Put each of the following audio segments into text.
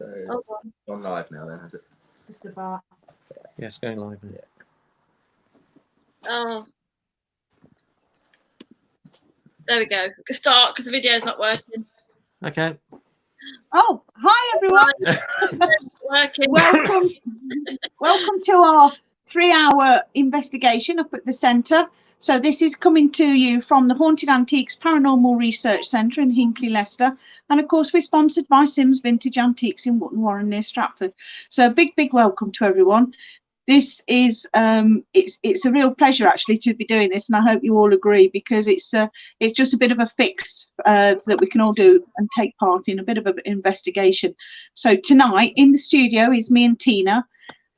So on live now then, has it? Just about. Yes, going live. Yeah. Oh. There we go. We can start because the video's not working. Okay. Oh, hi everyone. Working. Welcome to our 3-hour investigation up at the centre. So this is coming to you from the Haunted Antiques Paranormal Research Centre in Hinckley, Leicester. And of course, we're sponsored by Sims Vintage Antiques in Wootton Warren near Stratford. So a big welcome to everyone. This is it's a real pleasure actually to be doing this, and I hope you all agree, because it's just a bit of a fix that we can all do and take part in, a bit of an investigation. So tonight in the studio is me and Tina,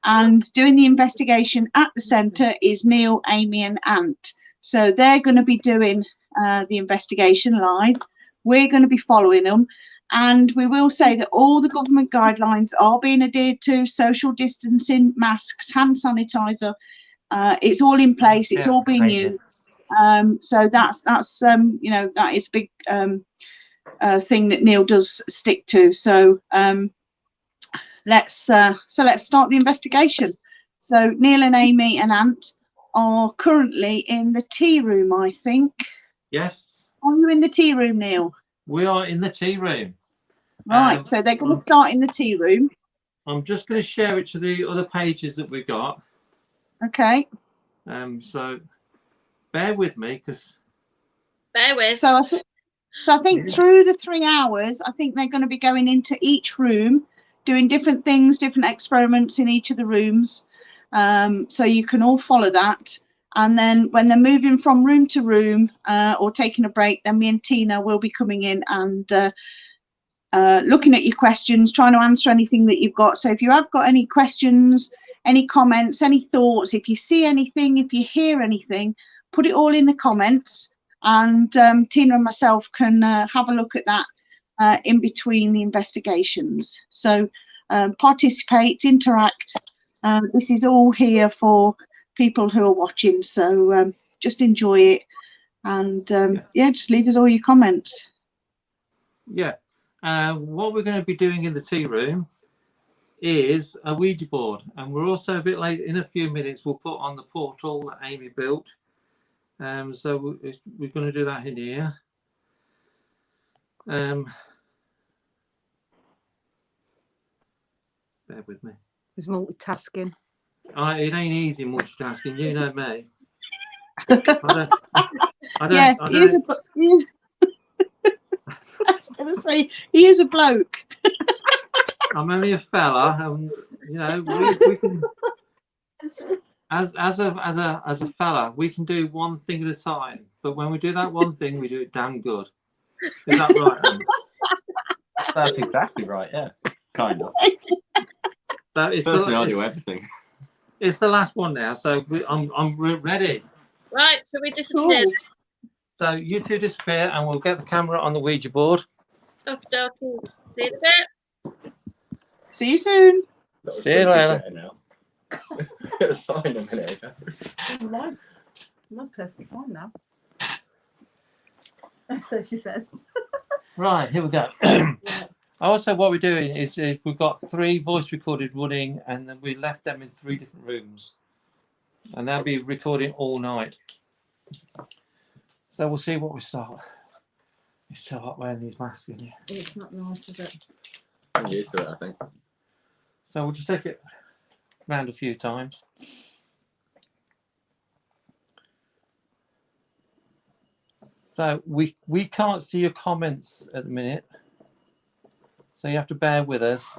and doing the investigation at the centre is Neil, Amy and Ant. So they're going to be doing the investigation live. We're going to be following them. And we will say that all the government guidelines are being adhered to: social distancing, masks, hand sanitizer. It's all in place. It's all being used. So that's you know, that is a big thing that Neil does stick to. So let's start the investigation. So Neil and Amy and Ant are currently in the tea room, I think. Yes. Are you in the tea room, Neil? We are in the tea room. Right, so they're going to start in the tea room. I'm just going to share it to the other pages that we've got. Okay. So bear with me, because... Bear with. So I think through the 3 hours, I think they're going to be going into each room, doing different things, different experiments in each of the rooms. So you can all follow that. And then when they're moving from room to room or taking a break, then me and Tina will be coming in and looking at your questions, trying to answer anything that you've got. So if you have got any questions, any comments, any thoughts, if you see anything, if you hear anything, put it all in the comments, and Tina and myself can have a look at that in between the investigations. So participate, interact. This is all here for people who are watching, so just enjoy it, and yeah, just leave us all your comments. Yeah. What we're going to be doing in the tea room is a Ouija board, and we're also a bit late. In a few minutes we'll put on the portal that Amy built, so we're going to do that in here. Bear with me. It's multitasking. It ain't easy multitasking, you know me. I was going to say, he is a bloke. I'm only a fella, and you know, we can, as a fella, we can do one thing at a time. But when we do that one thing, we do it damn good. Is that right, Andy? That's exactly right. Yeah, kind of. So it's Personally, I do everything. It's the last one now, so I'm ready. Right, so we disappear. Cool. So you two disappear, and we'll get the camera on the Ouija board. Okie dokie. See you in a bit. See you soon. See you later. It's fine a minute ago. Not perfectly fine now. So she says. Right, here we go. Also, what we're doing is we've got 3 voice recorded running, and then we left them in 3 different rooms, and they'll be recording all night. So we'll see what we start. It's so hot wearing these masks in here. It's not nice, is it? I'm used to it, I think. So we'll just take it round a few times. So we can't see your comments at the minute, so you have to bear with us.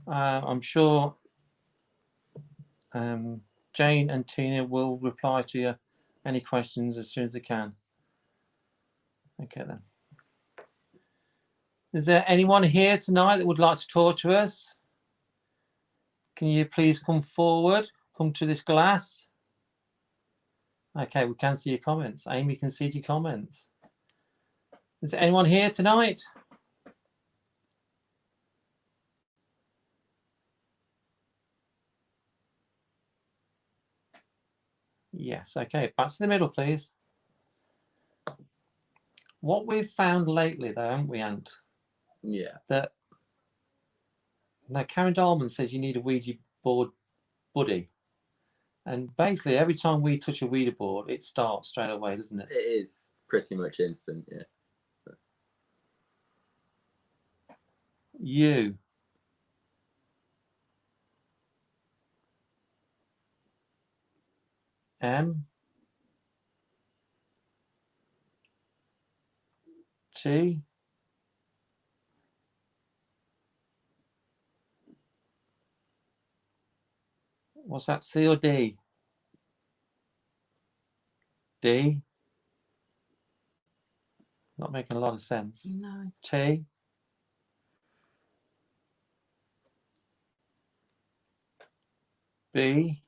I'm sure Jane and Tina will reply to you any questions as soon as they can. Okay then. Is there anyone here tonight that would like to talk to us? Can you please come forward? Come to this glass. Okay, we can see your comments. Amy can see your comments. Is there anyone here tonight? Yes, okay, back to the middle, please. What we've found lately, though, haven't we, Ant? Yeah. That Now, Karen Dahlman says you need a Ouija board buddy. And basically, every time we touch a Ouija board, it starts straight away, doesn't it? It is pretty much instant, yeah. U. M. T. What's that? C or D? D. Not making a lot of sense. No. T. B.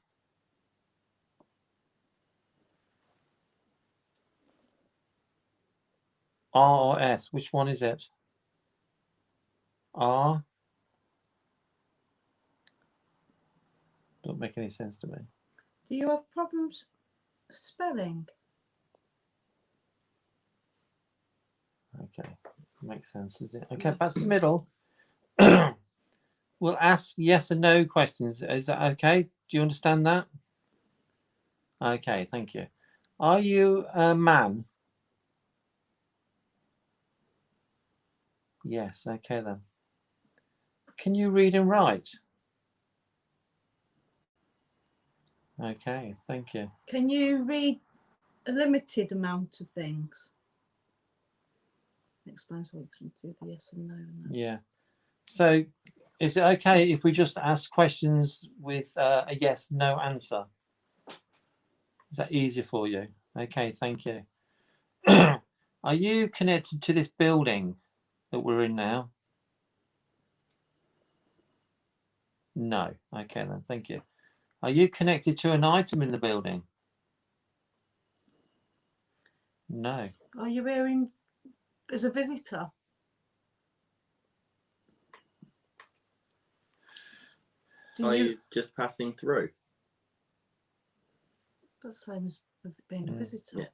R or S? Which one is it? R. Doesn't make any sense to me. Do you have problems spelling? Okay, makes sense, does it? Okay, past the middle. We'll ask yes and no questions. Is that okay? Do you understand that? Okay, thank you. Are you a man? Yes, okay then. Can you read and write? Okay, thank you. Can you read a limited amount of things? Explains what you can do the yes and no. And that. Yeah. So is it okay if we just ask questions with a yes, no answer? Is that easier for you? Okay, thank you. Are you connected to this building that we're in now? No. Okay then, thank you. Are you connected to an item in the building? No. Are you here as a visitor? Are you just passing through? That's the same as being a visitor. Yeah.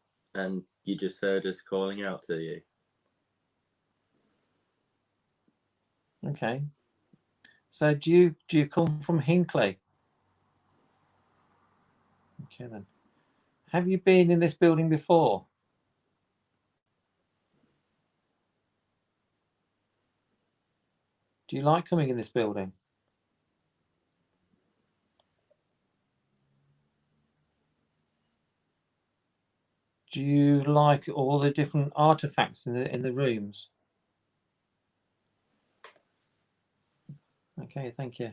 And you just heard us calling out to you? Okay. So do you come from Hinckley? Okay then. Have you been in this building before? Do you like coming in this building? Do you like all the different artifacts in the rooms? Okay, thank you.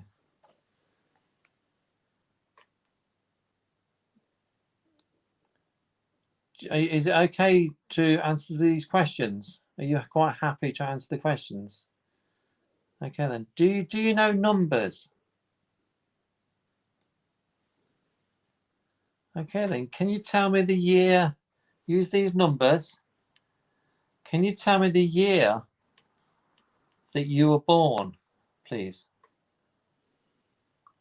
Is it okay to answer these questions? Are you quite happy to answer the questions? Okay then. Do you know numbers? Okay then. Can you tell me the year? Use these numbers. Can you tell me the year that you were born, please?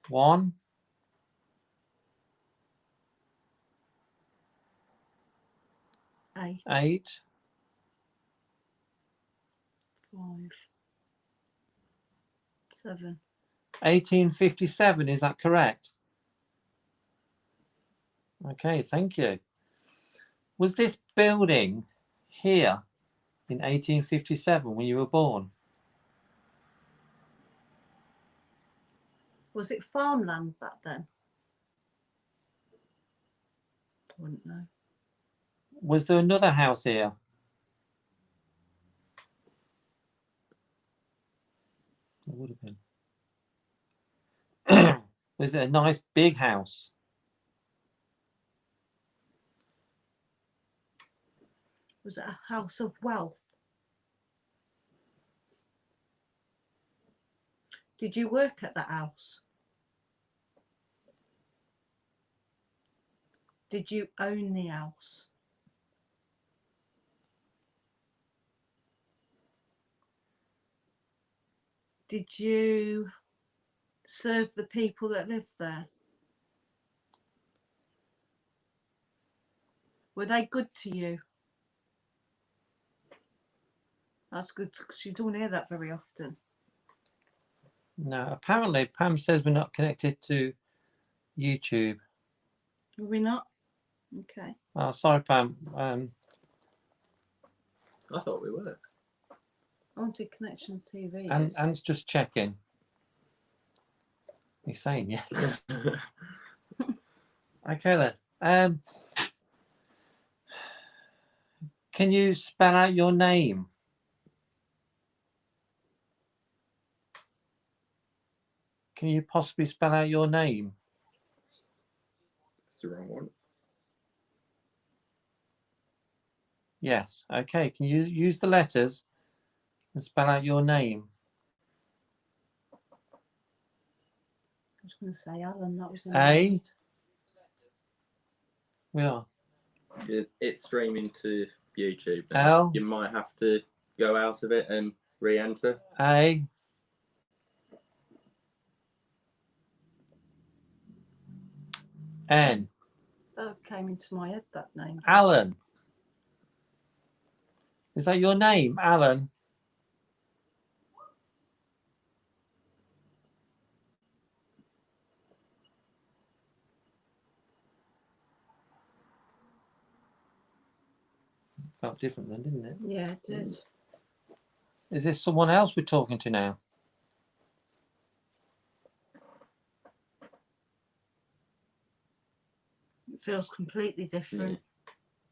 1, 8, 8, 5, 7. 1857, is that correct? Okay, thank you. Was this building here in 1857 when you were born? Was it farmland back then? I wouldn't know. Was there another house here? It would have been. Was it a nice big house? Was it a house of wealth? Did you work at that house? Did you own the house? Did you serve the people that lived there? Were they good to you? That's good because you don't hear that very often. No, apparently Pam says we're not connected to YouTube. Are we not? Okay. Oh, sorry, Pam. I thought we were. Haunted Connections TV. And is. Anne's just checking. He's saying yes. Okay then. Can you spell out your name? Can you possibly spell out your name? That's the wrong one. Yes. Okay. Can you use the letters and spell out your name? I was going to say Alan. That was A. We are. It's streaming to YouTube now. L. You might have to go out of it and re-enter. A. N. That came into my head, that name. Alan. Is that your name, Alan? Felt different then, didn't it? Yeah, it did. Is this someone else we're talking to now? It feels completely different.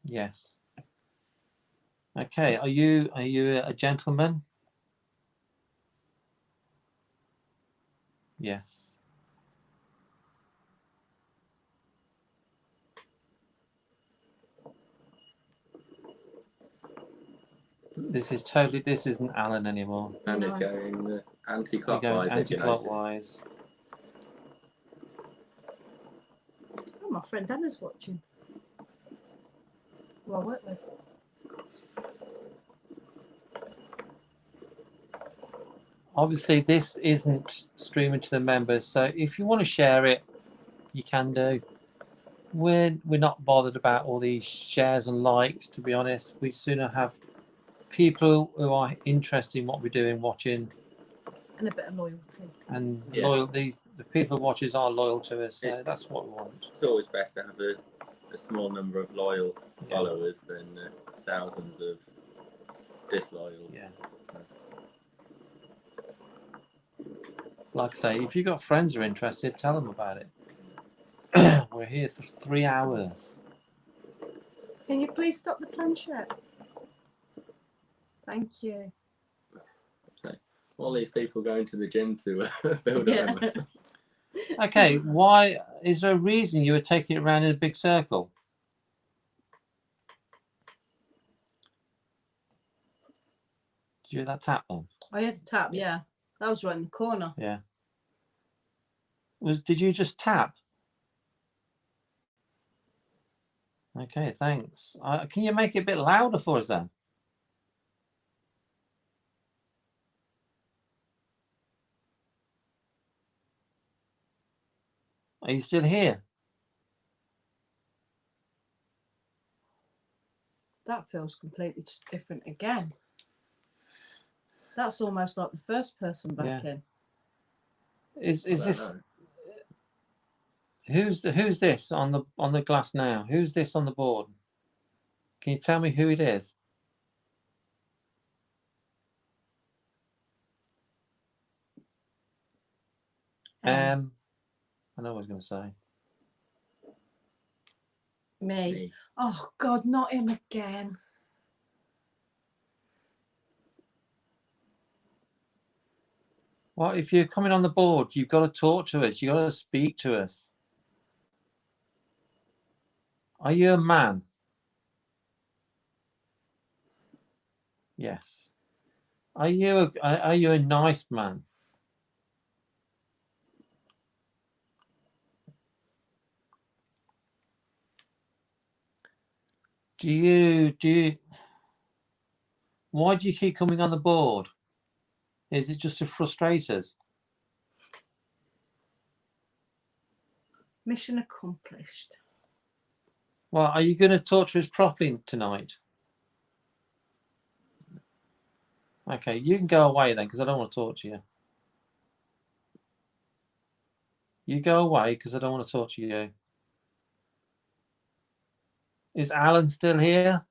Yes. Okay. Are you a gentleman? Yes. This isn't Alan anymore. And it's No. going We're going anti-clockwise. if you notice. anti-clockwise. Oh, my friend Anna's watching. Who I work with. Obviously, this isn't streaming to the members, so if you want to share it, you can do. We're not bothered about all these shares and likes, to be honest. We sooner have people who are interested in what we're doing, watching, And a bit of loyalty. and Yeah. loyal. The people watchers are loyal to us, so It's- that's what we want. It's always best to have a small number of loyal Yeah. followers than thousands of disloyal. Yeah. Like I say, if you've got friends who are interested, tell them about it. We're here for 3 hours. Can you please stop the planchette? Thank you. All these people going to the gym to build Yeah. up their muscle. Okay, why is there a reason you were taking it around in a big circle? Did you hear that tap then? I had a tap, yeah. That was right in the corner. Yeah. Did you just tap? Okay, thanks. Can you make it a bit louder for us then? Are you still here? That feels completely different again. That's almost like the first person back in. Is I don't this know. who's this on the glass now? Who's this on the board? Can you tell me who it is? I know what I was going to say. Me. Me. Oh God, not him again. Well, if you're coming on the board, you've got to talk to us. You've got to speak to us. Are you a man? Yes. Are you a nice man? Do you why do you keep coming on the board? Is it just to frustrate us? Mission accomplished. Well, are you going to talk to us properly tonight? Okay, you can go away then, because I don't want to talk to you. You go away because I don't want to talk to you. Is Alan still here?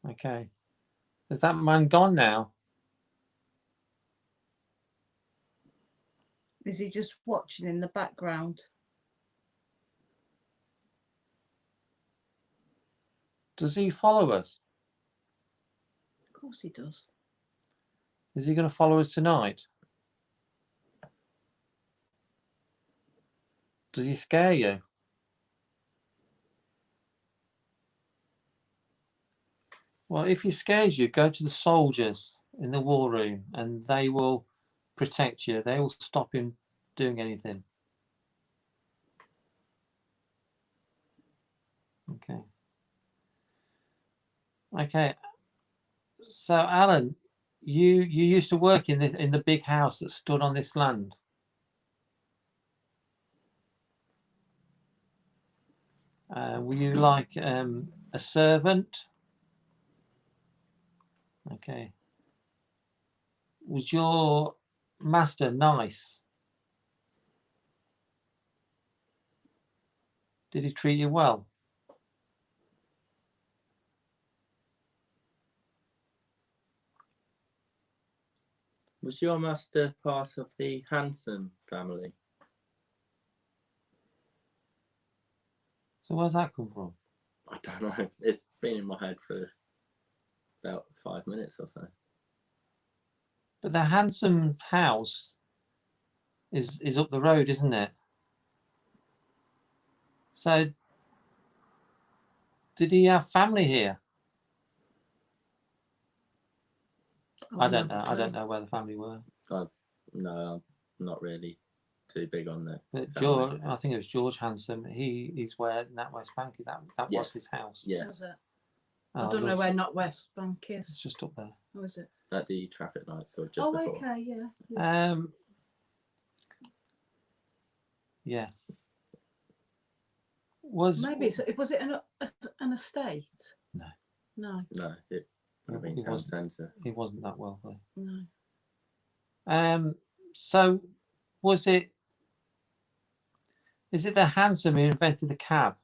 Okay. Is that man gone now? Is he just watching in the background? Does he follow us? Of course he does. Is he going to follow us tonight? Does he scare you? Well, if he scares you, go to the soldiers in the war room and they will protect you. They will stop him doing anything. Okay. Okay. So, Alan, you used to work in the big house that stood on this land. Were you like a servant? Okay. Was your master nice? Did he treat you well? Was your master part of the Hanson family? So where's that come from? I don't know. It's been in my head for about 5 minutes or so. But the Hanson house is up the road, isn't it? So did he have family here? I don't know. I don't know where the family were. No, I'm not really too big on that. But family. George, I think it was George Hanson. He's where NatWest Bank is. That Yeah. was his house. Yeah, Was it? Oh, I don't know look, where NatWest Bank It's is. just up there. Who is it? at the traffic lights or just Oh, before. okay, yeah. Yes. Was Maybe was it an estate? No. No, No, it would have been It town wasn't. centre. he wasn't that wealthy. no. So was it? Is it the Hanson who invented the cab?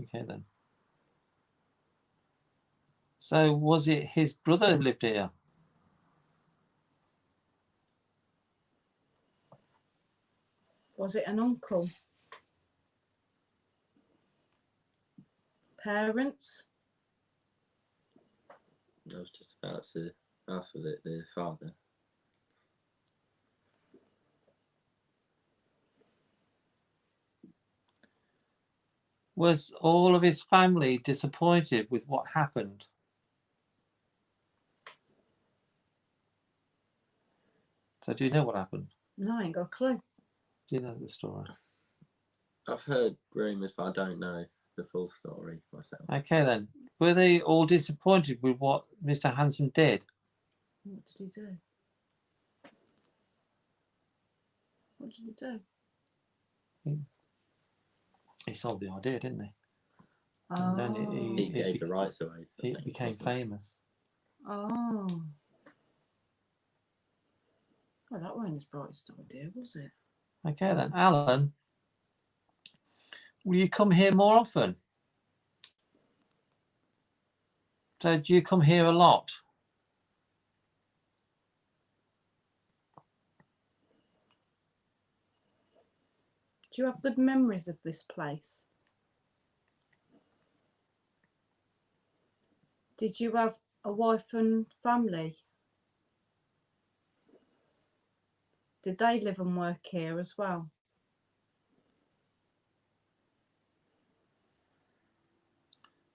Okay then. So was it his brother who lived here? Was it an uncle? Parents? I was just about to ask for the father. Was all of his family disappointed with what happened? So do you know what happened? No, I ain't got a clue. Do you know the story? I've heard rumours, but I don't know the full story myself. Okay then. Were they all disappointed with what Mr. Hanson did? What did he do? What did he do? He sold the idea, didn't he? Oh. And then He gave the rights away. I He think, became wasn't it? famous. Oh. Well, that wasn't his brightest idea, was it? Okay then. Alan, will you come here more often? So do you come here a lot? Do you have good memories of this place? Did you have a wife and family? Did they live and work here as well?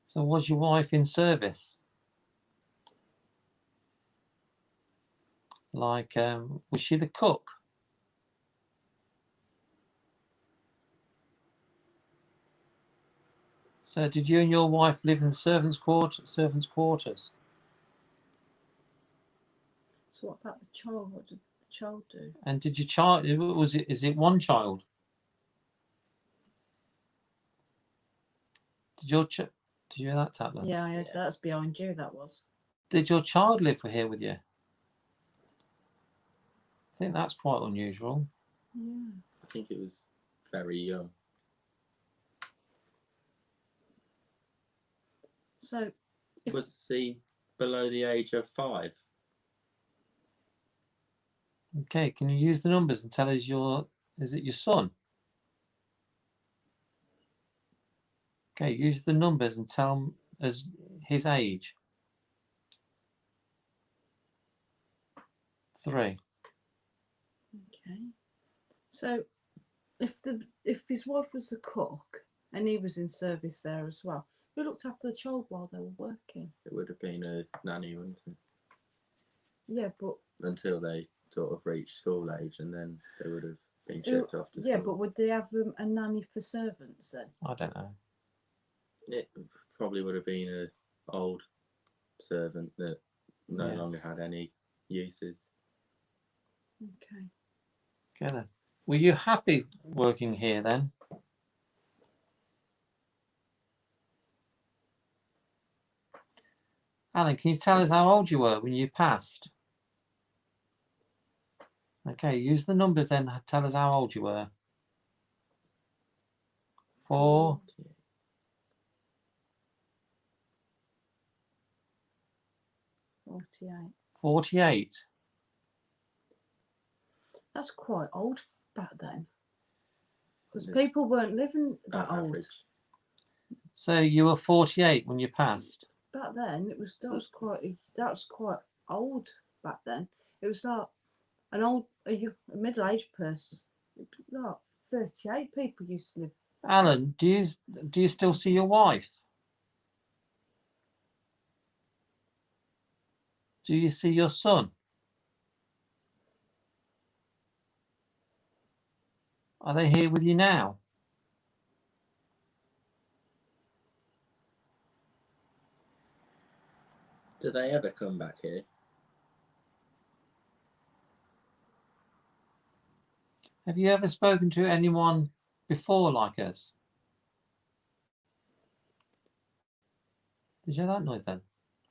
So was your wife in service? Like, was she the cook? So did you and your wife live in servants' quarters? So what about the child? What did child do? And did your child, is it one child? Did you hear that tap then? Yeah, Yeah. that's behind you. That was. Did your child live here with you? I think that's quite unusual. Yeah. I think it was very young. So If- Was he below the age of 5? Okay, can you use the numbers and tell us is it your son? Okay, use the numbers and tell us his age. 3. okay. So if his wife was the cook and he was in service there as well, who looked after the child while they were working? It would have been a nanny, wouldn't it? Yeah, but Until they sort of reached school age, and then they would have been Who- shipped off to yeah, school. but would they have a nanny for servants then? I don't know. It probably would have been an old servant that no longer Yes. had any uses. Okay. Okay then. Were you happy working here then? Alan, can you tell us how old you were when you passed? Okay, use the numbers then. Tell us how old you were. 4, 48. 48. That's quite old back then. Because It's people weren't living that About old. average. So you were 48 when you passed. Back then that was quite old back then. It was like a middle-aged person. Like 38 people used to live. Alan, do you still see your wife? Do you see your son? Are they here with you now? Do they ever come back here? Have you ever spoken to anyone before like us? Did you hear that noise then?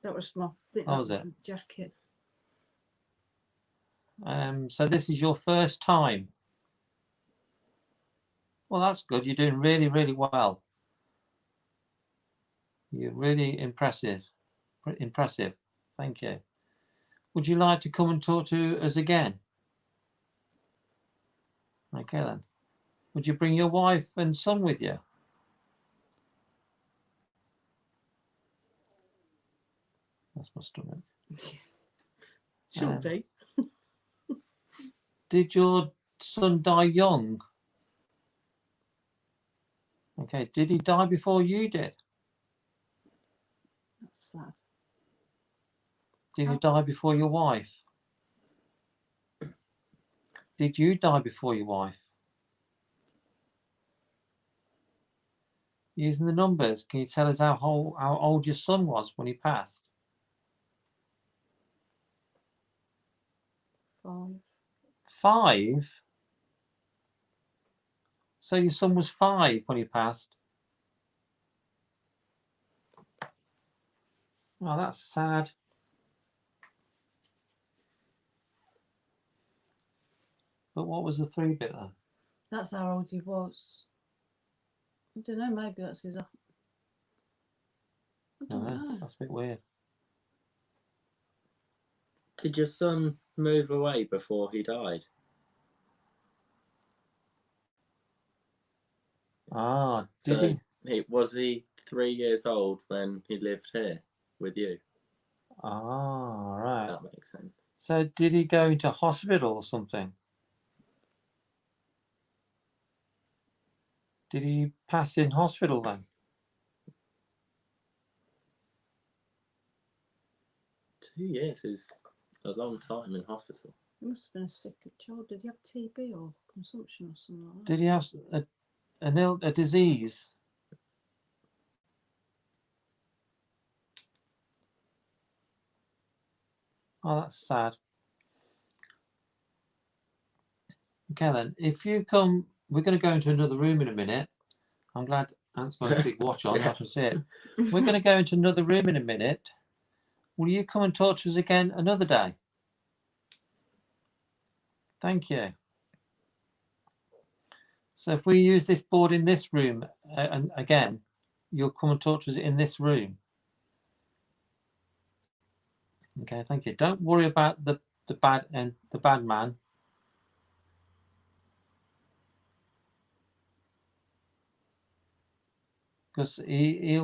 That was my Oh, was it? jacket. So this is your first time. Well, that's good. You're doing really, really well. You're really impressive. Impressive. Thank you. Would you like to come and talk to us again? Okay then. Would you bring your wife and son with you? That's my stomach. Should be. Did your son die young? Okay. Did he die before you did? That's sad. Did he die before your wife? Did you die before your wife? Using the numbers, can you tell us how old your son was when he passed? 5. 5? So your son was 5 when he passed? Oh, that's sad. But what was the 3 bit then? That's how old he was. I don't know. Maybe that's his. I don't know. That's a bit weird. Did your son move away before he died? Ah, did So he? was he 3 years old when he lived here with you? Ah, right. That makes sense. So did he go into hospital or something? Did he pass in hospital then? 2 years is a long time in hospital. He must have been a sick child. Did he have TB or consumption or something like that? Did he have a disease? Oh, that's sad. Okay, then. If you come, we're going to go into another room in a minute. I'm glad Ant's got a big watch on. I can see it. We're going to go into another room in a minute. Will you come and talk to us again another day? Thank you. So if we use this board in this room, and again, you'll come and talk to us in this room. Okay, thank you. Don't worry about the bad man. Because he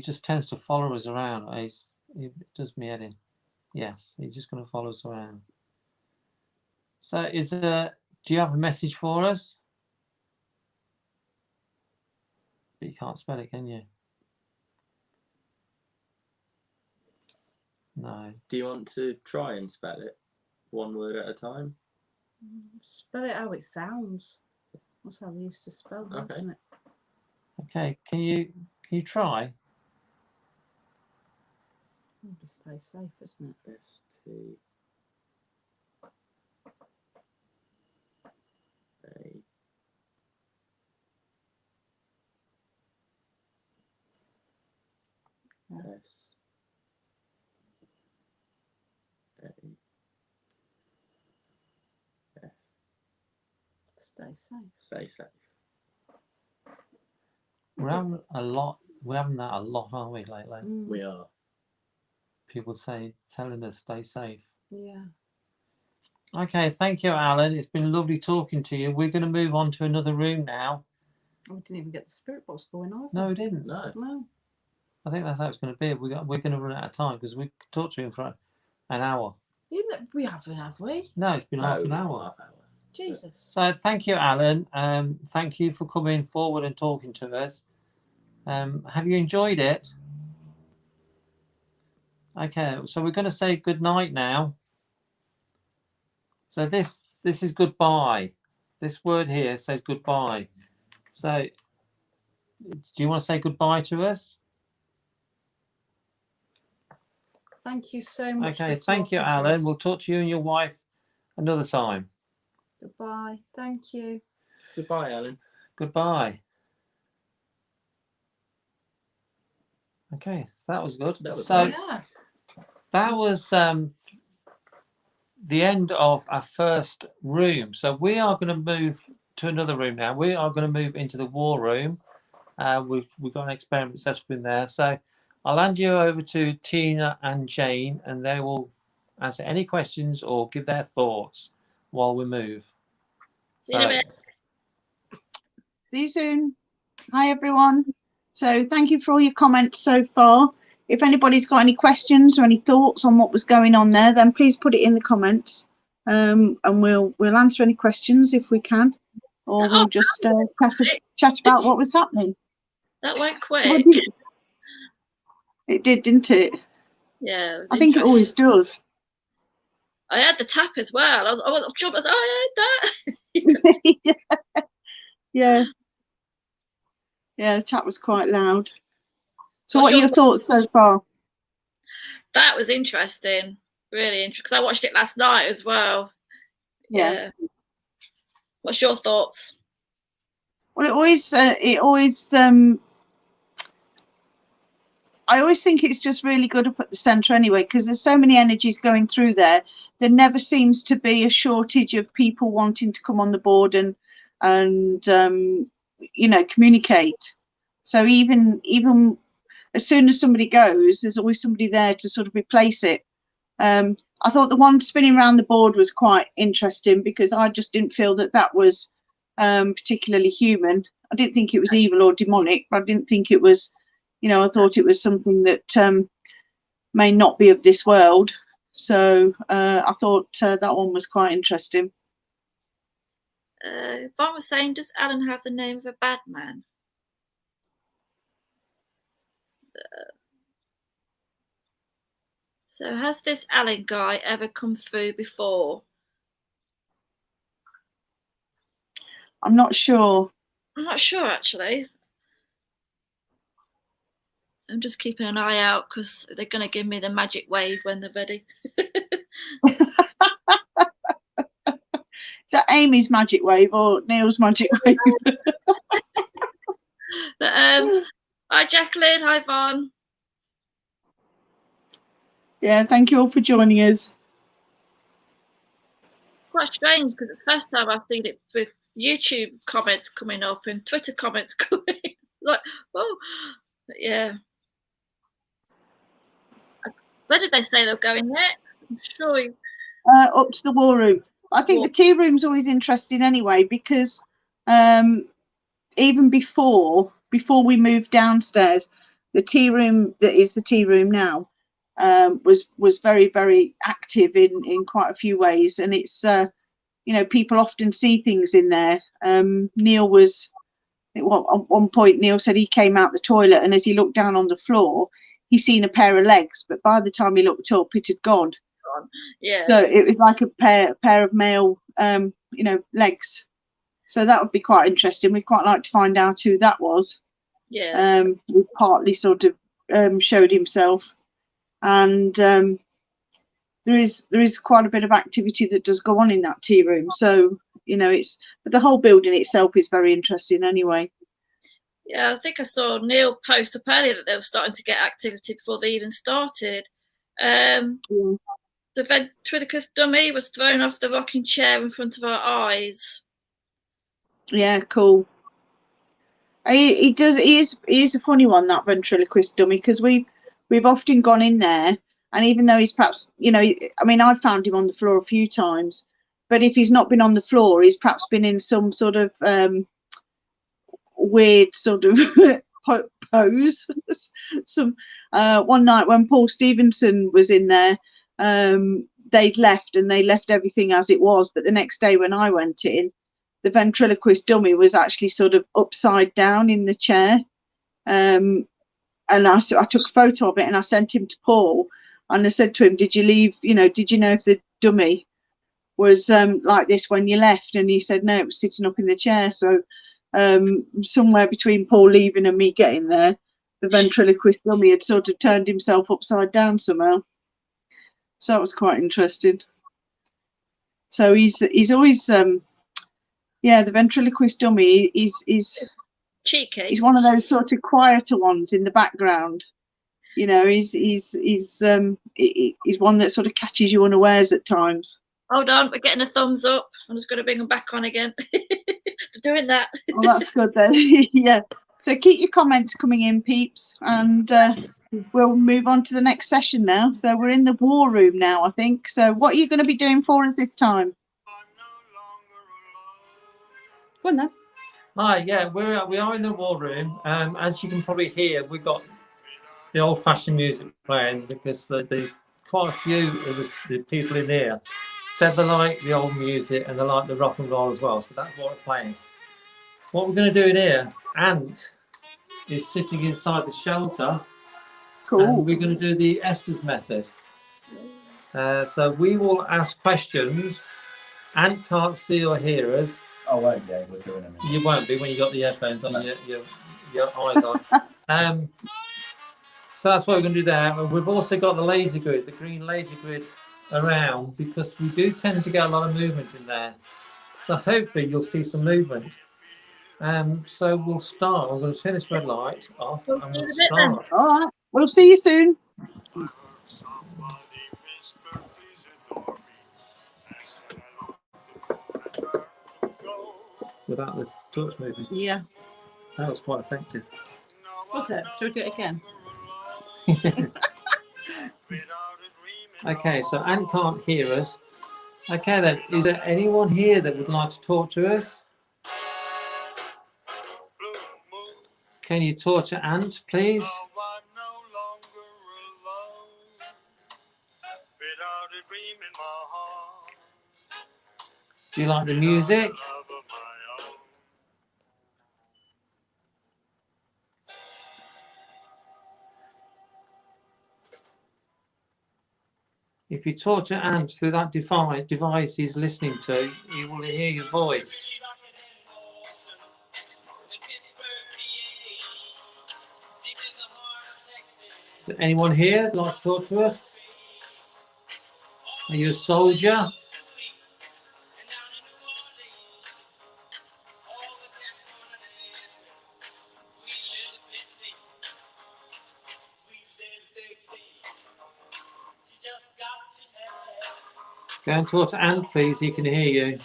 just tends to follow us around. He does me head in. Yes, he's just going to follow us around. So do you have a message for us? But you can't spell it, can you? No. Do you want to try and spell it one word at a time? Spell it how it sounds. That's how they used to spell them, Okay. isn't it? Okay, can you try? Just stay safe, isn't it? S-T-A. S. A. F. Stay safe. Stay safe. We're having a lot. We're having that a lot, aren't we, lately? Mm, We are. People telling us stay safe. yeah. Okay, thank you, Alan. It's been lovely talking to you. We're going to move on to another room now. Oh, we didn't even get the spirit box going on. No, we didn't. No. No. I think that's how it's going to be. We're going to run out of time because we could talk to him for an hour. We haven't, have we? No, it's been half an No, hour. half hour. Jesus. So thank you, Alan. Thank you for coming forward and talking to us. Have you enjoyed it? Okay, so we're going to say good night now. So this is goodbye. This word here says goodbye. So do you want to say goodbye to us? Thank you so much. Okay, for thank you, talking to Alan. us. We'll talk to you and your wife another time. Goodbye. Thank you. Goodbye, Alan. Goodbye. Okay, so that was good. That was so nice. Yeah. that was the end of our first room. So we are going to move to another room now. We are going to move into the war room. We've got an experiment set up in there. So I'll hand you over to Tina and Jane, and they will answer any questions or give their thoughts while we move. See you in a bit. See you soon. Hi, everyone. So thank you for all your comments so far. If anybody's got any questions or any thoughts on what was going on there, then please put it in the comments, and we'll answer any questions if we can, or we'll just chat about what was happening. That went So quick. what did it did, didn't it? Yeah, it was I think it interesting. always does. I had the tap as well. I was sure, I heard that. yeah. Yeah, the chat was quite loud. So What's what are your your thoughts so far? That was interesting. Really interesting. Because I watched it last night as well. Yeah. What's your thoughts? Well, I always think it's just really good up at the centre anyway, because there's so many energies going through there. There never seems to be a shortage of people wanting to come on the board and communicate. So even as soon as somebody goes, there's always somebody there to sort of replace it. I thought the one spinning around the board was quite interesting because I just didn't feel that was particularly human. I didn't think it was evil or demonic, but I didn't think it was, I thought it was something that may not be of this world. So I thought that one was quite interesting. Yvonne was saying, does Alan have the name of a bad man? So has this Alan guy ever come through before? I'm not sure. I'm not sure, actually. I'm just keeping an eye out because they're going to give me the magic wave when they're ready. that Amy's magic wave or Neil's magic wave? But, hi, Jacqueline. Hi, Vaughn. Yeah, thank you all for joining us. Quite strange because it's the first time I've seen it with YouTube comments coming up and Twitter comments coming. Like, oh, yeah. Where did they say they're going next? I'm sure. Up to the war room. I think the tea room's always interesting anyway, because even before we moved downstairs, the tea room that is the tea room now was very, very active in quite a few ways, and it's you know, people often see things in there. Neil was, well, at one point Neil said he came out the toilet and as he looked down on the floor he seen a pair of legs, but by the time he looked up it had gone. Yeah. So it was like a pair of male you know, legs. So that would be quite interesting. We'd quite like to find out who that was. Yeah. He partly sort of showed himself, and there is quite a bit of activity that does go on in that tea room. So, you know, but the whole building itself is very interesting anyway. Yeah, I think I saw Neil post up earlier that they were starting to get activity before they even started. The ventriloquist dummy was thrown off the rocking chair in front of our eyes. Yeah, cool. He is a funny one, that ventriloquist dummy, because we've often gone in there, and even though he's perhaps, you know, I mean, I've found him on the floor a few times, but if he's not been on the floor, he's perhaps been in some sort of weird sort of pose. Some one night when Paul Stevenson was in there, they'd left and they left everything as it was, but the next day when I went in, the ventriloquist dummy was actually sort of upside down in the chair, and I took a photo of it and I sent him to Paul, and I said to him, did you know if the dummy was like this when you left? And he said no, it was sitting up in the chair. So somewhere between Paul leaving and me getting there, the ventriloquist dummy had sort of turned himself upside down somehow. So that was quite interesting. So he's always yeah, the ventriloquist dummy is cheeky. He's one of those sort of quieter ones in the background. You know, he's one that sort of catches you unawares at times. Hold on, we're getting a thumbs up. I'm just going to bring them back on again for doing that. Well, that's good then. Yeah. So keep your comments coming in, peeps, and we'll move on to the next session now. So we're in the war room now, I think. So what are you going to be doing for us this time? Go on then. Hi, yeah, we are in the war room. As you can probably hear, we've got the old-fashioned music playing because the quite a few of the people in there said they like the old music and they like the rock and roll as well. So that's what we're playing. What we're going to do in here, Ant is sitting inside the shelter. Cool. And we're going to do the Esther's method. So we will ask questions. Ant can't see or hear us. I won't be able to in a minute. You won't be when you got the earphones on, your eyes on. So that's what we're going to do there. And we've also got the laser grid, the green laser grid around, because we do tend to get a lot of movement in there. So hopefully you'll see some movement. So we'll start. I'm going to turn this red light off and we'll start. All right. We'll see you soon. Without the torch moving. Yeah. That was quite effective. What's it? Shall we do it again? Okay, so Ant can't hear us. Okay then, is there anyone here that would like to talk to us? Can you talk to Ant, please? Do you like the music? If you talk to Ant through that device he's listening to, he will hear your voice. Is there anyone here that'd like to talk to us? Are you a soldier? Go and talk to Anne, please. He can hear you.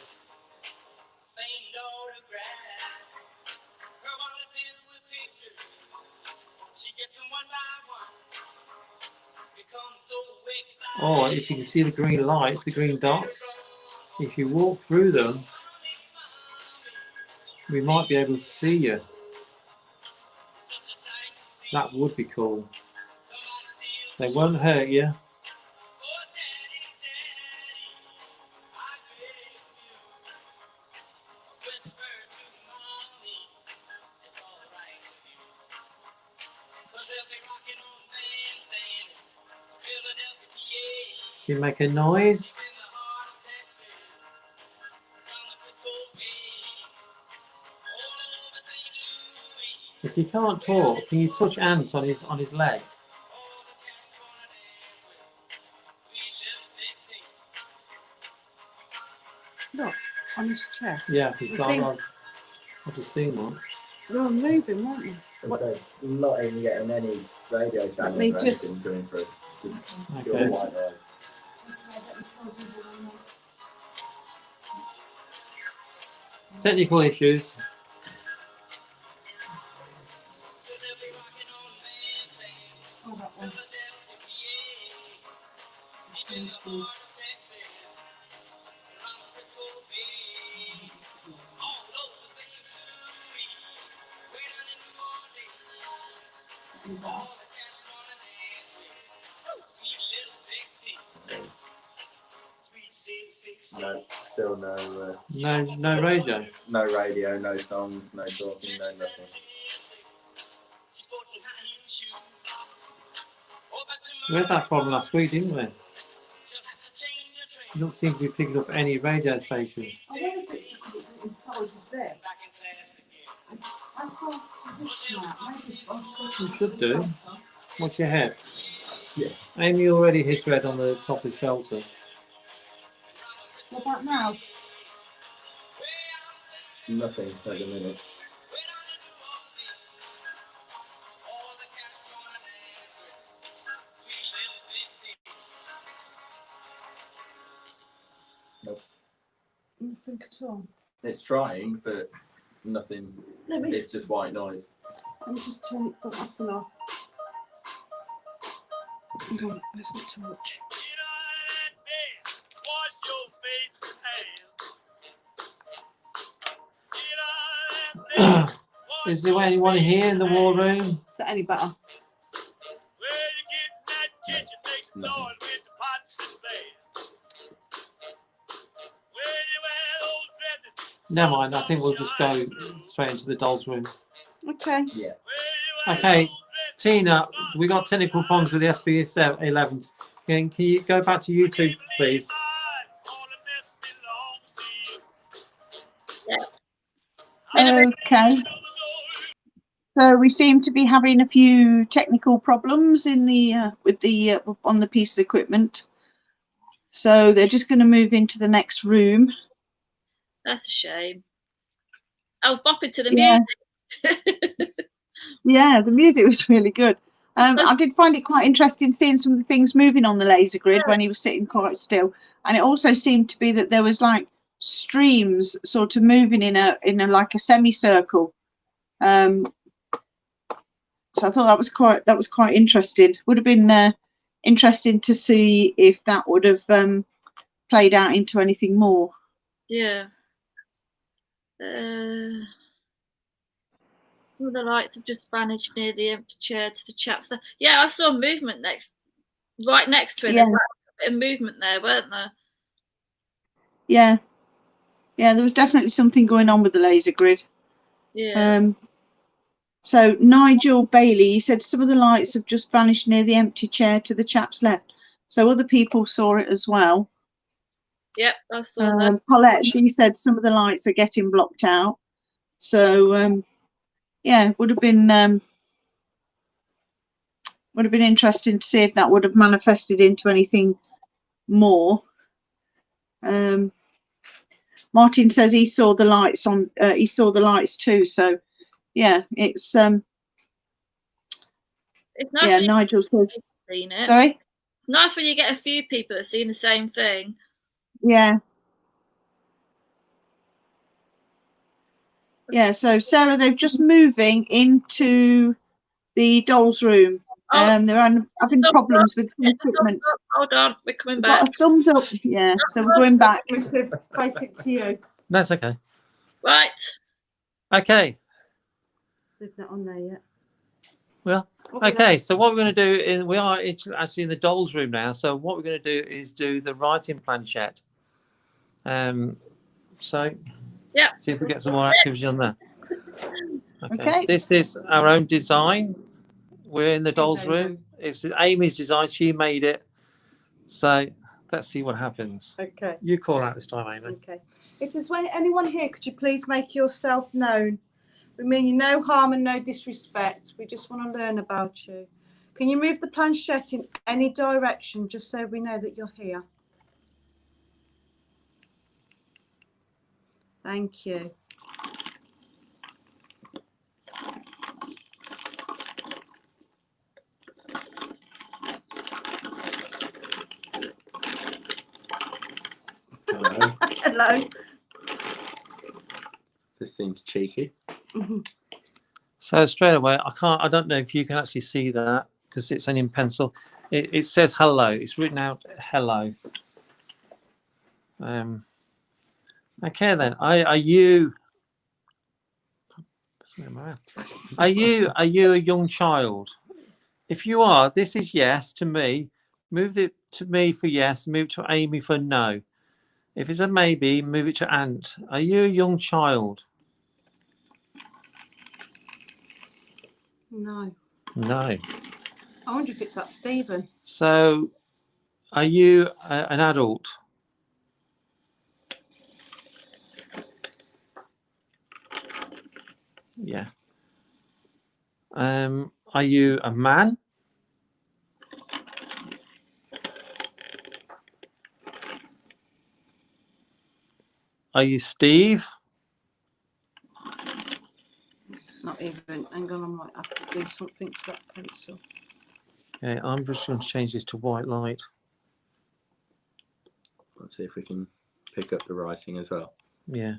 Or if you can see the green lights, the green dots, if you walk through them, we might be able to see you. That would be cool. They won't hurt you. Can you make a noise? If you can't talk, can you touch Ant on his leg? Look, on his chest. Yeah, You because see, I've just seen that. they were moving, weren't they? What- So not even getting any radio channels me or just- anything coming through. Just pure Okay. white noise. Technical issues. Oh, that one. Seems good. No, still No radio. no radio, no songs, no talking, no nothing. We had that problem last week, didn't we? You don't seem to be picking up any radio station. I wonder if it's because it's inside of this. I thought this now, maybe You should do. Watch your head. Yeah. Amy already hit her head on the top of the shelter. What about now? Nothing at the minute. Nope. Nothing at all. It's trying, but nothing. Let me It's just white noise. Let me just turn it off and on. Hang on, where's my torch? Is there anyone here in the war room? Is that any better? Nothing. Never mind. I think we'll just go straight into the dolls room. Okay. Yeah. Okay, Tina, we got technical problems with the SBS 11. Can you go back to YouTube, please? Okay. So we seem to be having a few technical problems in the with the on the piece of equipment. So they're just going to move into the next room. That's a shame. I was bopping to the Yeah. music. Yeah, the music was really good. I did find it quite interesting seeing some of the things moving on the laser grid when he was sitting quite still, and it also seemed to be that there was like streams sort of moving in a like a semicircle. So I thought that was quite interesting. Would have been interesting to see if that would have played out into anything more. Yeah. Some of the lights have just vanished near the empty chair to the chaps there. Yeah, I saw movement right next to it. Yeah. There's like a bit of movement there, weren't there? Yeah, there was definitely something going on with the laser grid. Yeah. So Nigel Bailey, he said some of the lights have just vanished near the empty chair to the chap's left. So other people saw it as well. Yep, I saw that. Paulette, she said some of the lights are getting blocked out. So yeah, would have been interesting to see if that would have manifested into anything more. Martin says he saw the lights on. He saw the lights too. So yeah, it's It's nice yeah. when Nigel says you've seen it. sorry. It's nice when you get a few people that have seen the same thing. Yeah. Yeah, so Sarah, they're just moving into the dolls room. Oh, They're having problems with some equipment. Hold on, we're coming We've back. got a thumbs up. Yeah, so we're going back. We could face it to you. That's okay. Right. Okay. They've not on there yet. Well, What we okay. So what we're going to do is we are actually in the dolls room now. So what we're going to do is do the writing planchette. So Yeah. see if we get some more activity on that. Okay. This is our own design. We're in the dolls Amy. room. It's Amy's design. She made it. So let's see what happens. Okay. You call out this time, Amy. Okay. If there's anyone here, could you please make yourself known? We mean you no harm and no disrespect. We just want to learn about you. Can you move the planchette in any direction just so we know that you're here? Thank you. Hello. Hello. This seems cheeky. So straight away, I don't know if you can actually see that because it's only in pencil. It says hello. It's written out hello. Okay then. Are you a young child? If you are, this is yes to me. Move it to me for yes. Move to Amy for no. If it's a maybe, move it to Ant. Are you a young child? No. No. I wonder if it's that Stephen. So, are you an adult? Yeah. Are you a man? Are you Steve? It's not even. Hang on, I might have to do something to that pencil. Okay, I'm just going to change this to white light. Let's see if we can pick up the writing as well. Yeah.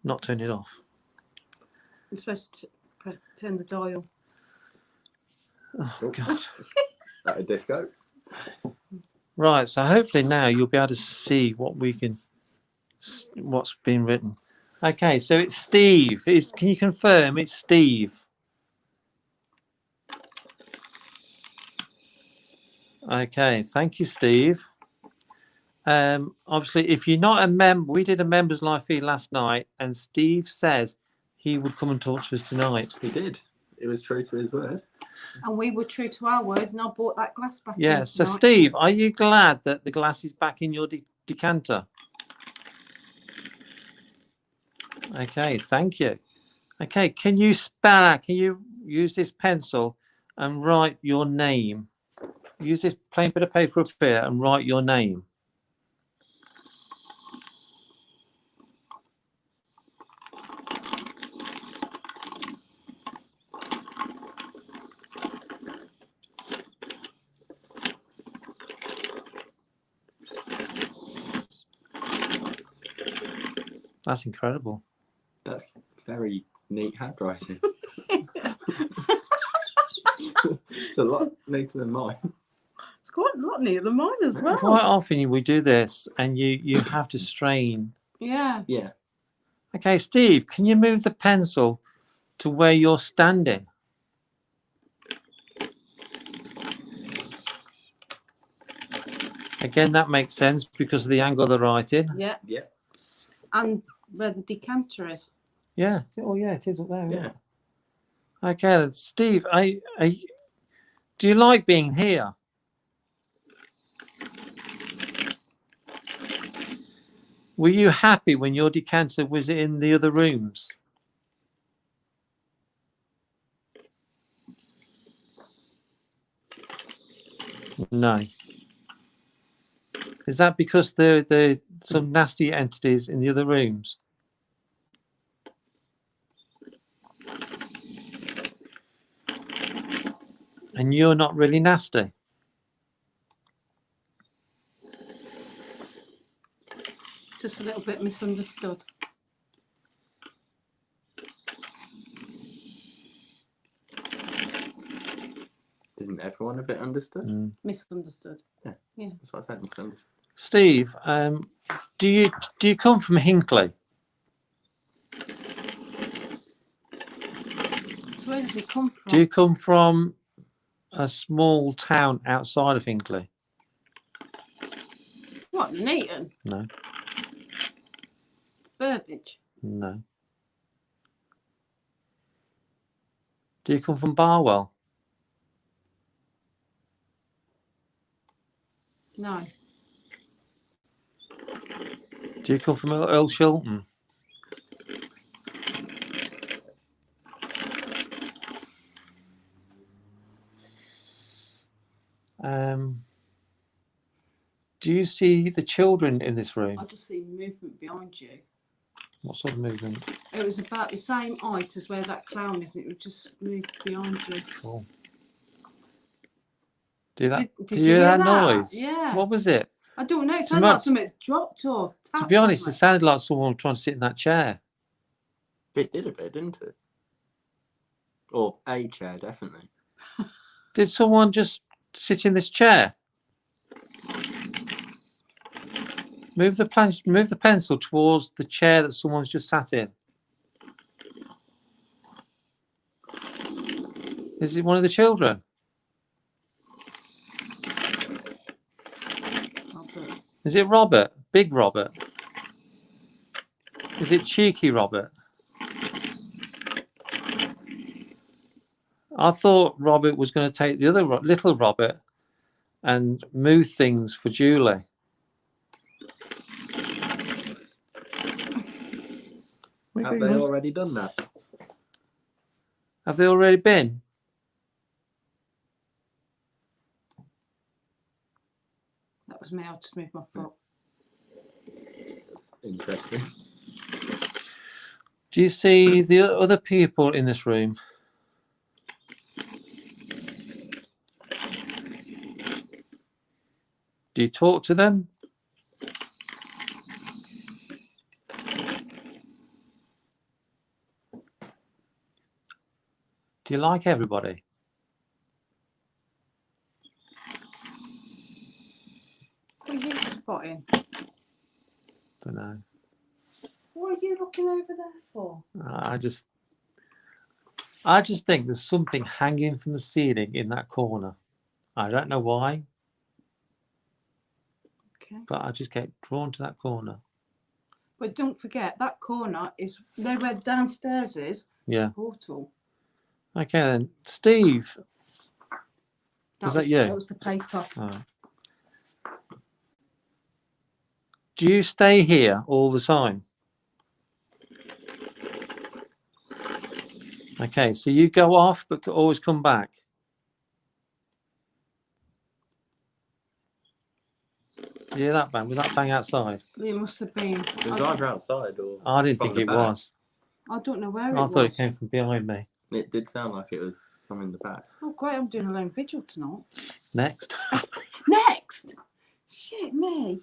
Not turn it off. You're supposed to turn the dial. Oh, God. That a disco? Right, so hopefully now you'll be able to see what we can, what's been written. Okay, so it's Steve. Can you confirm it's Steve? Okay, thank you, Steve. Obviously, if you're not a member, we did a members live feed last night, and Steve says he would come and talk to us tonight. He did. It was true to his word. And we were true to our word, and I bought that glass back. Yeah, in so tonight. Steve, are you glad that the glass is back in your decanter? Okay, thank you. Okay, can you spell out, can you use this pencil and write your name? Use this plain bit of paper up here and write your name. That's incredible. That's very neat handwriting. It's a lot neater than mine. It's quite a lot neater than mine as well. Quite often we do this and you have to strain. Yeah. Yeah. Okay, Steve, can you move the pencil to where you're standing? Again, that makes sense because of the angle of the writing. Yeah. Yeah. And where the decanter is. Yeah. Oh, yeah, it is up there. Yeah. Okay, then, Steve, do you like being here? Were you happy when your decanter was in the other rooms? No. Is that because there are some nasty entities in the other rooms? And you're not really nasty? Just a little bit misunderstood. Isn't everyone a bit understood? Misunderstood. That's what I said. Misunderstood. Steve, do you come from Hinckley? So where does it come from? Do you come from a small town outside of Hinckley? What, Nuneaton? No, Burbage? no. Do you come from Barwell? No. Do you come from Earl Shilton? Do you see the children in this room? I just see movement behind you. What sort of movement? It was about the same height as where that clown is. It would just move behind you. Cool. Do that? Did you you hear hear that that? noise? Yeah. What was it? I don't know. It Too sounded like much. something dropped or To tapped be honest, on it sounded like someone trying to sit in that chair. It did a bit, didn't it? Or a chair, definitely. Did someone just sit in this chair? Move the pencil towards the chair that someone's just sat in. Is it one of the children? Robert. Is it Robert? Big Robert? Is it cheeky Robert? I thought Robert was going to take the other little Robert and move things for Julie. Have they already done that? Have they already been? That was me. I just moved my foot. That's interesting. Do you see the other people in this room? Do you talk to them? Do you like everybody? What are you spotting? Don't know. What are you looking over there for? I just think there's something hanging from the ceiling in that corner. I don't know why, Okay. but I just get drawn to that corner. But don't forget, that corner is there where downstairs is. Yeah. Portal. Okay then, Steve. Is that you? That was the paper. All right. Do you stay here all the time? Okay, so you go off, but always come back. Did you hear that bang? Was that bang outside? It must have been. It was either outside or. I didn't From think the it back. was. I don't know where it I was. thought it came from behind me. It did sound like it was from in the back. Oh, great. I'm doing a lone vigil tonight. Next. Next! Shit, me.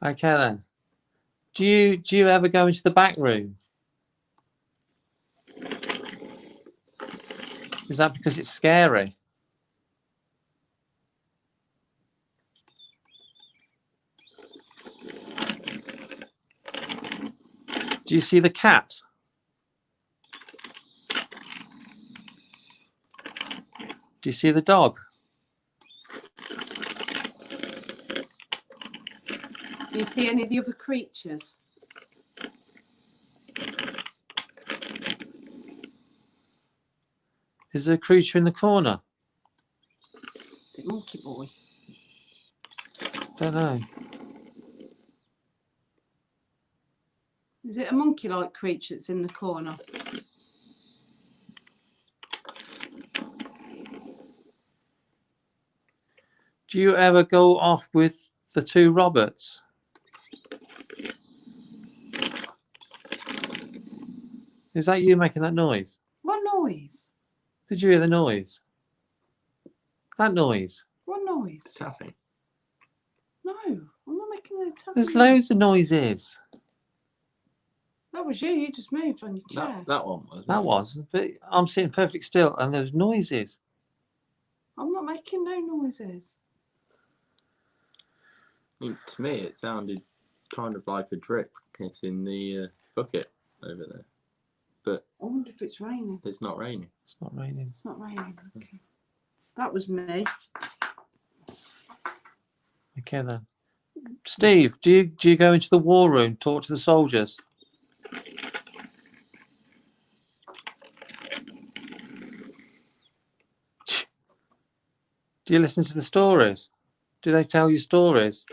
Okay then. Do you ever go into the back room? Is that because it's scary? Do you see the cat? Do you see the dog? Do you see any of the other creatures? Is there a creature in the corner? Is it Monkey Boy? Don't know. Is it a monkey-like creature that's in the corner? Do you ever go off with the two Roberts? Is that you making that noise? What noise? Did you hear the noise? That noise. What noise? Tapping. No, I'm not making no tapping. There's loads of noises. That was you. You just moved on your chair. That one was. That was, but I'm sitting perfectly still, and there's noises. I'm not making no noises. I mean, to me, it sounded kind of like a drip hitting the bucket over there. But I wonder if it's raining. it's not raining. It's not raining. It's not raining. Okay. That was me. Okay then. Steve, do you go into the war room, talk to the soldiers? Do you listen to the stories? Do they tell you stories?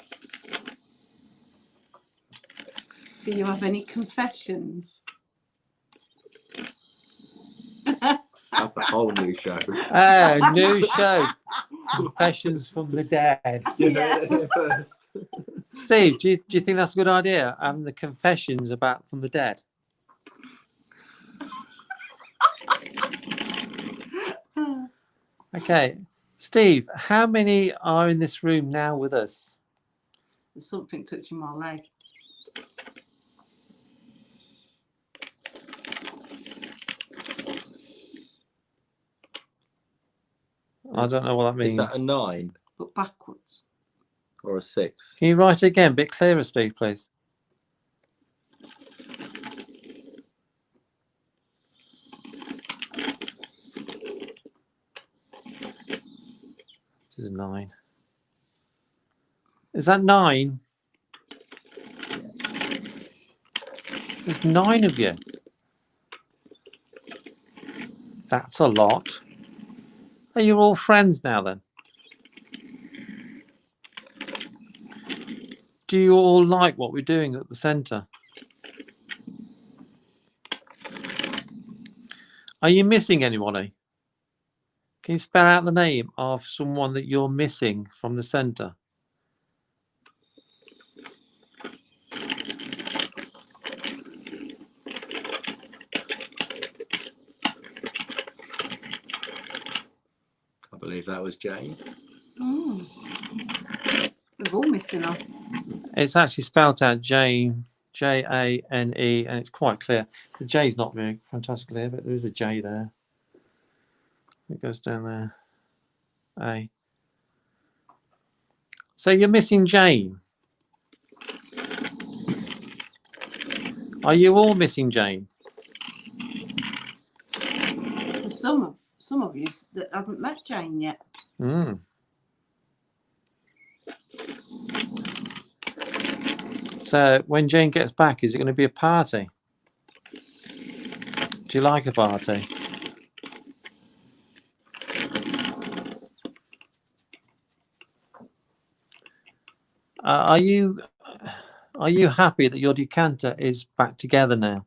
Do you have any confessions? That's a whole new show. Ah, new show. Confessions from the Dead. First. Steve, do you think that's a good idea? The confessions from the dead. Okay. Steve, how many are in this room now with us? There's something touching my leg. I don't know what that means. Is that a 9 But backwards. or a 6? Can you write it again, a bit clearer, Steve, please? This is a 9. Is that 9? There's 9 of you. That's a lot. Are you all friends now then? Do you all like what we're doing at the centre? Are you missing anybody? Can you spell out the name of someone that you're missing from the centre? I believe that was Jane. Mm. We're all missing off. It's actually spelled out Jane, Jane, and it's quite clear. The J's not very fantastic clear, but there is a J there. It goes down there. A. So you're missing Jane. Are you all missing Jane? There's some of you that haven't met Jane yet. Mm. So when Jane gets back, is it going to be a party? Do you like a party? Are you happy that your decanter is back together now?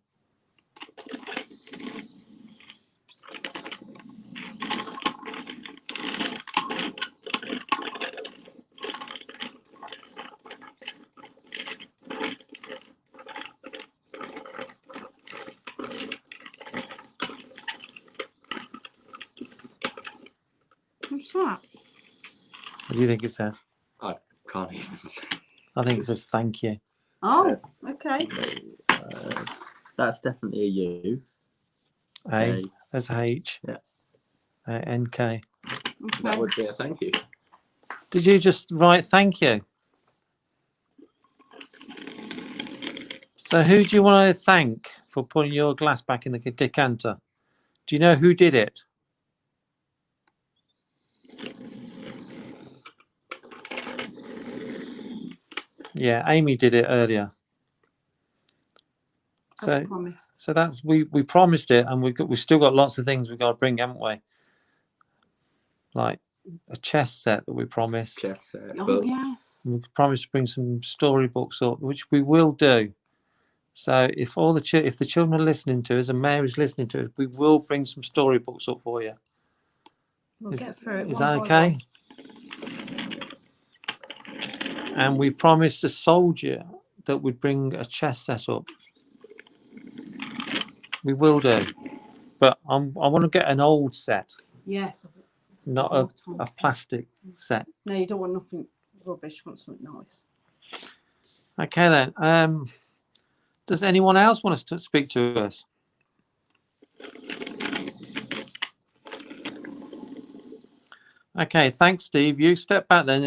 What's that? What do you think it says? I can't even say. I think it says thank you. Oh, okay. That's definitely a U. A, there's H. Yeah. NK. That Okay. would be a thank you. Did you just write thank you? So who do you want to thank for putting your glass back in the decanter? Do you know who did it? Yeah, Amy did it earlier. As promised. So that's we promised it, and we've still got lots of things we've got to bring, haven't we? Like a chess set that we promised. Chess set. Oh, books. yes. We promised to bring some storybooks up, which we will do. So if if the children are listening to us and Mary's listening to us, we will bring some storybooks up for you. We'll Is- get through it. Is one that by okay? one. And we promised a soldier that would bring a chess set up. We will do, but I want to get an old set, Yes. not a plastic set. No, you don't want nothing rubbish. You want something nice. Okay then. Does anyone else want to speak to us? Okay, thanks, Steve. You step back then.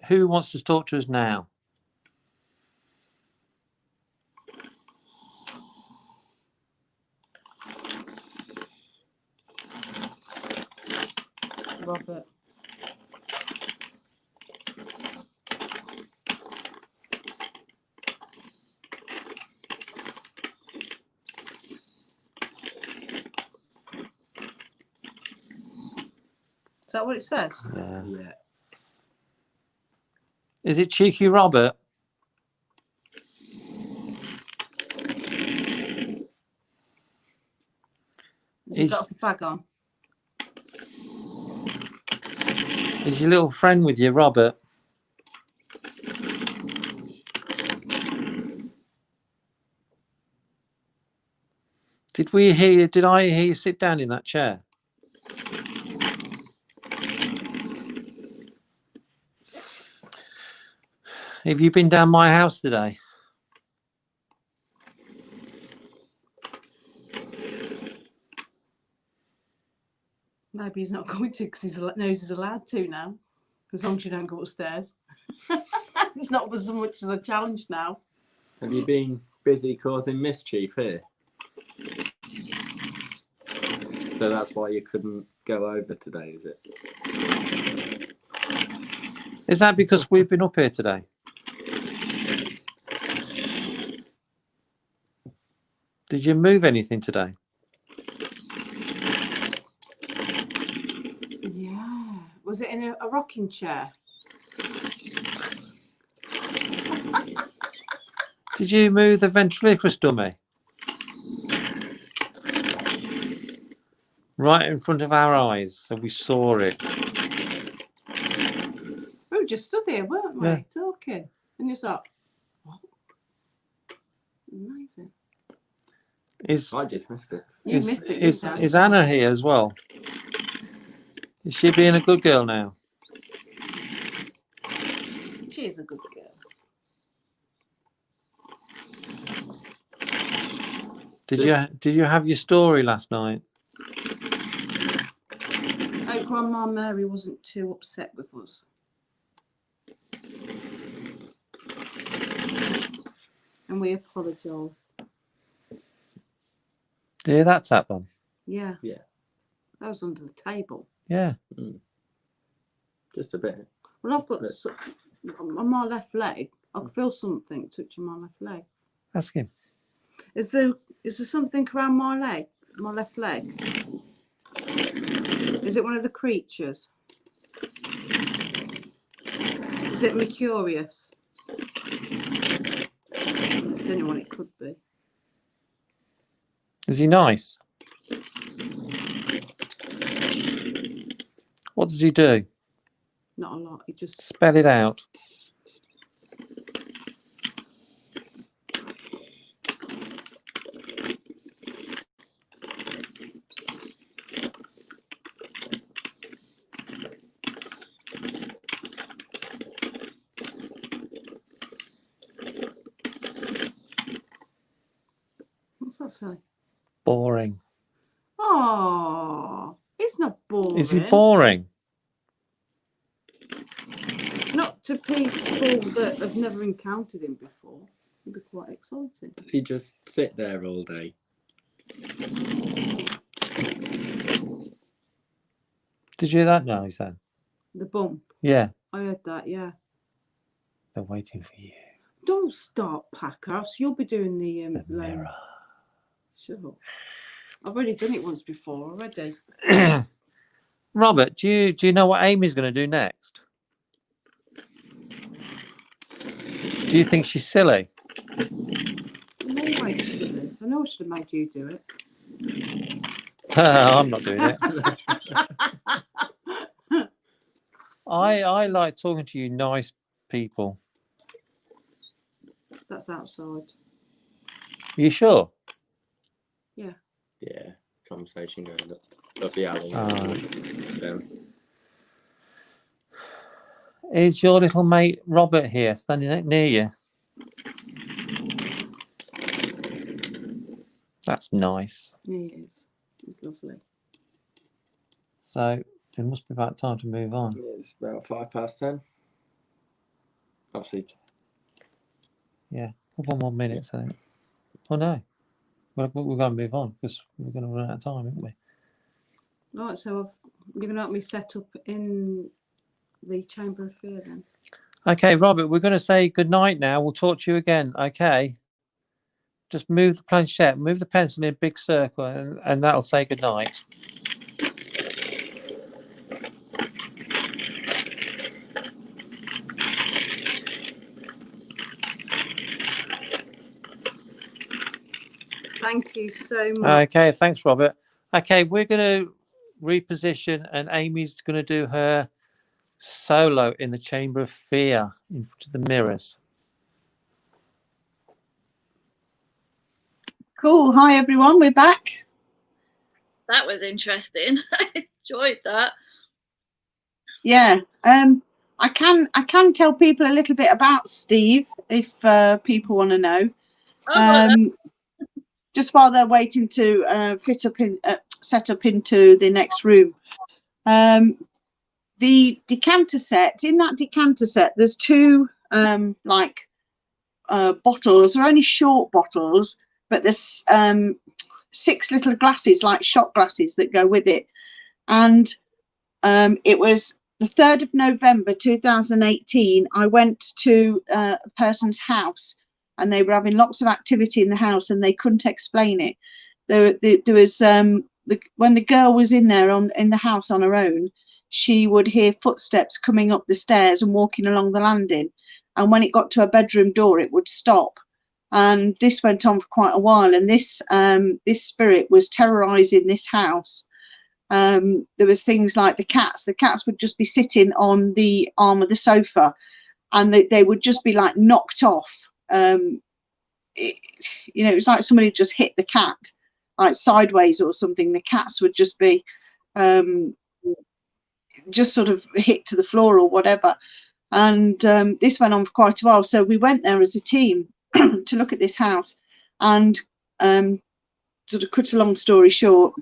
Who wants to talk to us now? Robert. Is that what it says? Yeah. Yeah. Is it Cheeky Robert? Has he got a fag on? Is your little friend with you, Robert? Did I hear you sit down in that chair? Have you been down my house today? Maybe he's not going to because he knows he's allowed to now. As long as you don't go upstairs. It's not so much as a challenge now. Have you been busy causing mischief here? So that's why you couldn't go over today, is it? Is that because we've been up here today? Did you move anything today? Yeah. Was it in a rocking chair? Did you move the ventriloquist dummy? Right in front of our eyes, so we saw it. We were just stood there, weren't we? Yeah. Talking. And you thought, what? Amazing. I just missed it. You missed it. Is Anna here as well? Is she being a good girl now? She is a good girl. Did you have your story last night? Oh, Grandma Mary wasn't too upset with us. And we apologise. Do you hear that tap on? Yeah. Yeah. That was under the table. Yeah. Just a bit. Well, I've got Let's- on my left leg. I can feel something touching my left leg. Ask him. Is there something around my leg? My left leg? Is it one of the creatures? Is it Mercurius? It's the only one it could be. Is he nice? What does he do? Not a lot. He just Spell it out. what's that say? Boring. Oh, it's not boring. Is he boring? Not to people that have never encountered him before. It'd be quite exciting. You just sit there all day. Did you hear that now, he said? The bump. Yeah. I heard that, yeah. They're waiting for you. Don't start, Packer, so you'll be doing the The lane. mirror. Sure. I've already done it once before already. Robert, do you know what Amy's going to do next? Do you think she's silly? I'm always silly. I know I should have made you do it. I'm not doing it. I like talking to you nice people. That's outside. You sure? Yeah. Conversation going up the alley. Is your little mate Robert here, standing near you? That's nice. He is. He's lovely. So it must be about time to move on. It's about 10:05. Obviously, A couple more minutes, I think. Oh no, we're going to move on because we're going to run out of time, aren't we? All right, so you're going to help me set up in the Chamber of Fear then. Okay, Robert, we're going to say good night now. We'll talk to you again. Okay. Just move the planchette, move the pencil in a big circle, and that'll say good night. Thank you so much. Okay, thanks, Robert. Okay, we're going to reposition, and Amy's going to do her solo in the Chamber of Fear in front of the mirrors. Cool. Hi, everyone. We're back. That was interesting. I enjoyed that. Yeah. I can tell people a little bit about Steve if people want to know. Oh, Just while they're waiting to set up into the next room. The decanter set, in that decanter set, there's two bottles. They're only short bottles, but there's 6 little glasses, like shot glasses, that go with it. And it was the 3rd of November 2018. I went to a person's house, and they were having lots of activity in the house, and they couldn't explain it. There was when the girl was in there in the house on her own, she would hear footsteps coming up the stairs and walking along the landing, and when it got to her bedroom door, it would stop. And this went on for quite a while, and this spirit was terrorizing this house. There was things like the cats would just be sitting on the arm of the sofa, and they would just be like knocked off. It was like somebody just hit the cat like sideways or something. The cats would just be just sort of hit to the floor or whatever. And this went on for quite a while, so we went there as a team to look at this house. And sort of cut a long story short,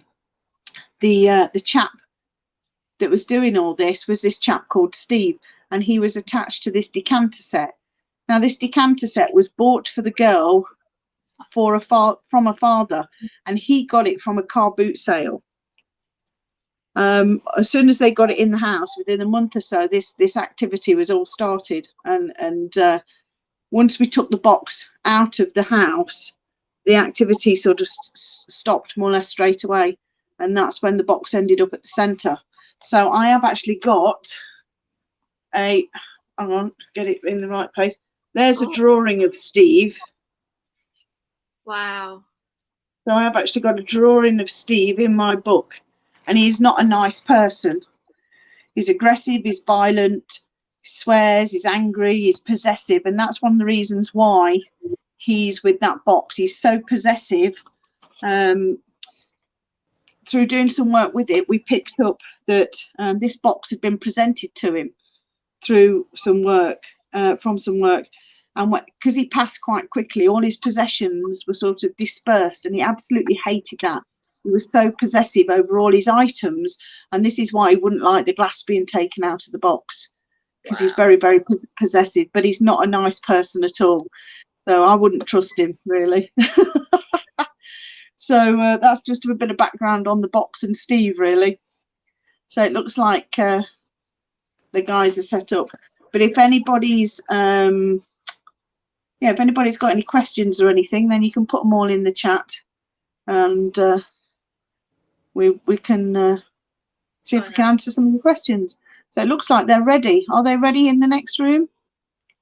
the chap that was doing all this was this chap called Steve, and he was attached to this decanter set. Now, this decanter set was bought for the girl from a father, and he got it from a car boot sale. As soon as they got it in the house, within a month or so, this activity was all started. And once we took the box out of the house, the activity sort of stopped more or less straight away. And that's when the box ended up at the centre. So I have actually got hang on, get it in the right place. There's a drawing of Steve. wow. So I have actually got a drawing of Steve in my book, and he's not a nice person. He's aggressive, he's violent, he swears, he's angry, he's possessive, and that's one of the reasons why he's with that box. He's so possessive. Through doing some work with it, we picked up that this box had been presented to him through some work, and because he passed quite quickly, all his possessions were sort of dispersed, and he absolutely hated that. He was so possessive over all his items, and this is why he wouldn't like the glass being taken out of the box, because he's very, very possessive. But he's not a nice person at all, so I wouldn't trust him really. So that's just a bit of background on the box and Steve, really. So it looks like the guys are set up. But if anybody's if anybody's got any questions or anything, then you can put them all in the chat, and we can see if we can answer some of the questions. So it looks like they're ready. Are they ready in the next room?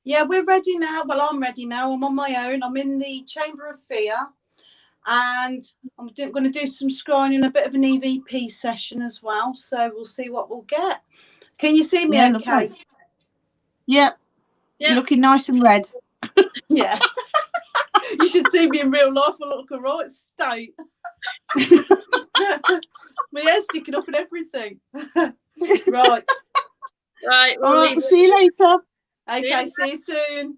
Yeah, we're ready now. Well, I'm ready now. I'm on my own. I'm in the Chamber of Fear, and I'm going to do some scrying and a bit of an EVP session as well. So we'll see what we'll get. Can you see me okay? Lovely. Yeah. You're looking nice and red. Yeah. You should see me in real life. I look a right state. My hair's sticking up and everything. Right. Right. All right. We'll see you later. Okay. See you soon.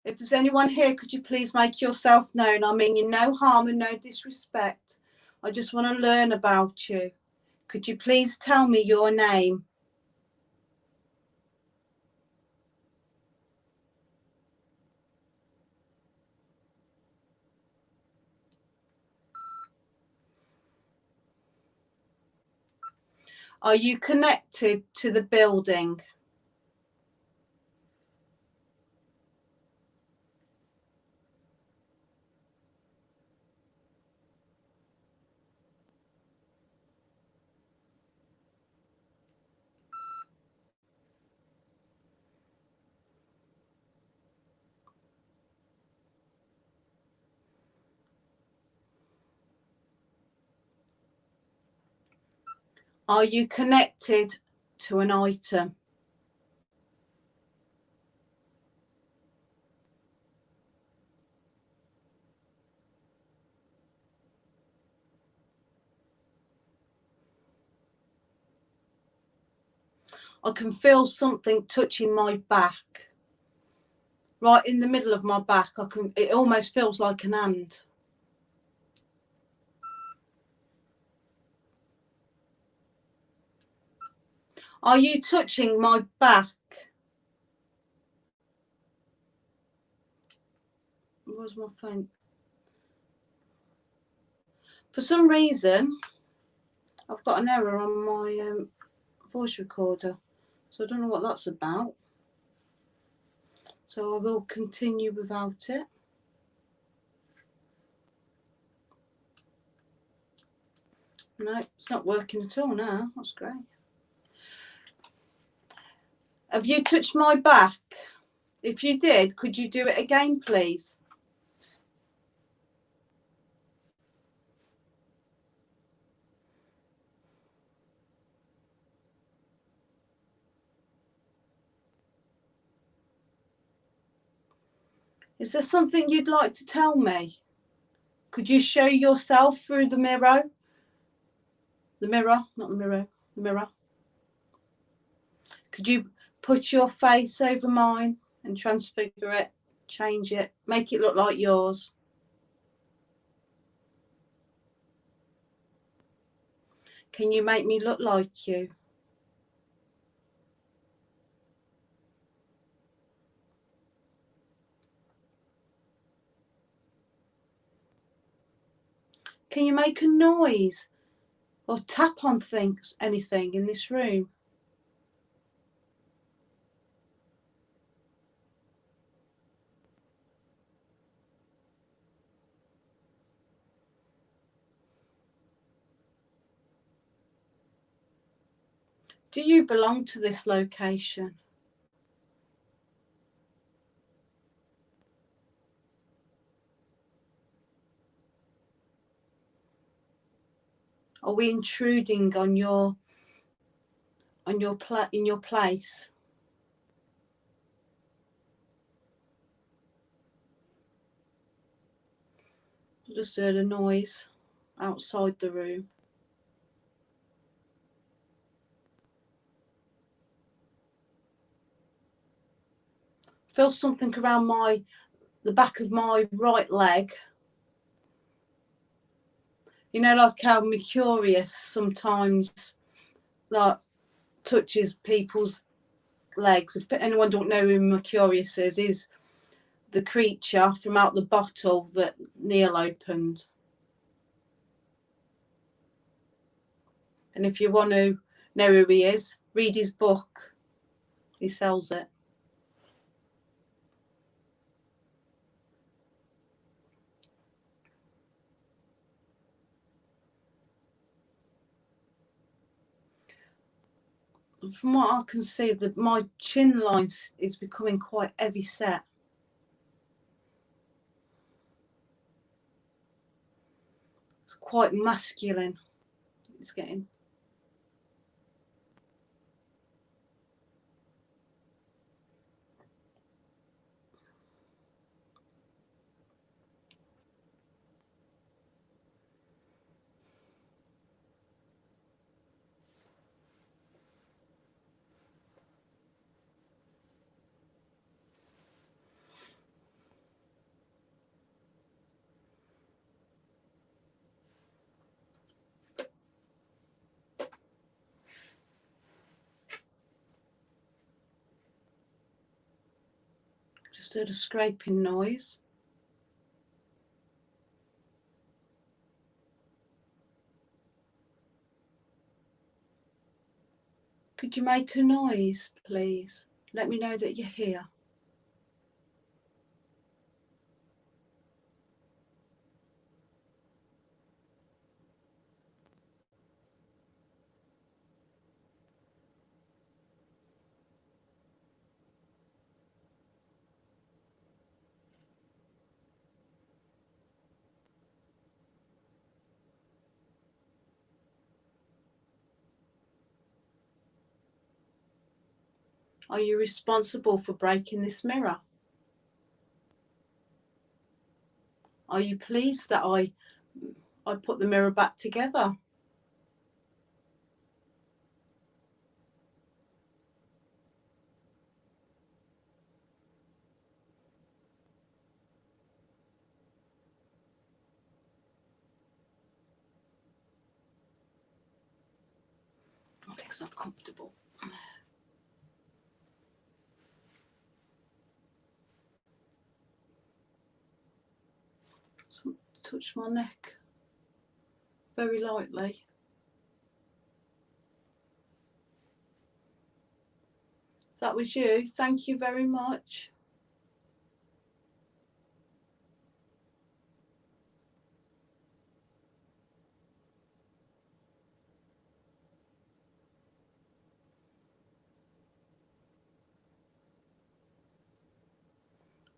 If there's anyone here, could you please make yourself known? I mean you no harm and no disrespect. I just want to learn about you. Could you please tell me your name? Are you connected to the building? Are you connected to an item? I can feel something touching my back. Right in the middle of my back. It almost feels like an hand. Are you touching my back? Where's my phone? For some reason, I've got an error on my voice recorder. So I don't know what that's about. So I will continue without it. No, it's not working at all now. That's great. Have you touched my back? If you did, could you do it again, please? Is there something you'd like to tell me? Could you show yourself through the mirror? The mirror, not the mirror, the mirror. Could you put your face over mine and transfigure it, change it, make it look like yours? Can you make me look like you? Can you make a noise or tap on things, anything in this room? Do you belong to this location? Are we intruding on your place? I just heard a noise outside the room. Feel something around the back of my right leg. You know, like how Mercurius sometimes like touches people's legs. If anyone don't know who Mercurius is, he's the creature from out the bottle that Neil opened. And if you want to know who he is, read his book. He sells it. From what I can see, my chin line is becoming quite heavy set. It's quite masculine. It's getting. Just heard a scraping noise. Could you make a noise, please? Let me know that you're here. Are you responsible for breaking this mirror? Are you pleased that I put the mirror back together? I think it's uncomfortable. Touch my neck very lightly. That was you. Thank you very much.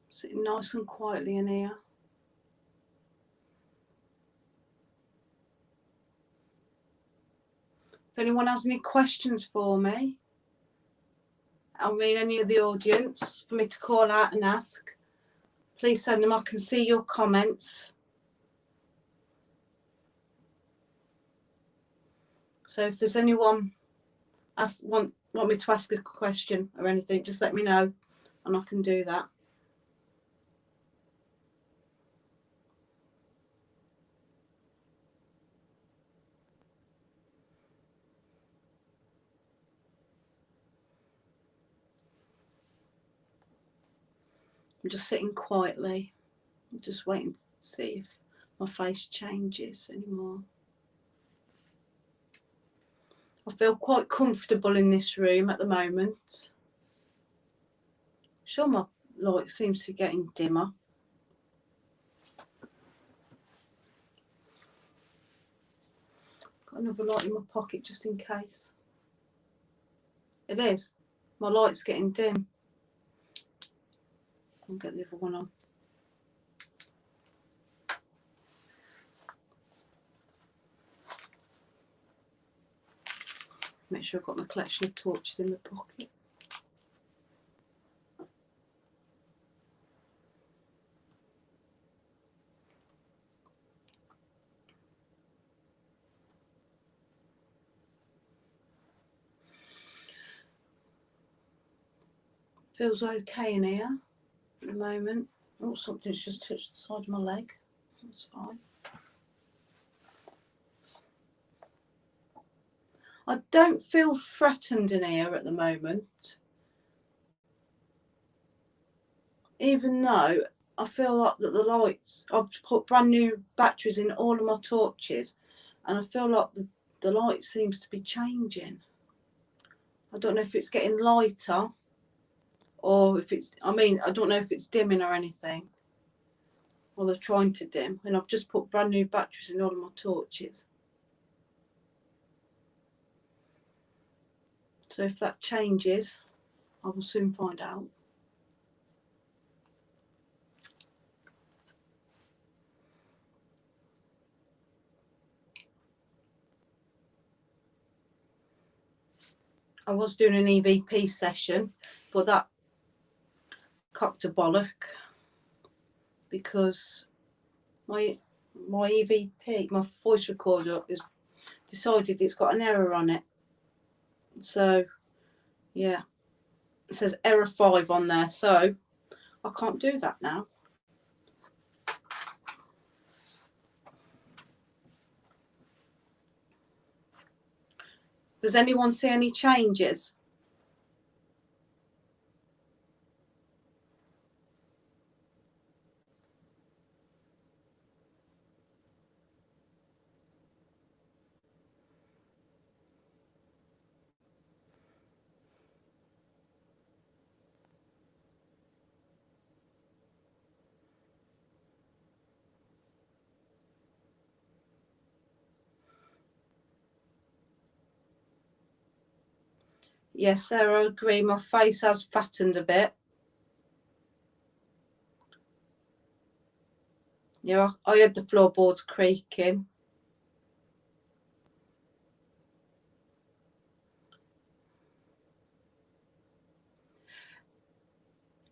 Sitting nice and quietly in here. If anyone has any questions for me, I mean any of the audience, for me to call out and ask, please send them. I can see your comments. So if there's anyone want me to ask a question or anything, just let me know and I can do that. I'm just sitting quietly. I'm just waiting to see if my face changes anymore. I feel quite comfortable in this room at the moment. Sure, my light seems to be getting dimmer. Got another light in my pocket just in case. It is. My light's getting dim. I'll get the other one on. Make sure I've got my collection of torches in the pocket. Feels okay in here at the moment. Oh, something's just touched the side of my leg. That's fine. I don't feel threatened in here at the moment. Even though I feel like that the lights, I've put brand new batteries in all of my torches and I feel like the light seems to be changing. I don't know if it's getting lighter or if it's, I don't know if it's dimming or anything. Or they're trying to dim. And I've just put brand new batteries in all of my torches. So if that changes, I will soon find out. I was doing an EVP session, but that cocked a bollock because my EVP, my voice recorder, is decided it's got an error on it. So yeah, it says error 5 on there, so I can't do that now. Does anyone see any changes? Yes, Sarah, I agree. My face has fattened a bit. Yeah, I heard the floorboards creaking.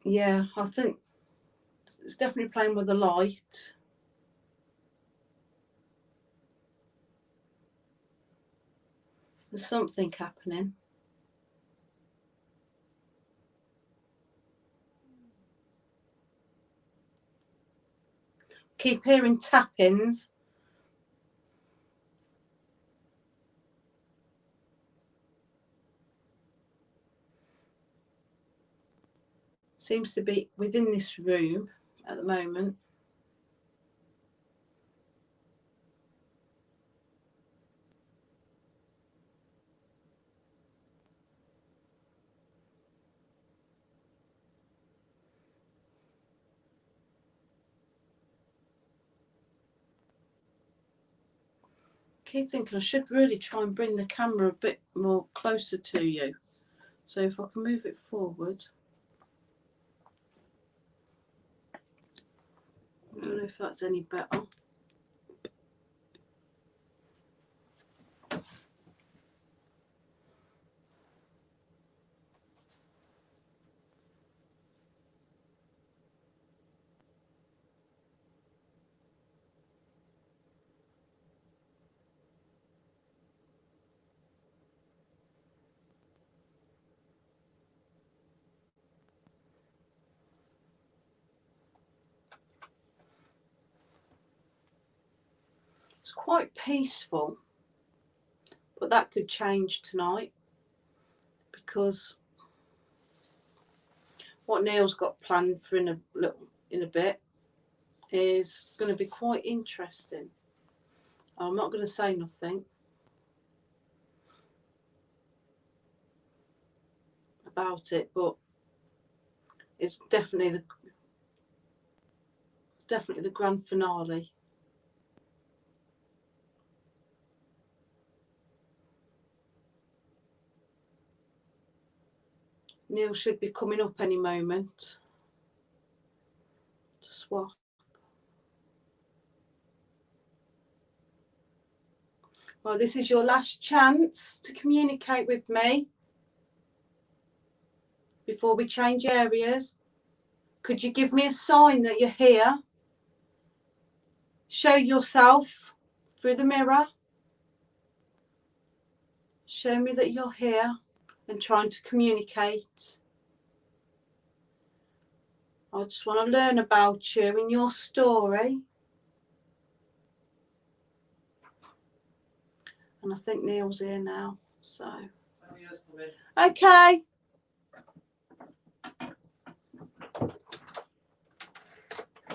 Yeah, I think it's definitely playing with the light. There's something happening. Keep hearing tappings. Seems to be within this room at the moment. Keep thinking I should really try and bring the camera a bit more closer to you. So if I can move it forward. I don't know if that's any better. It's quite peaceful, but that could change tonight because what Neil's got planned for in a bit is going to be quite interesting. I'm not going to say nothing about it, but it's definitely the grand finale. Neil should be coming up any moment to swap. Well, this is your last chance to communicate with me before we change areas. Could you give me a sign that you're here? Show yourself through the mirror. Show me that you're here and trying to communicate. I just want to learn about you and your story. And I think Neil's here now, so. Okay.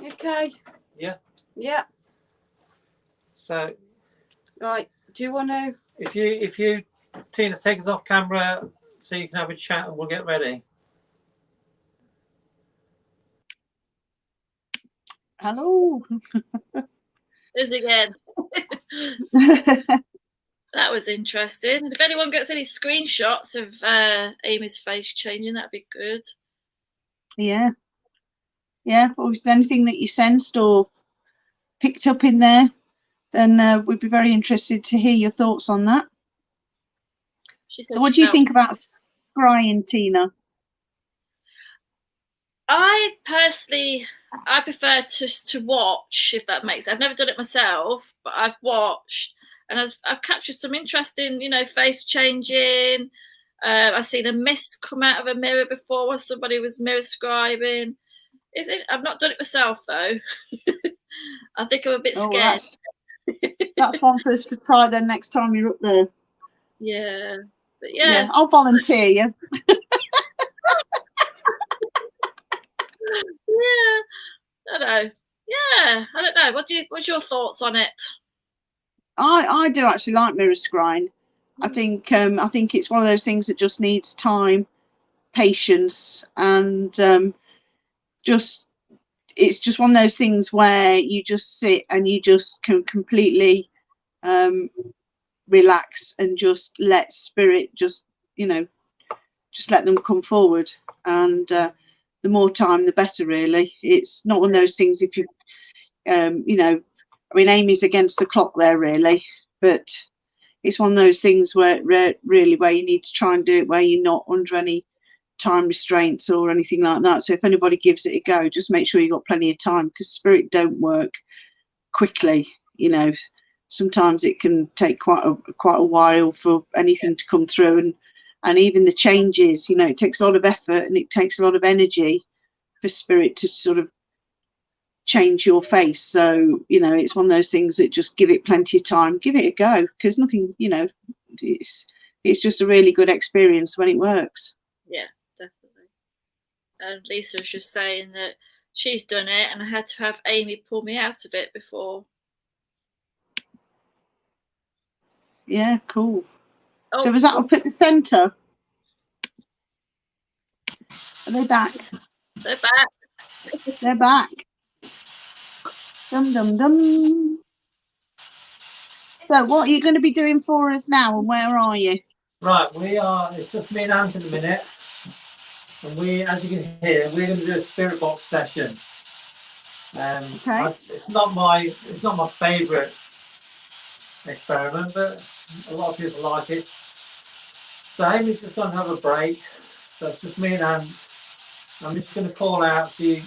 Okay. Yeah. Yeah. So Right. Do you want to? if you Tina, take us off camera so you can have a chat and we'll get ready. Hello. Us again. That was interesting. And if anyone gets any screenshots of Amy's face changing, that'd be good. Yeah. Yeah. Or if there's anything that you sensed or picked up in there, then we'd be very interested to hear your thoughts on that. She said So what she do you felt- think about scrying, Tina? I personally, I prefer to watch, if that makes sense. I've never done it myself, but I've watched and I've captured some interesting, face changing. I've seen a mist come out of a mirror before where somebody was mirror scribing. I've not done it myself though. I think I'm a bit scared. That's one for us to try then next time you're up there. Yeah. But yeah. I'll volunteer you. Yeah, I don't know. Yeah, I don't know. What's your thoughts on it? I do actually like mirror scrying. I think it's one of those things that just needs time, patience, and it's just one of those things where you just sit and you just can completely relax and just let spirit just just let them come forward, and the more time the better, really. It's not one of those things, if you you know, I mean, Amy's against the clock there, really, but it's one of those things where really where you need to try and do it where you're not under any time restraints or anything like that. So if anybody gives it a go, just make sure you've got plenty of time, because spirit don't work quickly. You know, sometimes it can take quite a while for anything to come through, and even the changes, you know, it takes a lot of effort and it takes a lot of energy for spirit to sort of change your face. So, you know, it's one of those things that just give it plenty of time, give it a go, because nothing, you know, it's just a really good experience when it works. Yeah, definitely. And Lisa was just saying that she's done it, and I had to have Amy pull me out of it before. Yeah, cool. Oh, So was that up at the centre? Are they back? they're back. They're back. Dum dum dum. So what are you going to be doing for us now, and where are you? Right, it's just me and Ant at the minute. And as you can hear, we're going to do a spirit box session. Okay. It's not my favourite experiment, but a lot of people like it. So Amy's just going to have a break. So it's just me and Ant. I'm just going to call out, see.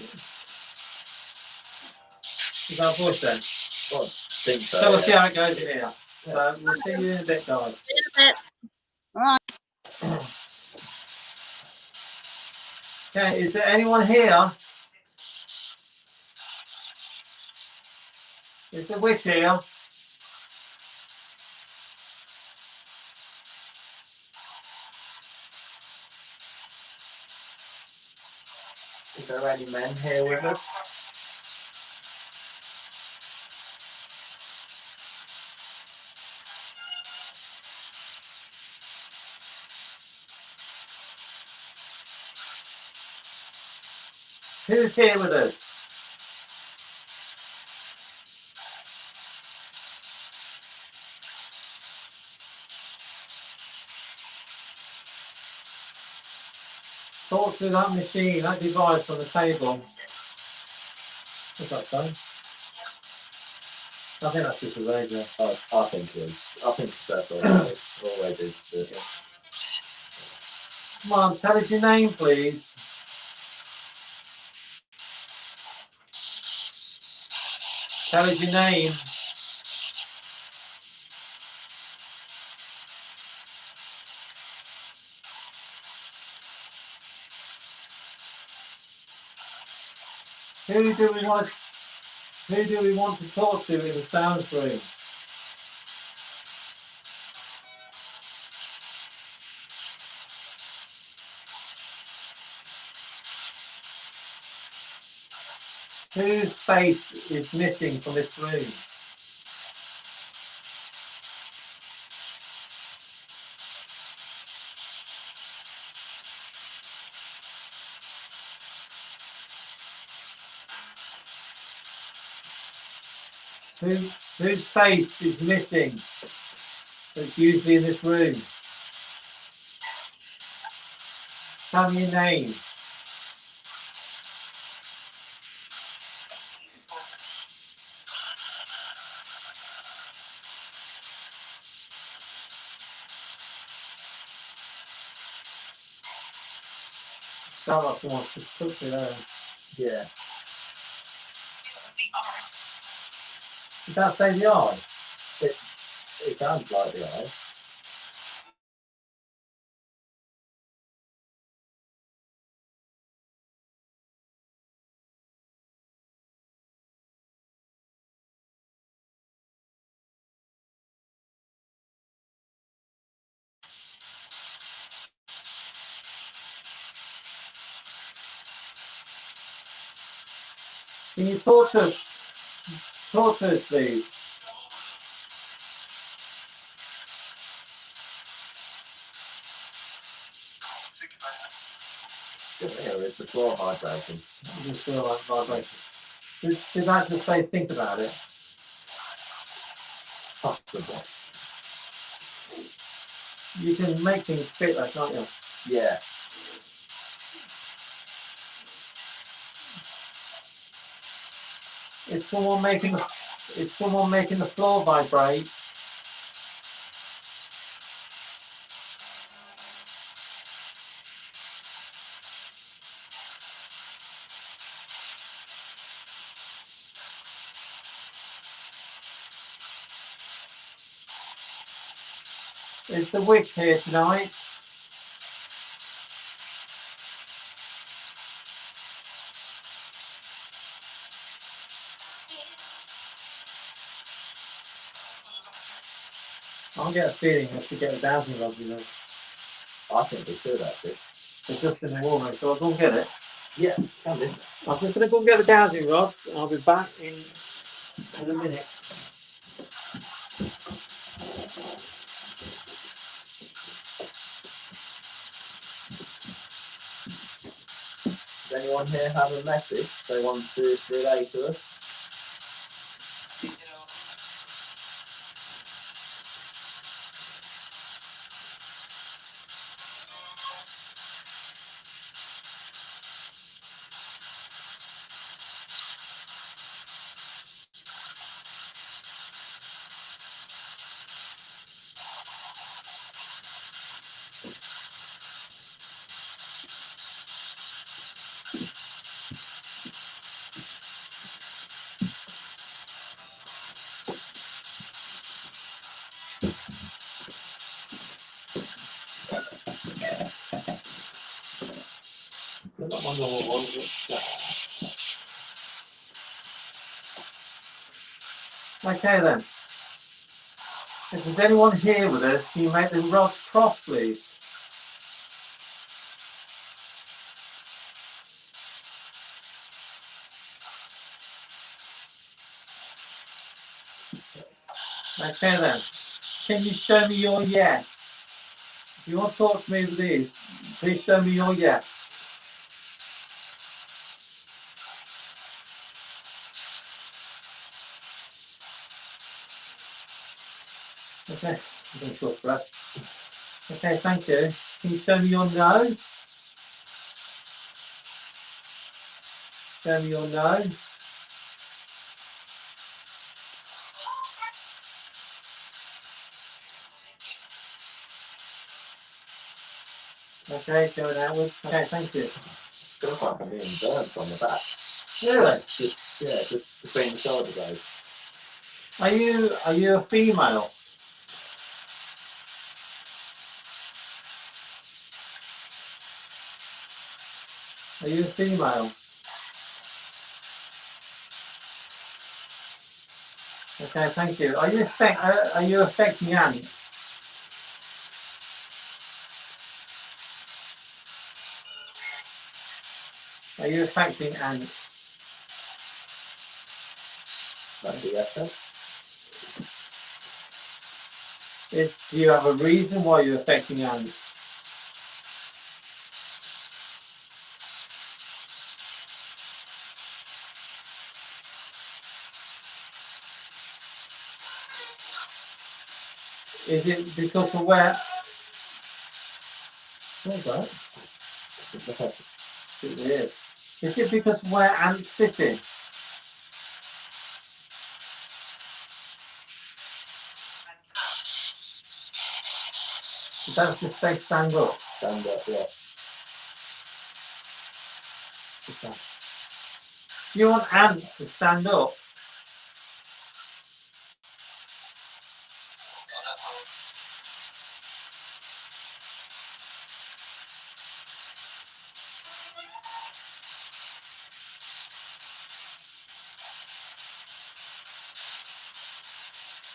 Is that a voice then? I think so. So we'll see how it goes in here. So we'll see you in a bit, guys. In a bit. All right. Okay, is there anyone here? Is the witch here? Is there any men here with us? Who's here with us? Talk through that machine, that device on the table. What's that saying? I think that's just a radio. I think it is. I think that's always is. But, Come on, tell us your name, please. Tell us your name. Who do we want to talk to in the sounds room? Whose face is missing from this room? Whose face is missing that's usually in this room? Tell me your name. Sounds like someone just took me there. yeah. Did that say the eye? It sounds like the eye. Can you talk to us? Talk to us, please. Here is the floor vibrating. I just feel like vibration. Did that just say think about it? Possibly. You can make things fit, though, can't you? Yeah. Is someone making the floor vibrate? Is the witch here tonight? I get a feeling I should get a dowsing rod, you know. I think they should actually. It's just in the warmer, so I'll go and get it. Yeah, can do. I'm just going to go and get the dowsing rods. I'll be back in a minute. Does anyone here have a message they want to relay to us? Okay then. If there's anyone here with us, can you make the rods cross, please? Okay then. Can you show me your yes? If you want to talk to me with these, please show me your yes. Okay, I'm going short breath. Okay, thank you. Can you show me your no? Show me your no. Okay, going outwards. Okay, thank you. Feels like I'm being burnt on the back. Really? Just between the shoulder blades. Are you a female? Are you a female? Okay, thank you. Are you affecting ants? Are you affecting ants? That's the yes then. Do you have a reason why you're affecting ants? Is it because of where? What's that? It's weird. Is it because of where ants sitting? That's just say stand up. Stand up, yeah. Do you want ants to stand up?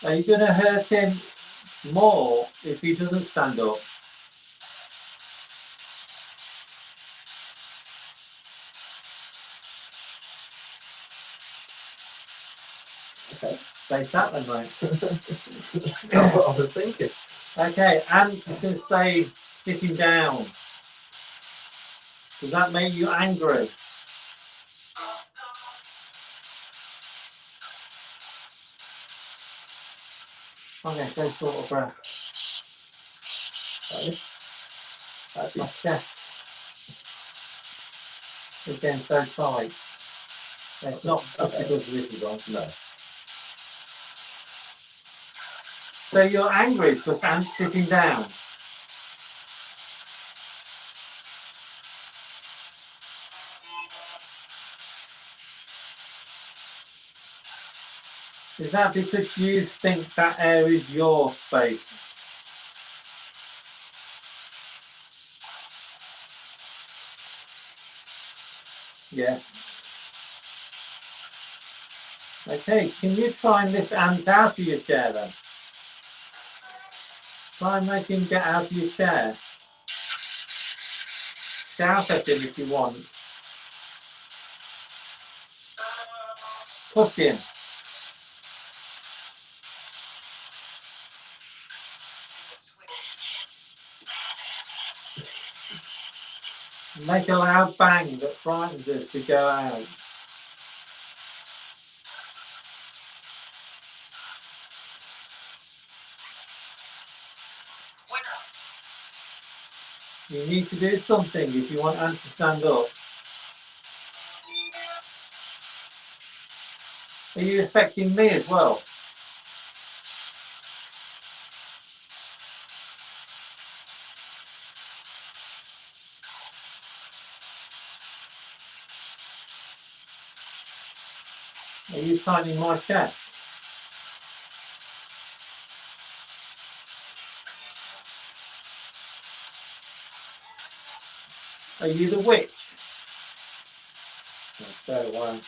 Are you going to hurt him more if he doesn't stand up? Okay. Stay sat then, mate. That's what I was thinking. Okay, ants is going to stay sitting down. Does that make you angry? Okay, go sort of breath. Right. That's My it. chest is getting so tight. It's not just because this is on. No. So you're angry because Ant's sitting down. Is that because you think that air is your space? Yes. Okay, can you try and lift Ant out of your chair then? Try and make him get out of your chair. Shout at him if you want. Push him. Make a loud bang that frightens us to go out. You need to do something if you want Ant to stand up. Are you affecting me as well? Are you tightening my chest? Are you the witch? So,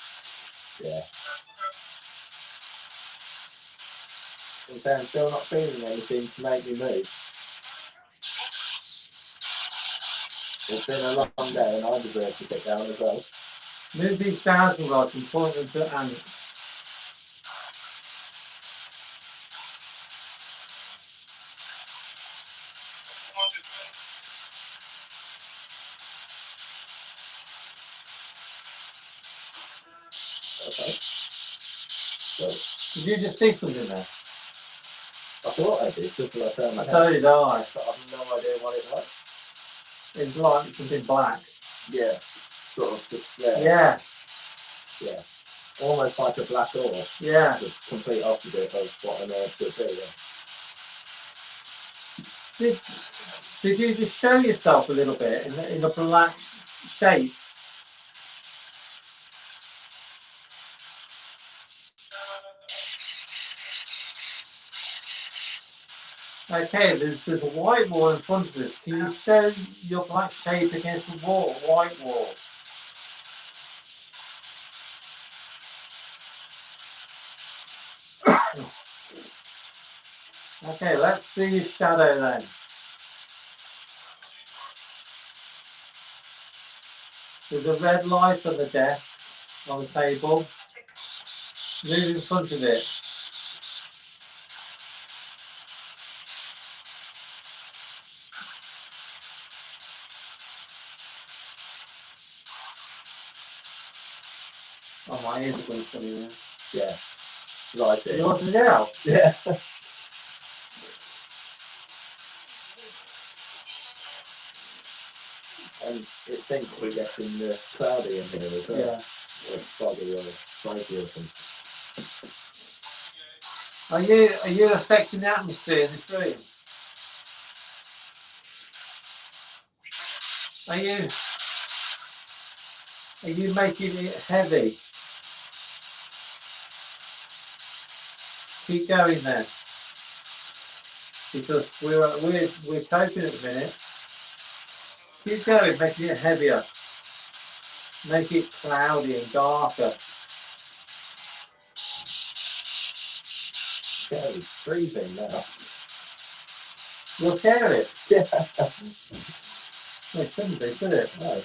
Yeah. I'm still not feeling anything to make me move. It's been a long day and I deserve to sit down as well. move these dazzle rods and point them to Ant. Okay. So, Did you just see something there? I thought I did, just as I turned my head. So did I. But I've no idea what it was. It's like something black. Yeah. Sort of just there. Yeah, Yeah. Almost like a black orb. yeah. The complete opposite of what an orb should be. Yeah. Did you just show yourself a little bit in a black shape? Okay, there's a white wall in front of us. Can you show your black shape against the wall, white wall? Okay, let's see your shadow then. There's a red light on the desk, on the table. Move in front of it. Oh, my ears are going funny now. Yeah. Right You here. want to go? Yeah. And it seems to be getting cloudy in here as well. Yeah. Or foggy or smoky or something. Are you affecting the atmosphere in this room? Are you making it heavy? Keep going then, because we're coping at the minute. Keep going, making it heavier. Make it cloudy and darker. Yeah, it's freezing now. You'll tear it. Yeah. No, it shouldn't be, should it? No.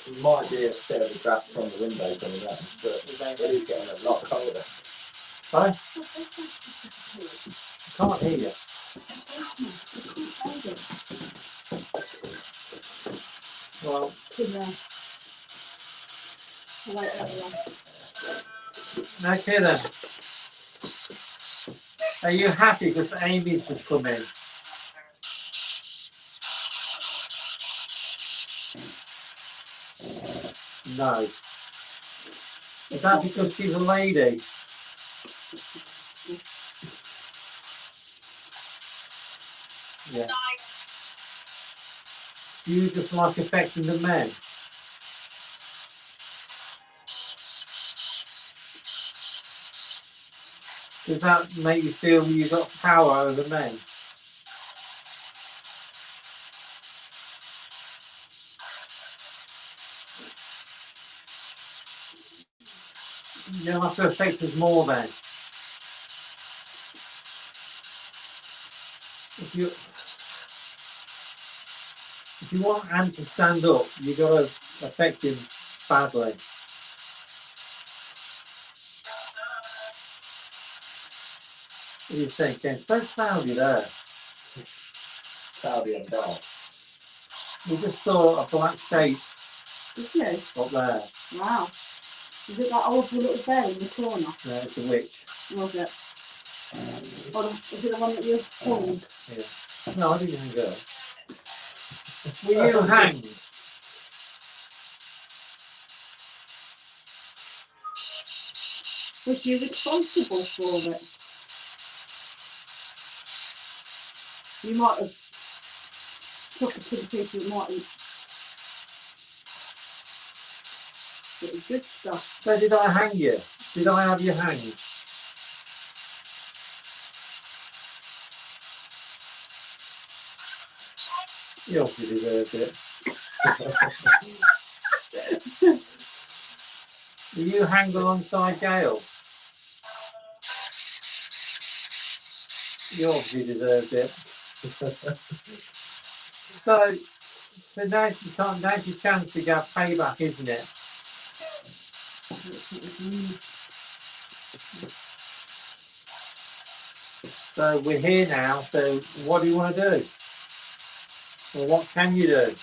It might be a bit of a draft from the window coming out, but it is getting a lot colder. Sorry? I can't hear you. Well, okay then. Are you happy because Amy's just come in? No. Is that because she's a lady? Yes. Do you just like affecting the men? Does that make you feel you've got power over men? You don't have to affect us more then. If you want Ant to stand up, you've got to affect him badly. What do you think, Ken? So cloudy there. Cloudy and dark. We just saw a black shape Did you? up there. Wow. Is it that horrible little bear in the corner? Yeah, it's a witch. Was it? Or is it the one that you hung? Yeah. No, I didn't hang up. Were you hanged? Was you responsible for it? You might have took it to the people who might have judged stuff. So did I hang you? Did I have you hanged? You obviously deserved it. Were you hanged alongside Gail? You obviously deserved it. So now's your time, now's your chance to get payback, isn't it? So we're here now, so what do you want to do? Well, what can you do?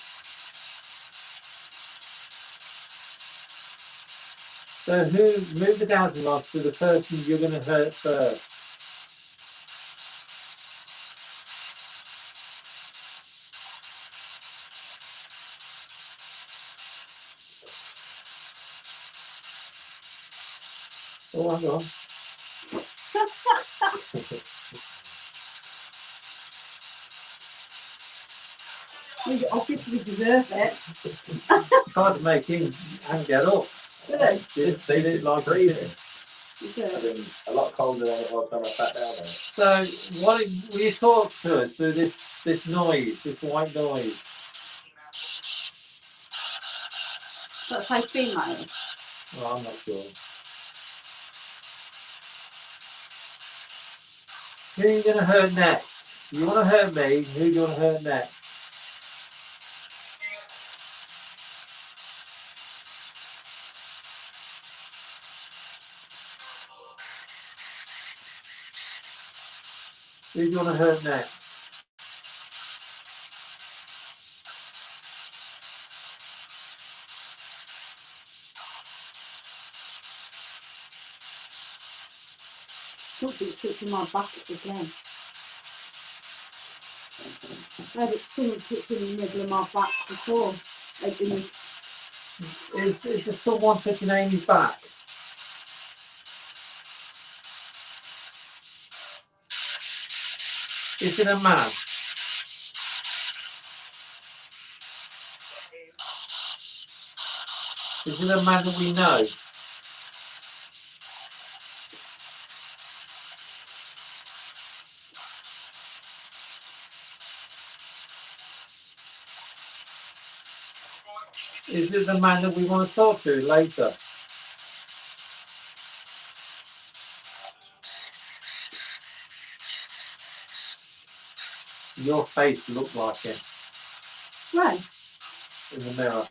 So who move the dowsing rods to the person you're going to hurt first? Oh, hang on. You obviously deserve it. Tried to make him and get up. Really? This seat is like freezing. Is it? I've been a lot colder than it was when I sat down there. So what will you talk to us through this noise, this white noise? Let's say female. Well, I'm not sure. Who are you going to hurt next? You want to hurt me? Who do you want to hurt next? Who do you want to hurt next? Something sits in my back again. I had something sits in the middle of my back before. Is there someone touching Amy's back? Is it a man? Is it a man that we know? Is it the man that we want to talk to later? Your face looked like it When? in the mirror.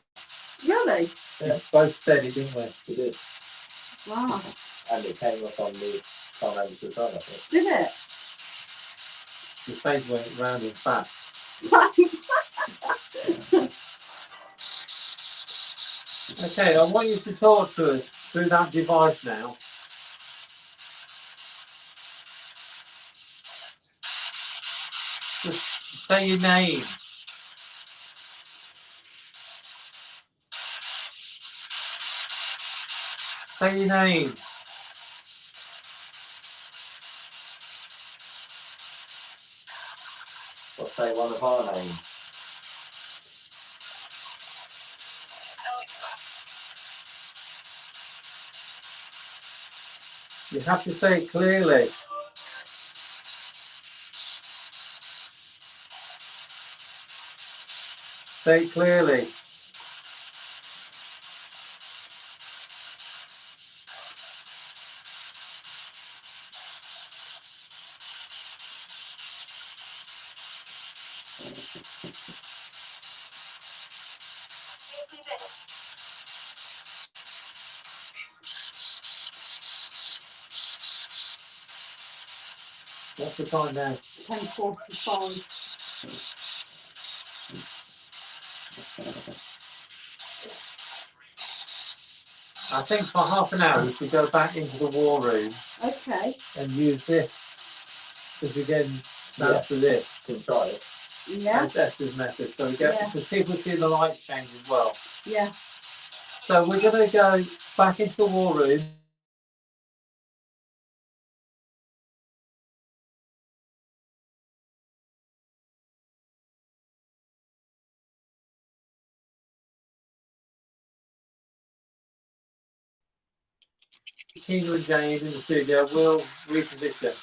Really? Yeah, both said it, didn't we? We did. Wow. And it came up on the Tom Anderson side, I think. Did it? Your face went round and fat. Thanks. Okay, I want you to talk to us through that device now. Just say your name. say your name. Or say one of our names. You have to say it clearly. Say it clearly. What's the time now? 10:45. I think for half an hour we should go back into the war room Okay. and use this because we're getting sounds to this. Can try it. Yeah. That's Esther's method. So we get Yeah. because people see the lights change as well. Yeah. So we're going to go back into the war room. Tina and Jane in the studio will reposition.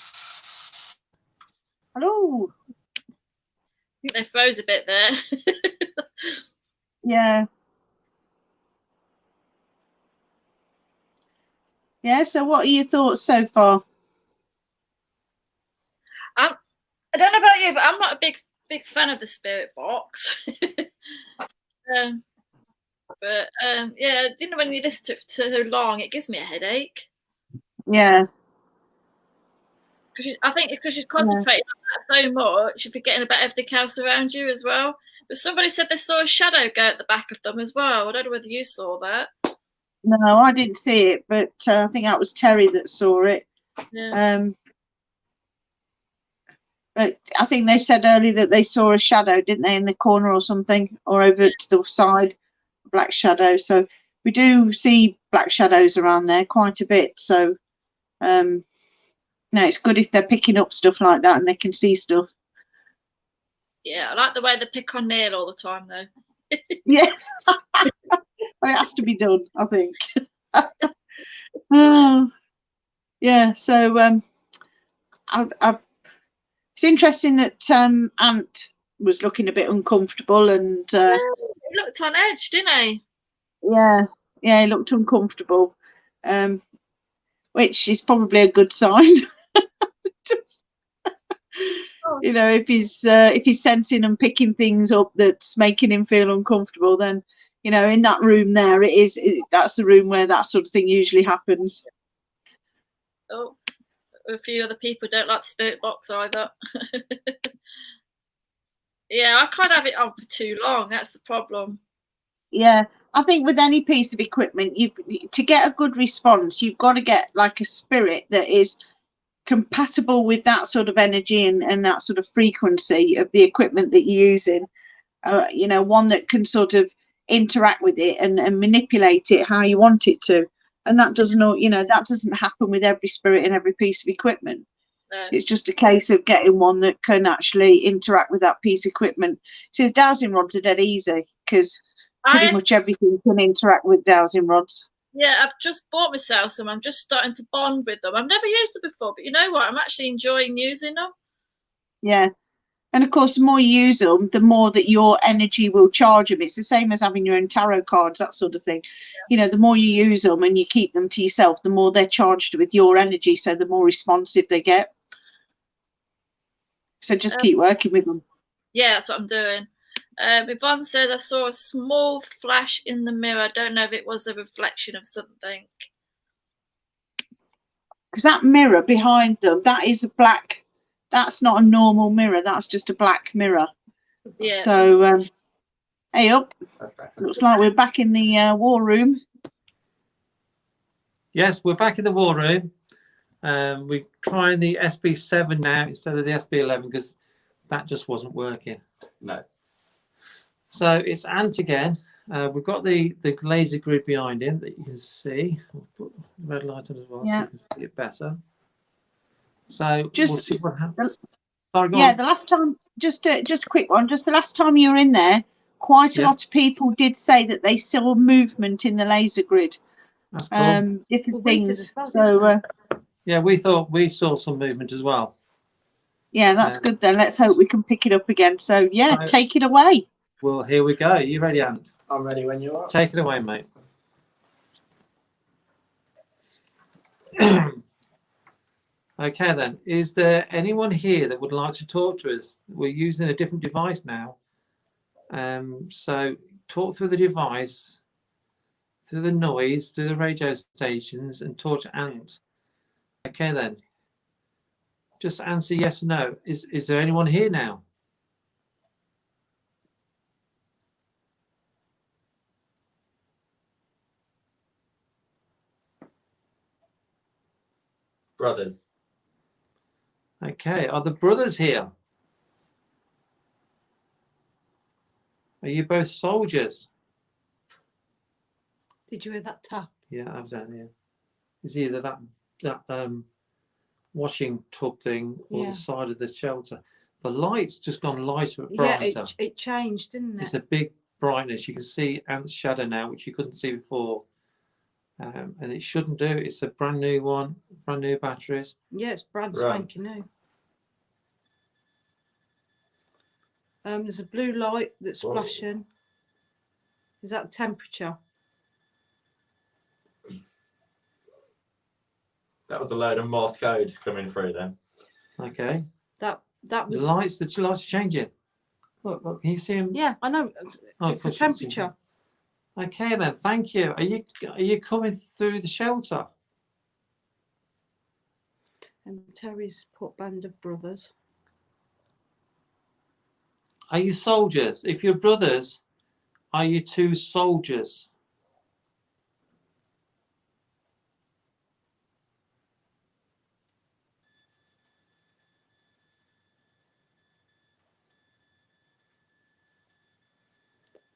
Hello. I think they froze a bit there. Yeah. Yeah, so what are your thoughts so far? I don't know about you, but I'm not a big fan of the spirit box. Yeah, you know, when you listen to it for so long, it gives me a headache. Yeah. I think because you're concentrating on that so much, you're forgetting about everything else around you as well. But somebody said they saw a shadow go at the back of them as well. I don't know whether you saw that. No, I didn't see it, but I think that was Terry that saw it. Yeah. But I think they said earlier that they saw a shadow, didn't they, in the corner or something, or over to the side, black shadow. So we do see black shadows around there quite a bit. So no, it's good if they're picking up stuff like that and they can see stuff. Yeah, I like the way they pick on Neil all the time, though. Yeah, it has to be done, I think. Oh, yeah. So it's interesting that Ant was looking a bit uncomfortable, and He looked on edge, didn't he? yeah, he looked uncomfortable, which is probably a good sign. Just, you know, if he's sensing and picking things up that's making him feel uncomfortable, then you know, in that room there, that's the room where that sort of thing usually happens. Oh, a few other people don't like the spirit box either. Yeah, I can't have it on for too long. That's the problem. Yeah, I think with any piece of equipment, to get a good response, you've got to get like a spirit that is compatible with that sort of energy and that sort of frequency of the equipment that you're using. You know, one that can sort of interact with it and manipulate it how you want it to. And that doesn't happen with every spirit and every piece of equipment. No. It's just a case of getting one that can actually interact with that piece of equipment. See, the dowsing rods are dead easy because pretty much everything can interact with dowsing rods. Yeah, I've just bought myself some. I'm just starting to bond with them. I've never used them before, but you know what? I'm actually enjoying using them. Yeah. And of course, the more you use them, the more that your energy will charge them. It's the same as having your own tarot cards, that sort of thing. Yeah. You know, the more you use them and you keep them to yourself, the more they're charged with your energy. So the more responsive they get. So just keep working with them. Yeah, that's what I'm doing. Yvonne says, I saw a small flash in the mirror. I don't know if it was a reflection of something. Because that mirror behind them, that is a black, that's not a normal mirror. That's just a black mirror. Yeah. So, hey up. That's better. Looks like we're back in the war room. Yes, we're back in the war room. We're trying the SB7 now instead of the SB11 because that just wasn't working. No. So it's Ant again. We've got the laser grid behind him that you can see. We'll put the red light on as well so Yeah. you can see it better. So Just- we'll see what happens. Sorry, go Yeah, on. the last time, just a quick one. Just the last time you were in there, quite a Yeah. lot of people did say that they saw movement in the laser grid. That's cool. Different Well, we did things. as well, So Yeah, we thought we saw some movement as well. yeah, that's Yeah. good then. Let's hope we can pick it up again. So yeah, Right. take it away. Well, here we go. You ready, Ant? I'm ready when you are. Take it away, mate. Okay, then. Is there anyone here that would like to talk to us? We're using a different device now. So talk through the device, through the noise, through the radio stations, and talk to Ant. Okay, then. Just answer yes or no. Is there anyone here now? Brothers. Okay, are the brothers here? Are you both soldiers? Did you hear that tap? Yeah, I've done. Yeah, it's either that washing tub thing or Yeah. the side of the shelter. The light's just gone lighter, Yeah, brighter. it changed, didn't It's it? a big brightness. You can see Ant's shadow now, which you couldn't see before. And it shouldn't do. It's a brand new one, brand new batteries. Yeah, it's brand Right. spanking new. There's a blue light that's Whoa. flashing. Is that the temperature? That was a load of Morse codes coming through then. Okay, That the was. lights are changing. Look, can you see them? Yeah, I know. Oh, It's the of course you can see temperature. them. Okay, then. Thank you. Are you coming through the shelter? And Terry's put band of brothers. Are you soldiers? If you're brothers, are you two soldiers?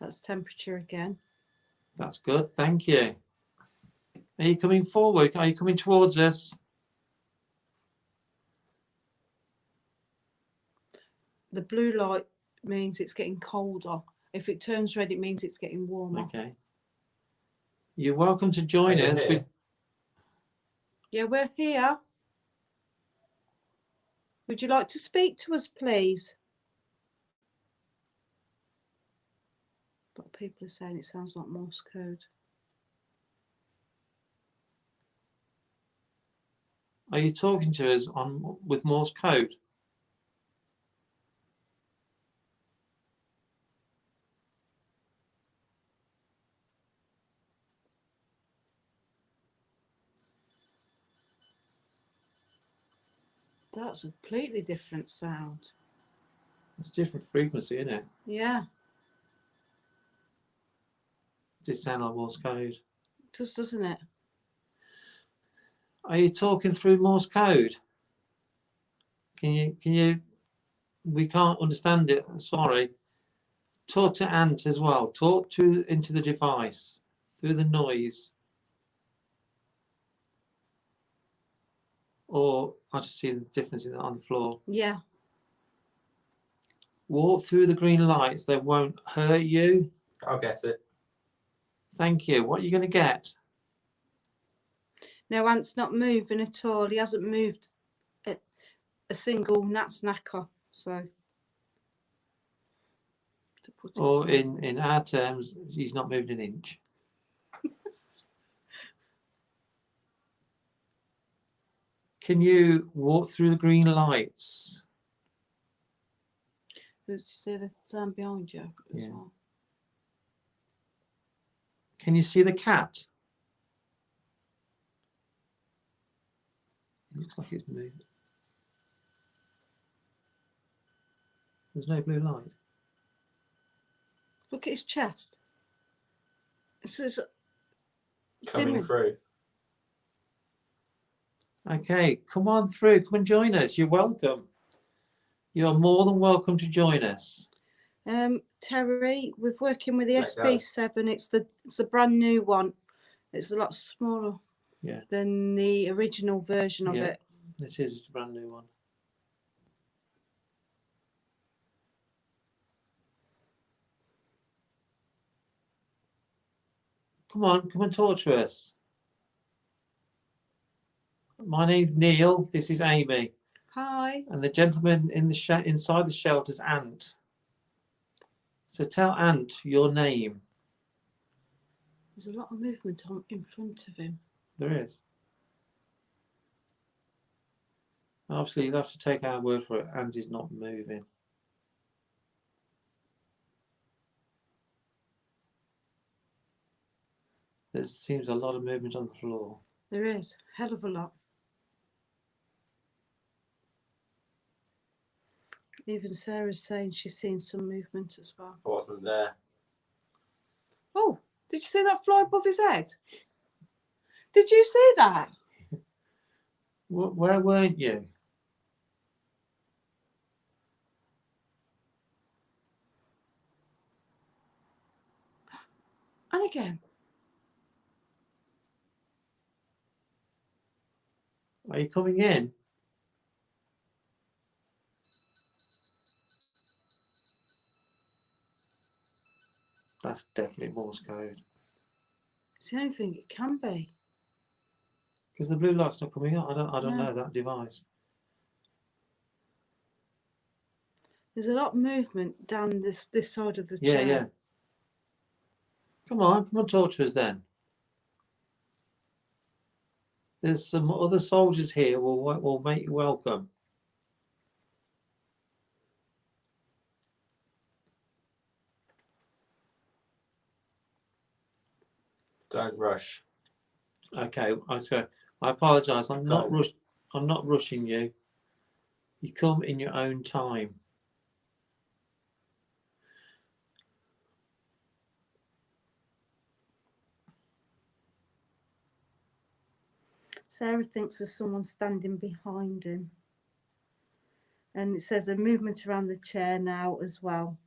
That's temperature again. That's good. Thank you. Are you coming forward? Are you coming towards us? The blue light means it's getting colder. If it turns red, it means it's getting warmer. Okay. You're welcome to join Are you us. here? Yeah, we're here. Would you like to speak to us, please? A lot of people are saying it sounds like Morse code. Are you talking to us with Morse code? That's a completely different sound. It's a different frequency, isn't it? Yeah, Does it sound like Morse code? just doesn't it? Are you talking through Morse code? Can you? We can't understand it. Sorry. Talk to Ant as well. Talk into the device through the noise. Or I just see the difference on the floor. Yeah. Walk through the green lights. They won't hurt you. I'll get it. Thank you. What are you going to get? No, Ant's not moving at all. He hasn't moved a single nat snacker. So. To put it Or politely. in our terms, he's not moved an inch. Can you walk through the green lights? Did you see the sound behind you as Yeah. well? Can you see the cat? It looks like it's moved. There's no blue light. Look at his chest. It's Coming dimming. through. Okay, come on through. Come and join us. You're welcome. You're more than welcome to join us. Terry, we're working with the Let go. SB7. It's the brand new one. It's a lot smaller Yeah. than the original version of Yeah. it. It is. It's a brand new one. Come on, come and talk to us. My name's Neil. This is Amy, Hi. and the gentleman in the inside the shelter's Ant. So tell Ant your name. There's a lot of movement on in front of him. There is. Obviously, you'll have to take our word for it. Ant is not moving. There seems a lot of movement on the floor. There is. Hell of a lot. Even Sarah's saying she's seen some movement as well. I wasn't there. Oh, did you see that fly above his head? Did you see that? Where weren't you? And again. Are you coming in? That's definitely Morse code. It's the only thing it can be. Because the blue light's not coming up. I don't No. know that device. There's a lot of movement down this side of the Yeah, chair. yeah. Come on talk to us then. There's some other soldiers here. We'll make you welcome. Don't rush. Okay, I apologise. I'm not Go. I'm not rushing you. You come in your own time. Sarah thinks there's someone standing behind him. And it says a movement around the chair now as well.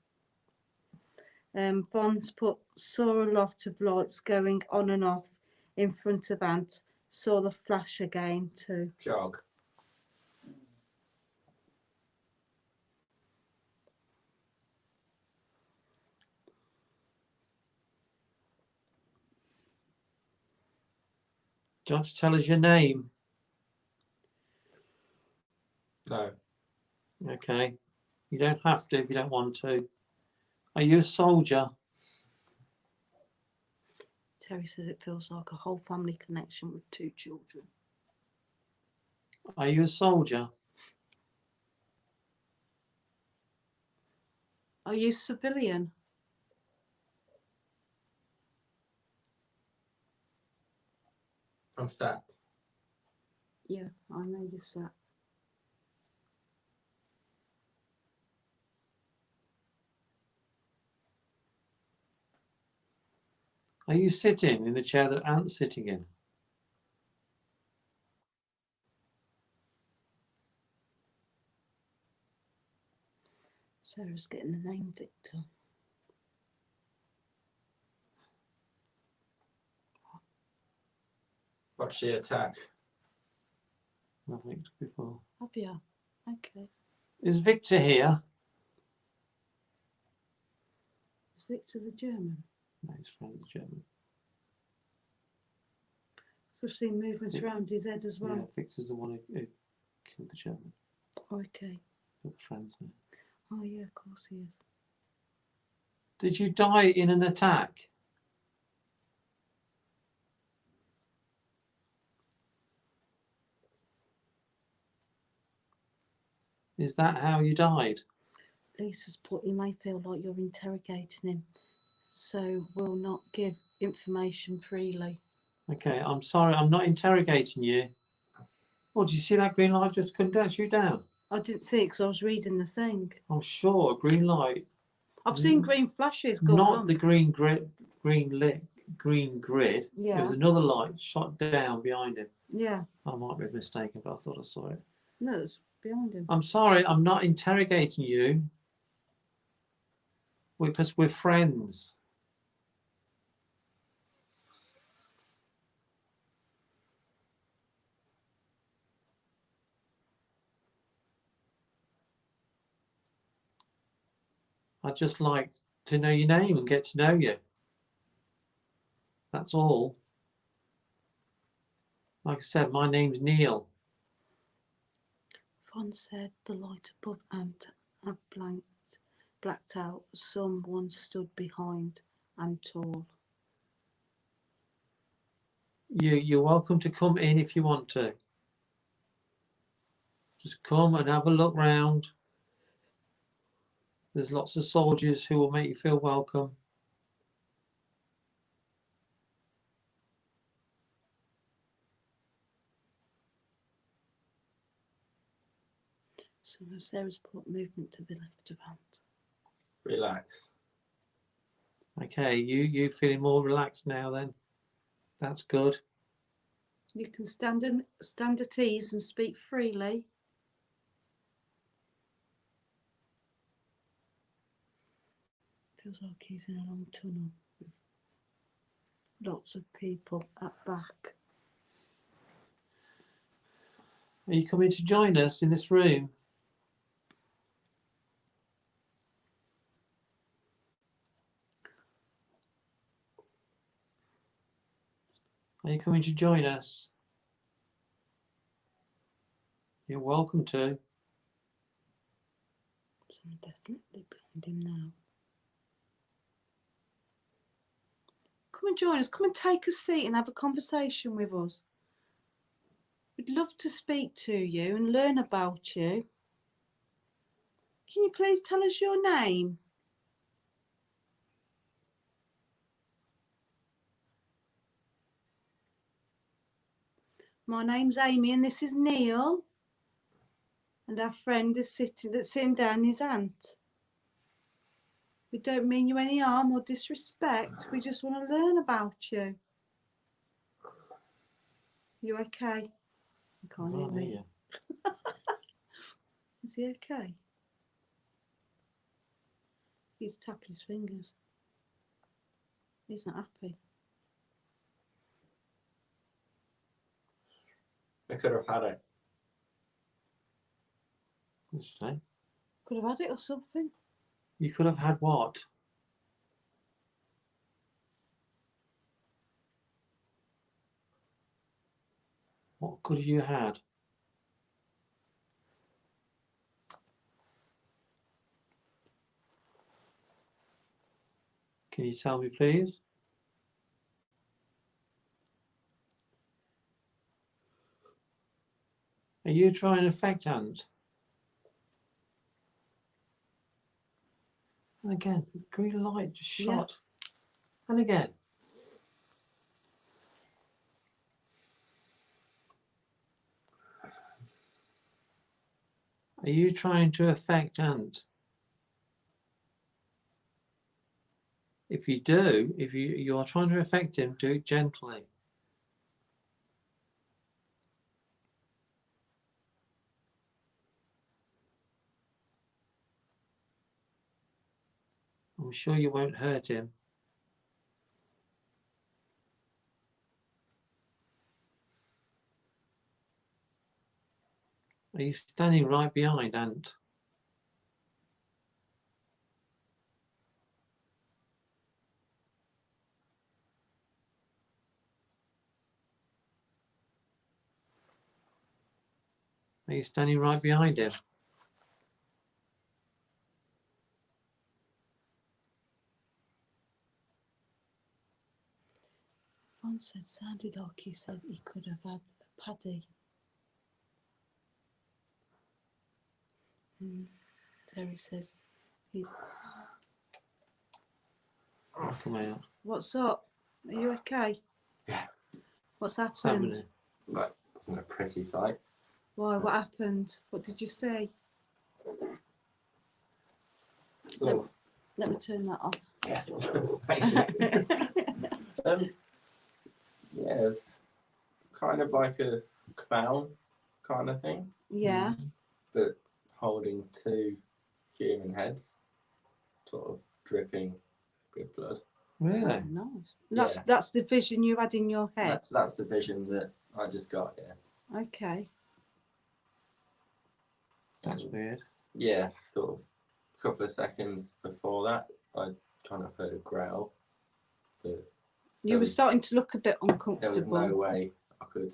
Bond's saw a lot of lights going on and off in front of Ant. Saw the flash again too. Jog. Do you want to tell us your name? No. Okay. You don't have to if you don't want to. Are you a soldier? Terry says it feels like a whole family connection with 2 children. Are you a soldier? Are you civilian? I'm sat. Yeah, I know you're sat. Are you sitting in the chair that Ant's sitting in? Sarah's getting the name Victor. Watch the attack. Nothing before. Have you? Okay. Is Victor here? Is Victor the German? No, his friend's German. So I've seen movement Yeah. around his head as Yeah, well. Victor's the one who killed the German. Okay. Got the friends there. Oh yeah, of course he is. Did you die in an attack? Is that how you died? Lisa's put, you may feel like you're interrogating him, so will not give information freely. Okay, I'm sorry, I'm not interrogating you. Oh, did you see that green light just come down, shoot down? I didn't see it because I was reading the thing. I'm sure, green light. I've seen green flashes go Not on. the green grid. There Yeah. was another light shot down behind him. Yeah. I might be mistaken, but I thought I saw it. No, it's behind him. I'm sorry, I'm not interrogating you. because we're friends. I'd just like to know your name and get to know you. That's all. Like I said, my name's Neil. Fon said the light above Ant had blacked out. Someone stood behind and tall. You're welcome to come in if you want to. Just come and have a look round. There's lots of soldiers who will make you feel welcome. Some of Sarah's put movement to the left of Ant. Relax. Okay, you feeling more relaxed now then? That's good. You can stand at ease and speak freely. Feels like he's in a long tunnel with lots of people at back. Are you coming to join us in this room? Are you coming to join us? You're welcome to. So I'm definitely behind him now. Come and join us. Come and take a seat and have a conversation with us. We'd love to speak to you and learn about you. Can you please tell us your name? My name's Amy and this is Neil. And our friend is sitting down, his aunt. We don't mean you any harm or disrespect. We just want to learn about you. You okay? I can't hear me. Is he okay? He's tapping his fingers. He's not happy. I could have had it. Let's say. Could have had it or something. You could have had what? What could you had? Can you tell me, please? Are you trying to affect Ant? And again, green light just shot. And again. Are you trying to affect Ant? If you do, if you are trying to affect him, do it gently. I'm sure you won't hurt him. Are you standing right behind Ant? Are you standing right behind him? Fon said sounded like he said he could have had a paddy. And Terry says he's. Come out. What's up? Are you okay? Yeah. What's What's happened? happening? That wasn't a pretty sight. Why? What happened? What did you say? So, Let me turn that off. yeah. Thank you. Yeah, it's kind of like a clown kind of thing, Yeah. but holding two human heads, sort of dripping with blood. Really? Oh, nice. That's Yeah. that's the vision you had in your head. That's the vision that I just got. Yeah. Okay. That's weird. Yeah, sort of a couple of seconds before that, I kind of heard a growl, but You were was- starting to look a bit there was uncomfortable. no way I could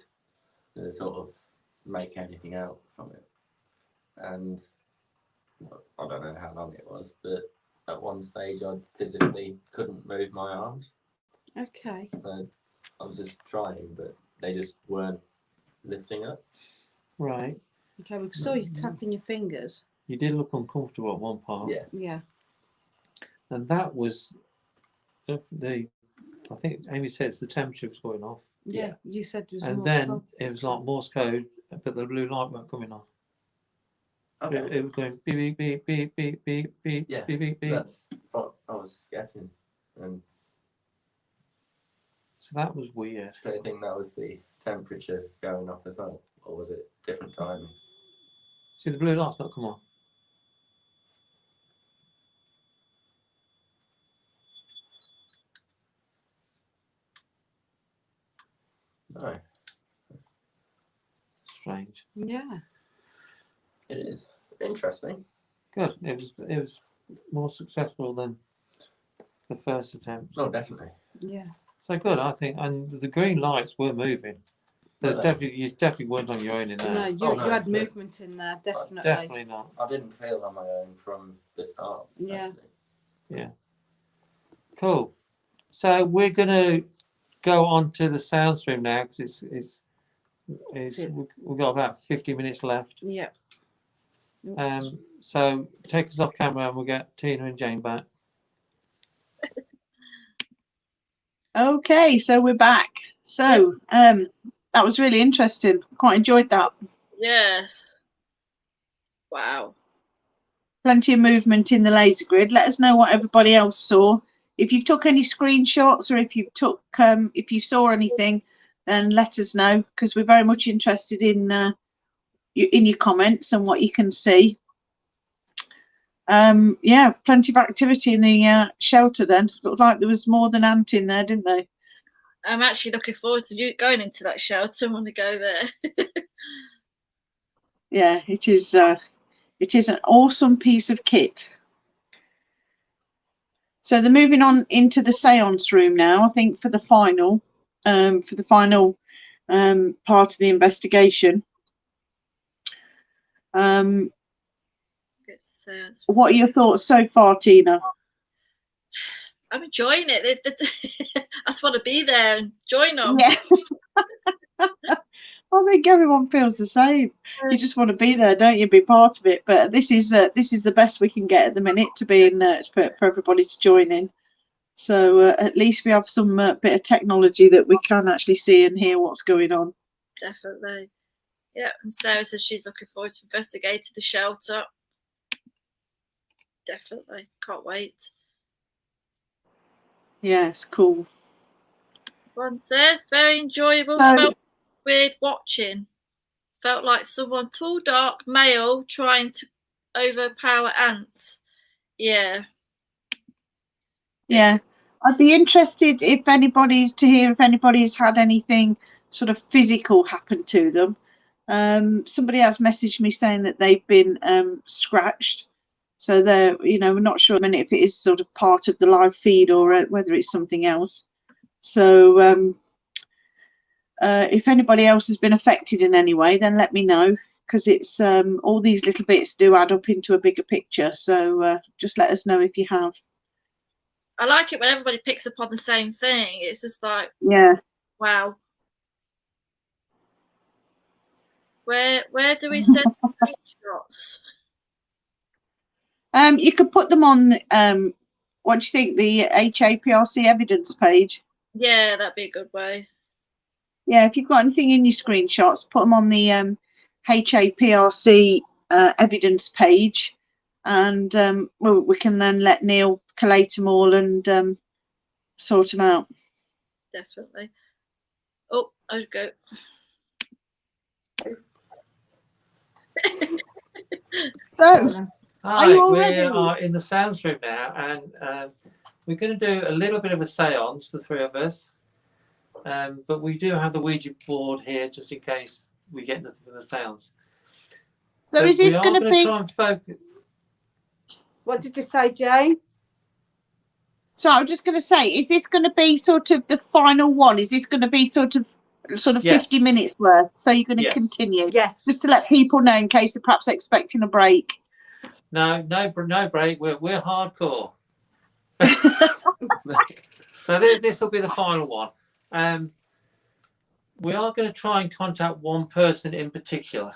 sort of make anything out from it. And well, I don't know how long it was, but at one stage I physically couldn't move my arms. Okay. I was just trying, but they just weren't lifting up. Right. Okay. We saw you tapping your fingers. You did look uncomfortable at one part. Yeah. Yeah. And that was the, I think Amy said it's the temperature was going off. Yeah. Yeah. You said it was And more then spot- it was like Morse code, but the blue light weren't coming on. It was going beep, beep, beep, beep, beep, beep, Yeah, beep, beep, beep. That's what I was getting. And So that was weird. do you think that was the temperature going off as well? Or was it different timings? See, the blue light's not come on. No, Strange. Yeah. it is interesting. Good. It was more successful than the first attempt. Oh, definitely. Yeah. So good, I think. And the green lights were moving. There's Were they? definitely you definitely weren't on your own in there. No, you, Oh, no, you had but- movement in there, definitely. Definitely not. I didn't feel on my own from the start. Yeah. actually. Cool. So we're gonna go on to the sound stream now because it. we've got about 50 minutes left. Yeah. So take us off camera and we'll get Tina and Jane back. Okay, so we're back. So that was really interesting. Quite enjoyed that. Yes. Wow. Plenty of movement in the laser grid. Let us know what everybody else saw. If you've took any screenshots or if you saw anything, then let us know because we're very much interested in your comments and what you can see. Yeah, plenty of activity in the shelter then. Looked like there was more than ant in there, didn't they? I'm actually looking forward to you going into that shelter. I want to go there. Yeah, it is an awesome piece of kit. So they're moving on into the seance room now, I think, for the final part of the investigation. It's, uh, What are your thoughts so far, Tina? I'm enjoying it. I just want to be there and join them. Yeah. I think everyone feels the same. You just want to be there, don't you? Be part of it. But this is the best we can get at the minute to be in for everybody to join in. So at least we have some bit of technology that we can actually see and hear what's going on. Definitely. Yeah, and Sarah says she's looking forward to investigating the shelter. Definitely. Can't wait. Yes, cool. One says, very enjoyable. So- Felt weird watching. Felt like someone tall, dark, male trying to overpower ants. Yeah. Yeah, I'd be interested to hear if anybody's had anything sort of physical happen to them. Somebody has messaged me saying that they've been scratched, so they're we're not sure if it is sort of part of the live feed or whether it's something else. So if anybody else has been affected in any way, then let me know because it's all these little bits do add up into a bigger picture. So just let us know if you have. I like it when everybody picks up on the same thing. It's just like, Yeah. wow. Where do we send screenshots? You could put them on. What do you think? The HAPRC evidence page. Yeah, that'd be a good way. Yeah, if you've got anything in your screenshots, put them on the HAPRC evidence page, and we can then let Neil collate them all and sort them out. Definitely. Oh, I'd go. So Are you all we ready? are in the sounds room now, and we're going to do a little bit of a seance, the three of us. But we do have the Ouija board here just in case we get nothing from the sounds. So But is this we are going to gonna be? try and focus. What did you say, Jane? So I was just going to say, is this going to be sort of the final one? Is this going to be sort of Yes. 50 minutes worth? So you're going to Yes. continue, Yes. just to let people know in case they're perhaps expecting a break. No break. We're hardcore. So this will be the final one. We are going to try and contact one person in particular.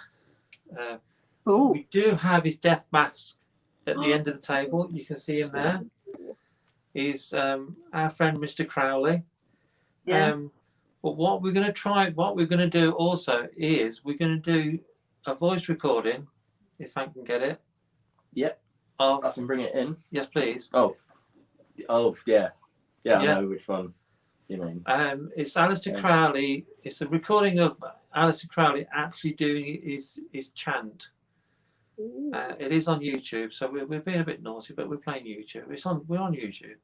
Cool. We do have his death mask at the end of the table. You can see him there. He's our friend Mr. Crowley. Yeah. But what we're going to do also is we're going to do a voice recording, if I can get it. Yep. Of I can bring it in. yes, please. Oh, yeah. Yeah, Yeah. I know which one you mean. It's Aleister Yeah. Crowley. It's a recording of Aleister Crowley actually doing his chant. It is on YouTube, so we're being a bit naughty, but we're playing YouTube. We're on YouTube.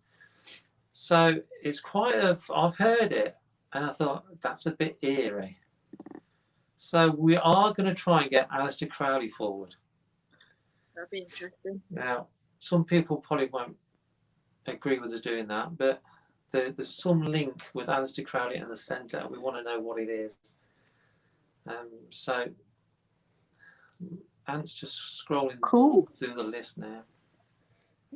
So it's I've heard it, and I thought that's a bit eerie. So we are going to try and get Aleister Crowley forward. That'd be interesting. Now, some people probably won't agree with us doing that, but there's some link with Aleister Crowley and the centre. We want to know what it is. So Ant's just scrolling Cool. through the list now.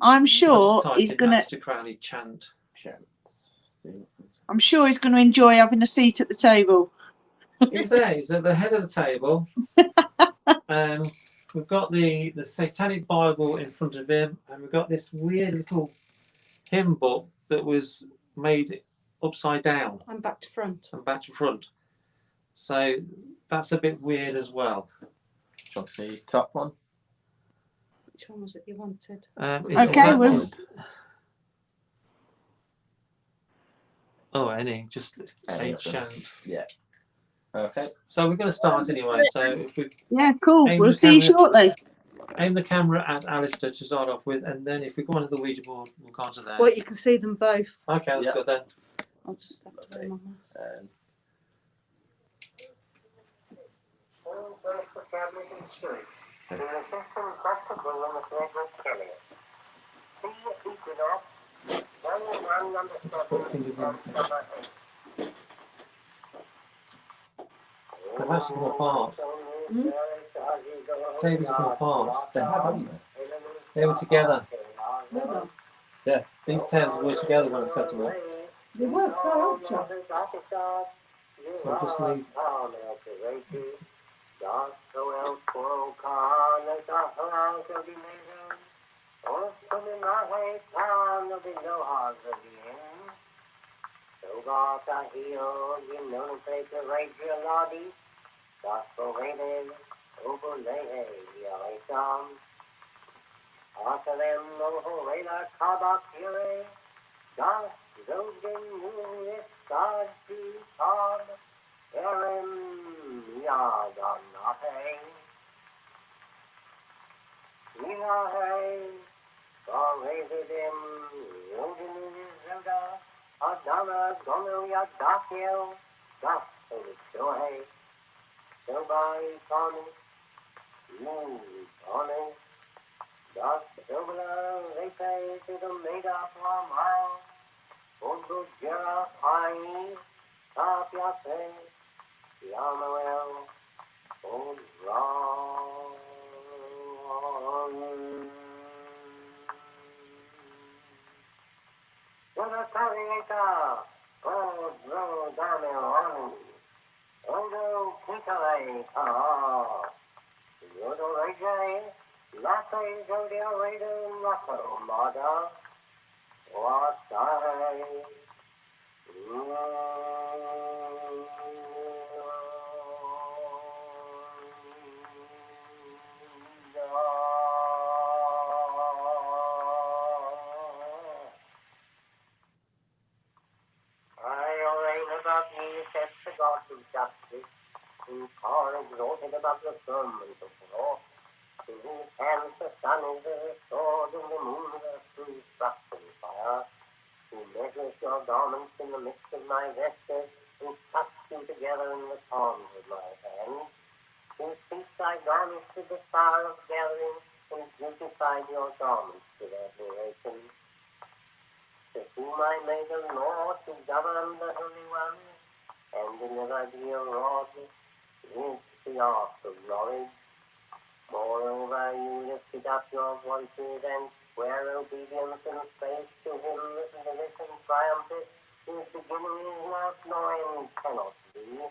I'm I sure just typed he's in gonna. Aleister Crowley chant. Chance. I'm sure he's going to enjoy having a seat at the table. He's there. He's at the head of the table. We've got the Satanic Bible in front of him, and we've got this weird little hymn book that was made upside down I'm back to front. and back to front. So that's a bit weird as well. Want the top one? Which one was it you wanted? Okay, Oh, any just Any a of them. chant. Yeah. Okay. So we're going to start anyway. So if we Yeah, cool. Aim We'll the see you camera. shortly. aim the camera at Aleister to start off with, and then if we go onto the Ouija board, we'll go onto there. Well, you can see them both. Okay, let's Yeah. go then. I'll just have to do my mask. Put fingers in the thing. They've actually come apart. Tables have come apart. They have, haven't they? They were together. No, Yeah, these tables were together when I set them up. they work, so I helped you. So I'll just leave. In his hands the sun is a sword, and the moon is a true thrusting fire. He measures your garments in the midst of my vesture, and cuts you together in the palms of my hand. He speaks thy garments with the fire of gathering, and beautified your garments with admiration. To whom I made a law to govern the Holy One, and delivered your rod is the ark of knowledge. Moreover, you lifted up your voices and swear obedience and faith to him that liveth and triumpheth, whose beginning is not, nor end cannot be.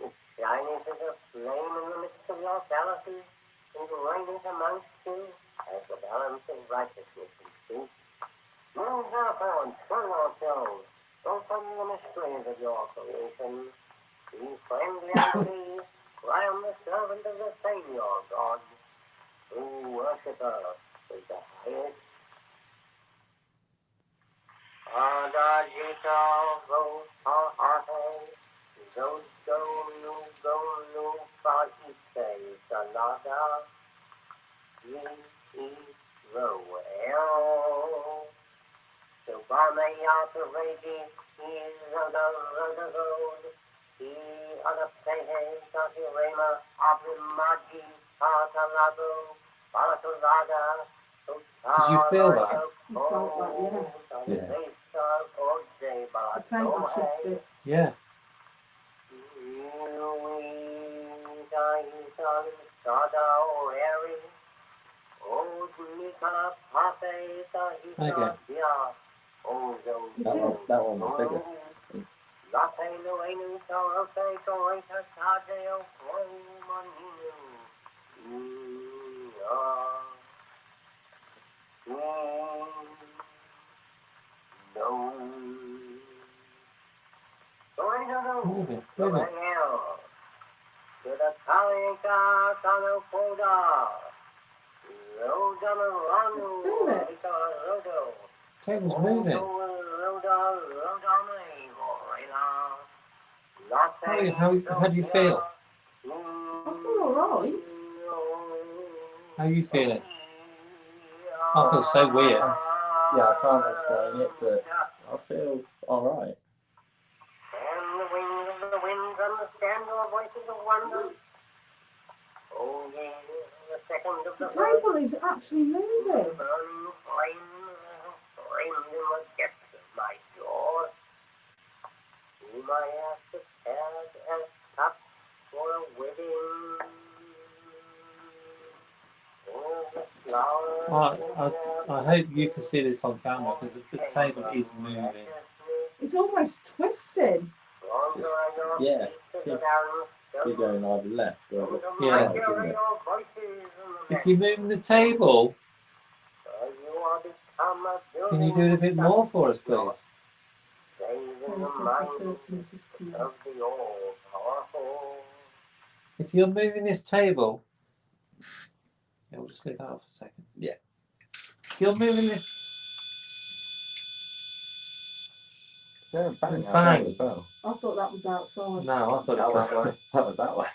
It shineth as a flame in the midst of your palaces, and reigneth amongst you as the balance of righteousness and truth. Move therefore and show yourselves, open the mysteries of your creation. Be friendly unto me, for I am the servant of the Saviour God. True worshipper is the highest. Adagita go ahate, go nu pa ite salada, ye ro eo. So Barmaya to Regi, he is the road, he on a pehe, Tahirema, Abrimaji, Tatalado, Balatulada. Did you feel that? I felt that, Yeah. The table shifted. Yeah. That one was bigger. Move it, move it. Table's moving. How do you feel? I feel alright. How are you feeling? I feel so weird. Yeah, I can't explain it, but I feel alright. And the wings of the winds understand your voices of wonder. Oh, yeah, the second of The the table is actually moving. burning flames in the depths of my jaws. Whom I have prepared as cups for a wedding. Oh, the flowers. I hope you can see this on camera because the table is moving. It's almost twisting. Yeah, you're going either left or Yeah. right, isn't it? If you're moving the table, can you do it a bit more for us, please? If you're moving this table, yeah, we'll just leave that off for a second. Yeah. If you're moving this, Yeah, bang. Bang. As well. I thought that was outside. no, I thought it was that way. That was that way.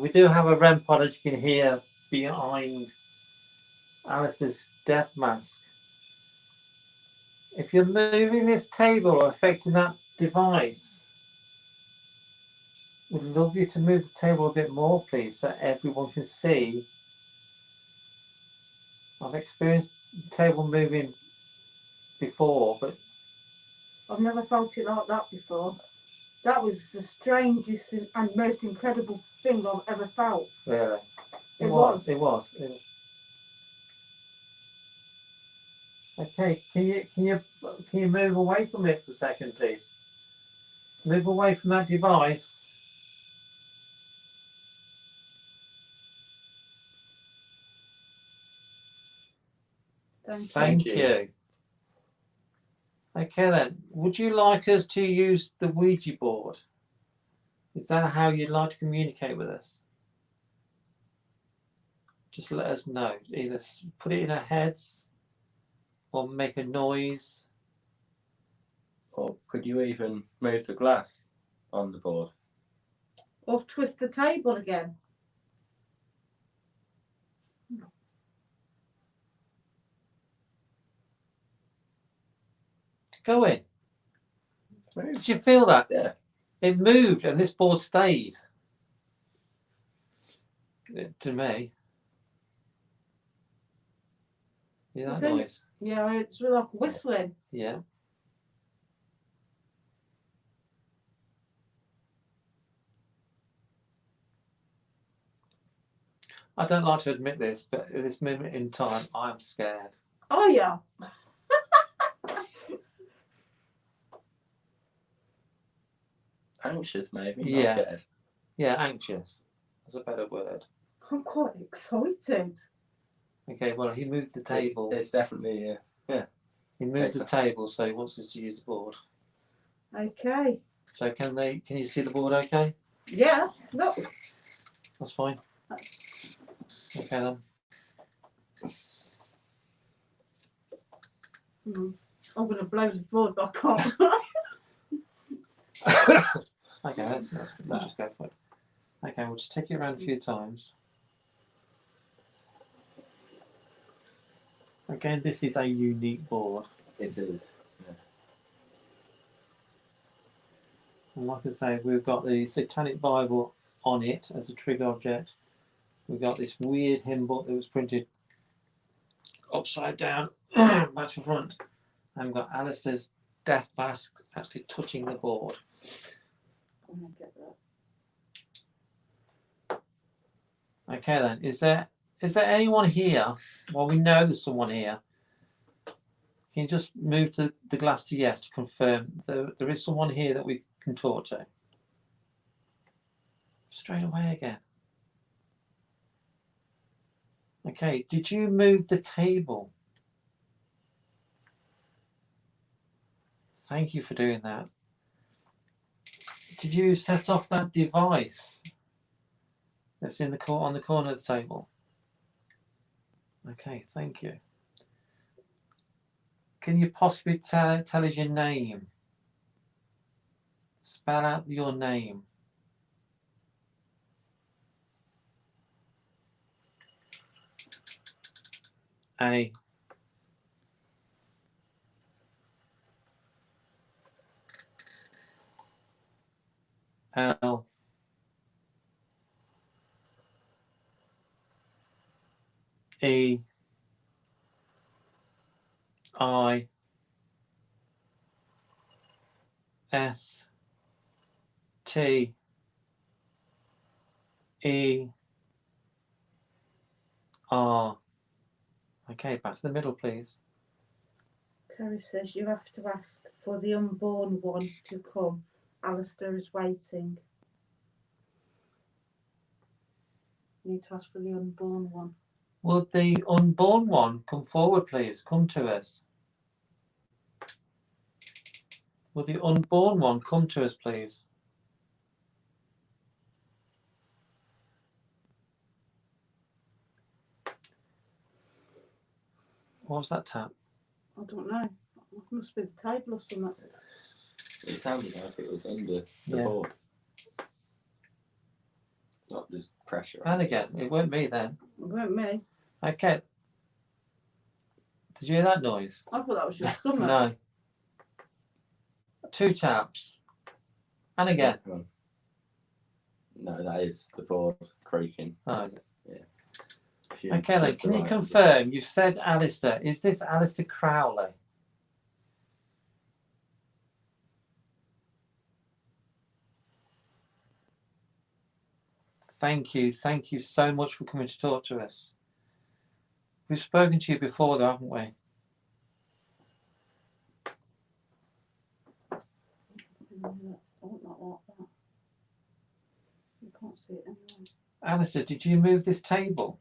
We do have a REM pod, as you can hear, behind Alistair's death mask. If you're moving this table or affecting that device, we'd love you to move the table a bit more, please, so everyone can see. I've experienced the table moving before, but I've never felt it like that before. That was the strangest and most incredible thing I've ever felt. really, It was. It was. Okay, can you move away from it for a second, please? Move away from that device. Thank you. Okay then, would you like us to use the Ouija board? Is that how you'd like to communicate with us? Just let us know. Either put it in our heads or make a noise. Or could you even move the glass on the board? Or twist the table again. going. Move. Did you feel that? Yeah. It moved and this board stayed. To me. Yeah, Is that it? noise. Yeah, it's like whistling. Yeah. I don't like to admit this, but at this moment in time, I am scared. Oh yeah. Anxious, maybe. Not Yeah. scared. Yeah, anxious. That's a better word. I'm quite excited. Okay, well, he moved the table. It's definitely He moved the Excellent. table, so he wants us to use the board. Okay. So can you see the board okay? Yeah. No. That's fine. Okay then. I'm gonna blow the board, but I can't. Okay, let's just go for it. Okay, we'll just take it around a few times. Again, this is a unique board. it is. And like I say, we've got the Satanic Bible on it as a trigger object. We've got this weird hymn book that was printed upside down, back to front. And we've got Alistair's death mask actually touching the board. Okay then, is there anyone here? Well, we know there's someone here. Can you just move the glass to yes to confirm there is someone here that we can talk to? Straight away again. Okay, did you move the table? Thank you for doing that. Did you set off that device that's in on the corner of the table? Okay, thank you. Can you possibly tell us your name? Spell out your name. A. L. E. I. S. T. E. R. Okay, back to the middle, please. Terry says you have to ask for the unborn one to come. Alistair is waiting. You need to ask for the unborn one. Will the unborn one come forward, please? Come to us. Will the unborn one come to us, please? What was that tap? I don't know. It must be the table or something. It sounded like it was under the Yeah. board. Not just pressure. And again, it weren't me then. It weren't me. Okay. Did you hear that noise? I thought that was your stomach. No. 2 taps. And again. No, that is the board creaking. Oh, If you okay, then, just can you arrived. confirm? You've said Alistair. Is this Alistair Crowley? Thank you. Thank you so much for coming to talk to us. We've spoken to you before, though, haven't we? I want that like that. You can't see it anyway. Alistair, did you move this table?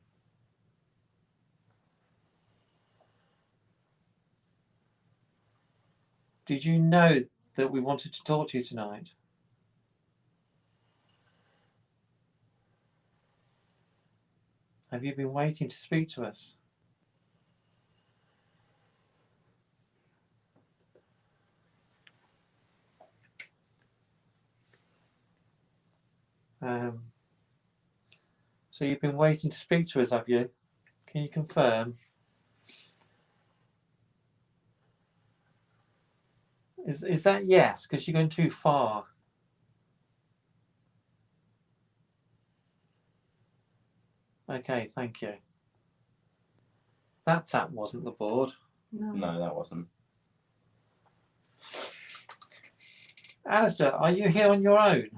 Did you know that we wanted to talk to you tonight? Have you been waiting to speak to us? So you've been waiting to speak to us, have you? Can you confirm? Is that yes? Because you're going too far. Okay, thank you. That tap wasn't the board. No, that wasn't. Alistair, are you here on your own?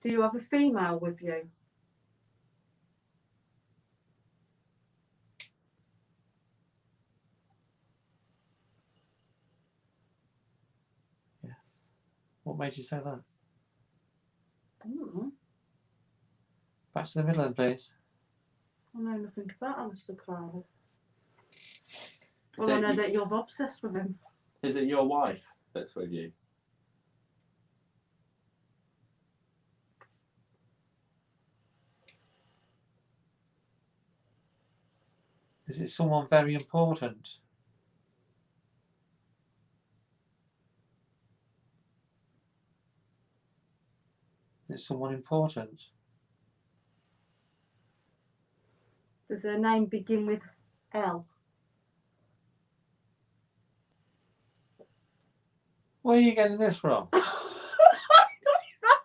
Do you have a female with you? What made you say that? I don't know. Back to the Midland, please. I know nothing about Alistair Crowley. Is Well, I it know you- that you're obsessed with him. Is it your wife that's with you? Is it someone very important? Is it someone important? Does her name begin with L? Where are you getting this from? I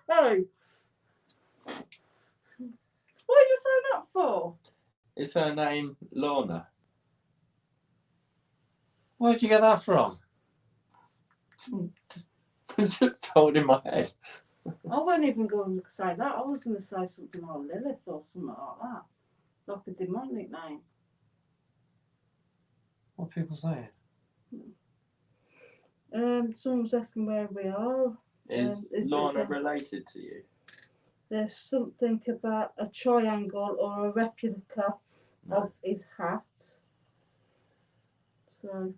don't know. What are you saying that for? Is her name Lorna? Where did you get that from? It's just told in my head. I wasn't even going to say that. I was going to say something like Lilith or something like that. Like a demonic name. What are people saying? Someone was asking where we are. Is it's Lorna a- related to you? There's something about a triangle or a replica No. of his hat. So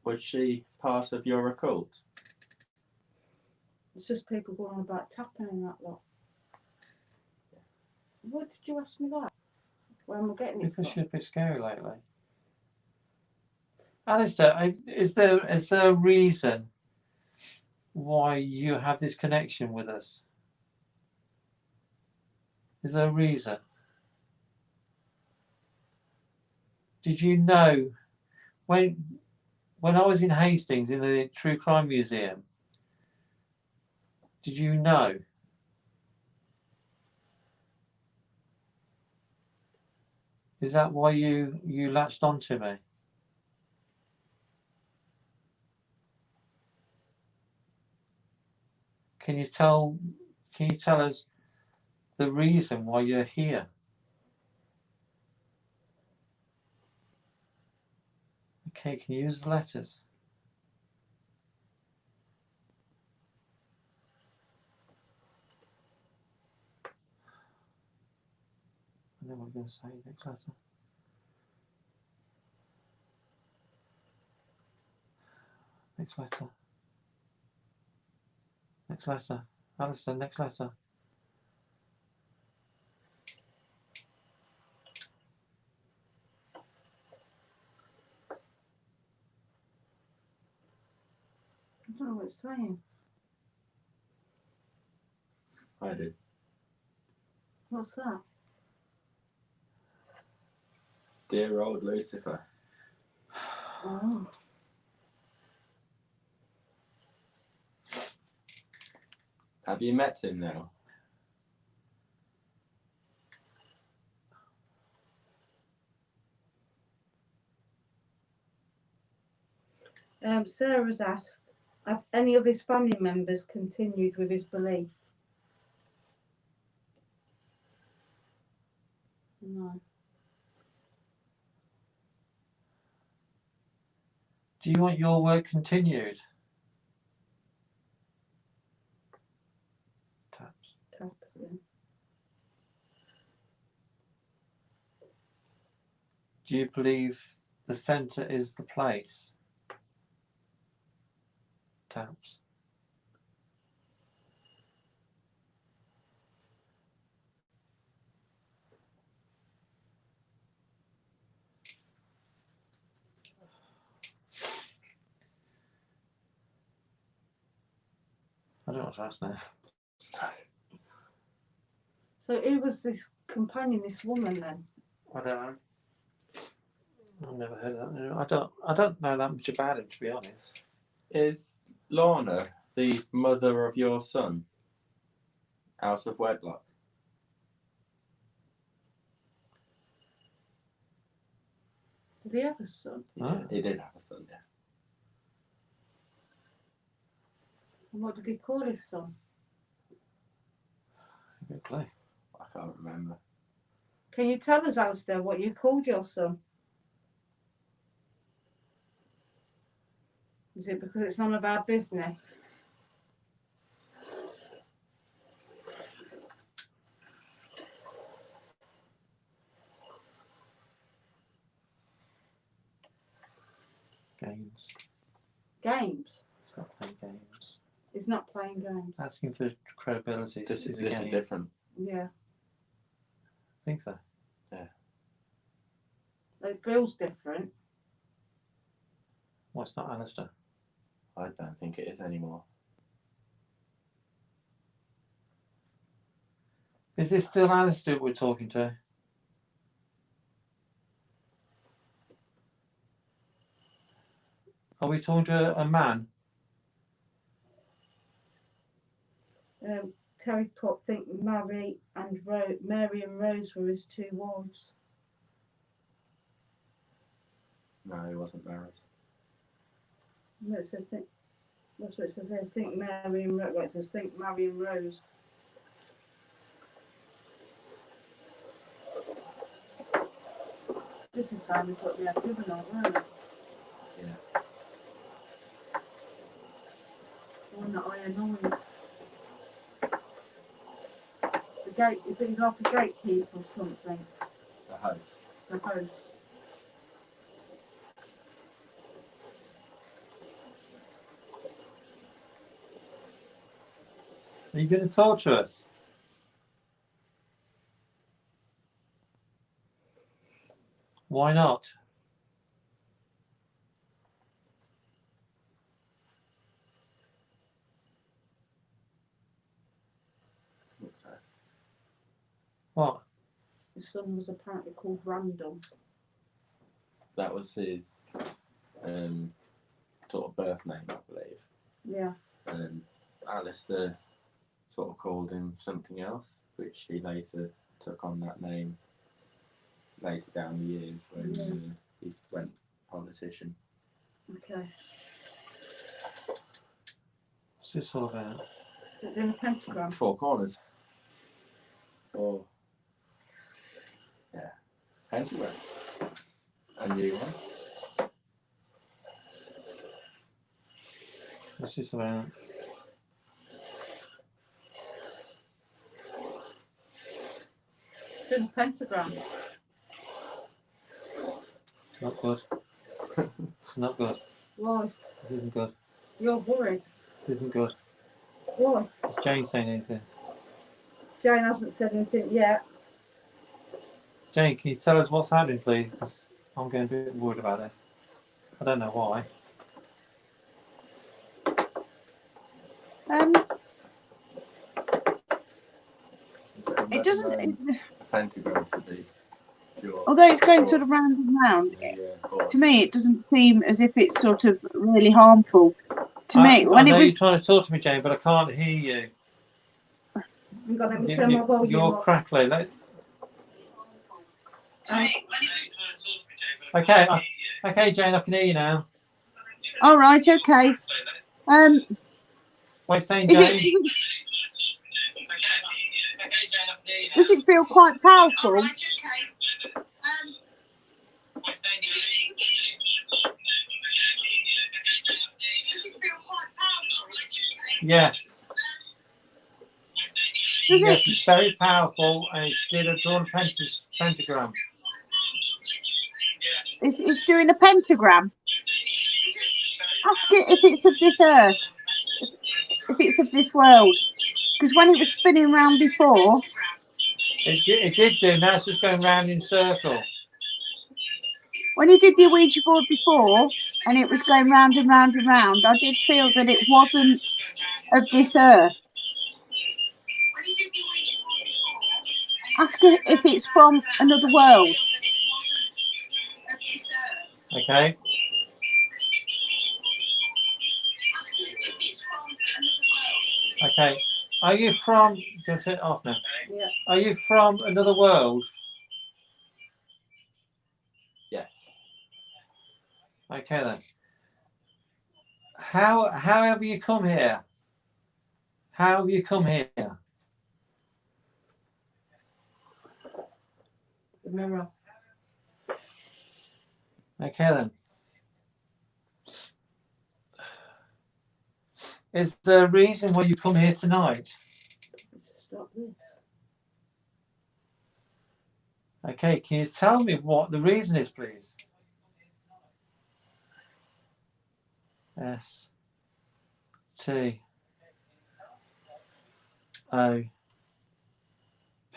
Was she part of your occult? it's just people going on about tapping and that lot. What did you ask me that? Where am I getting it Because from? you're a bit scary lately. Alistair, is there a reason why you have this connection with us? Is there a reason? Did you know when I was in Hastings in the True Crime Museum? Did you know? Is that why you latched onto me? Can you tell us the reason why you're here? Okay, can you use the letters? I know what I'm going to say next letter. Next letter. Next letter. Alistair, next letter. I don't know what it's saying. I did. What's that? Dear old Lucifer. Oh. Have you met him now? Sarah's asked, have any of his family members continued with his belief? No. Do you want your work continued? Taps. Tap, yeah. Do you believe the centre is the place? Taps. I don't know what to ask now. So who was this companion, this woman then? I don't know. I've never heard of that. I don't know that much about him, to be honest. Is Lorna the mother of your son out of wedlock? Did he have a son? He did have a son, yeah. And what did he call his son? Good clue. I can't remember. Can you tell us, Alistair, what you called your son? Is it because it's none of our business? Games. Games? It's not playing games. He's not playing games. Asking for credibility. This is a game. different. Yeah. I think so. It feels different. Well, it's not Alistair. I don't think it is anymore. Is this still Alistair we're talking to? Are we talking to a man? Terry Pott think Mary and Rose were his two wives. No, he wasn't married. No, it says think. That's what it says there. Think Mary and Rose. Right, it says think Mary and Rose. This is same as what we had given on, weren't it? Yeah. One that I annoyed. The gate, is it like a gatekeeper or something? The host. The host. Are you going to torture us? Why not? What's that? What? His son was apparently called Randall. That was his sort of birth name, I believe. Yeah. And Alistair sort of called him something else, which he later took on that name later down the years when he went politician. Okay. What's this all about? Is it doing a pentagram? Four corners. Or yeah, pentagram. That's a new one. What's this about? Doing a pentagram. It's not good. It's not good. Why? This isn't good. You're worried. This isn't good. Why? Is Jane saying anything? Jane hasn't said anything yet. Jane, can you tell us what's happening, please? 'Cause I'm getting a bit worried about it. I don't know why. It doesn't. A pentagram to be sure. Although it's going sort of round and round, to me it doesn't seem as if it's sort of really harmful. To me, I when know it was, you're trying to talk to me, Jane, but I can't hear you. You've got to let me turn my volume You're up. crackly. Okay, okay, Jane, I can hear you now. all right, okay. Wait, saying Is Jane. it, does it feel quite powerful? Yes. Does Yes, it? it's very powerful, and it did a drawn pentagram. It's doing a pentagram. Ask it if it's of this earth, if it's of this world. Because when it was spinning round before, It did do. Now it's just going round in circle. when you did the Ouija board before, and it was going round and round and round, I did feel that it wasn't of this earth. Ask her if it's from another world. Okay. Okay. Are you from? Go turn it off now. Yeah. Are you from another world? Yeah. Okay then. How have you come here? How have you come here? The mirror. Okay then. Is there a reason why you come here tonight? To stop this. Okay, can you tell me what the reason is, please? S T O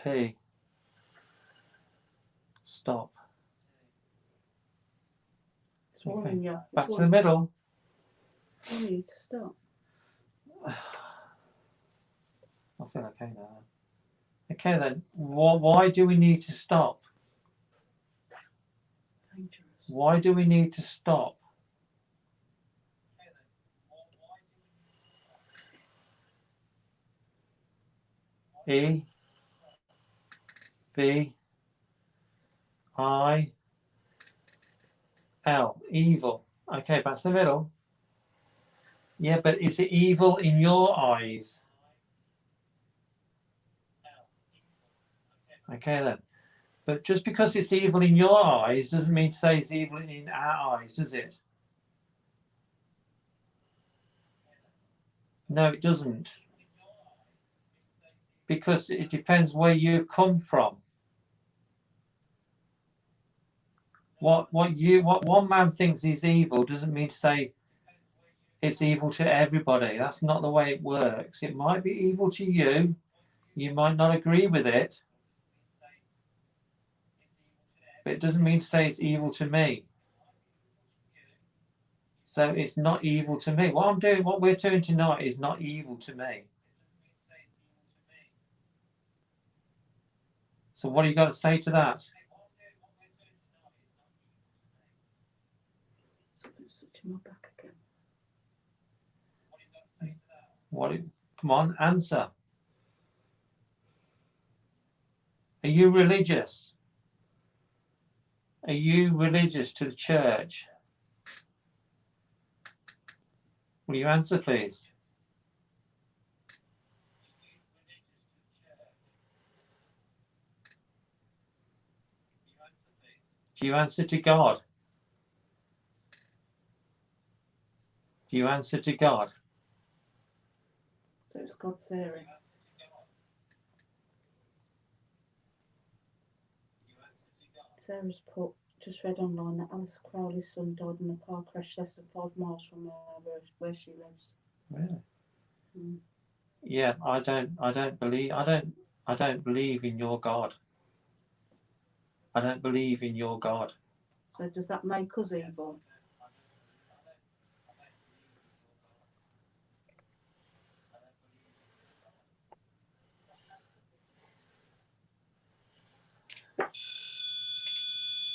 P. Stop. It's warning you. It's Back to the warning middle. you to stop. I feel okay now. Okay then. Why do we need to stop? Dangerous. Why do we need to stop? E V I L. Evil. Okay, back to the middle. Yeah, but is it evil in your eyes? Okay then. But just because it's evil in your eyes doesn't mean to say it's evil in our eyes, does it? No, it doesn't. Because it depends where you come from. What one man thinks is evil doesn't mean to say it's evil to everybody. That's not the way it works. It might be evil to you. You might not agree with it. But it doesn't mean to say it's evil to me. So it's not evil to me. What we're doing tonight is not evil to me. So what do you got to say to that? Switching my back again. Come on, answer. Are you religious? Are you religious to the church? Will you answer, please? Do you answer to God? Do you answer to God? So it's God fearing. Sarah's put, just read online that Alice Crowley's son died in a car crash less than 5 miles from where she lives. Really? Mm. Yeah, I don't believe in your God. I don't believe in your God. So does that make us evil?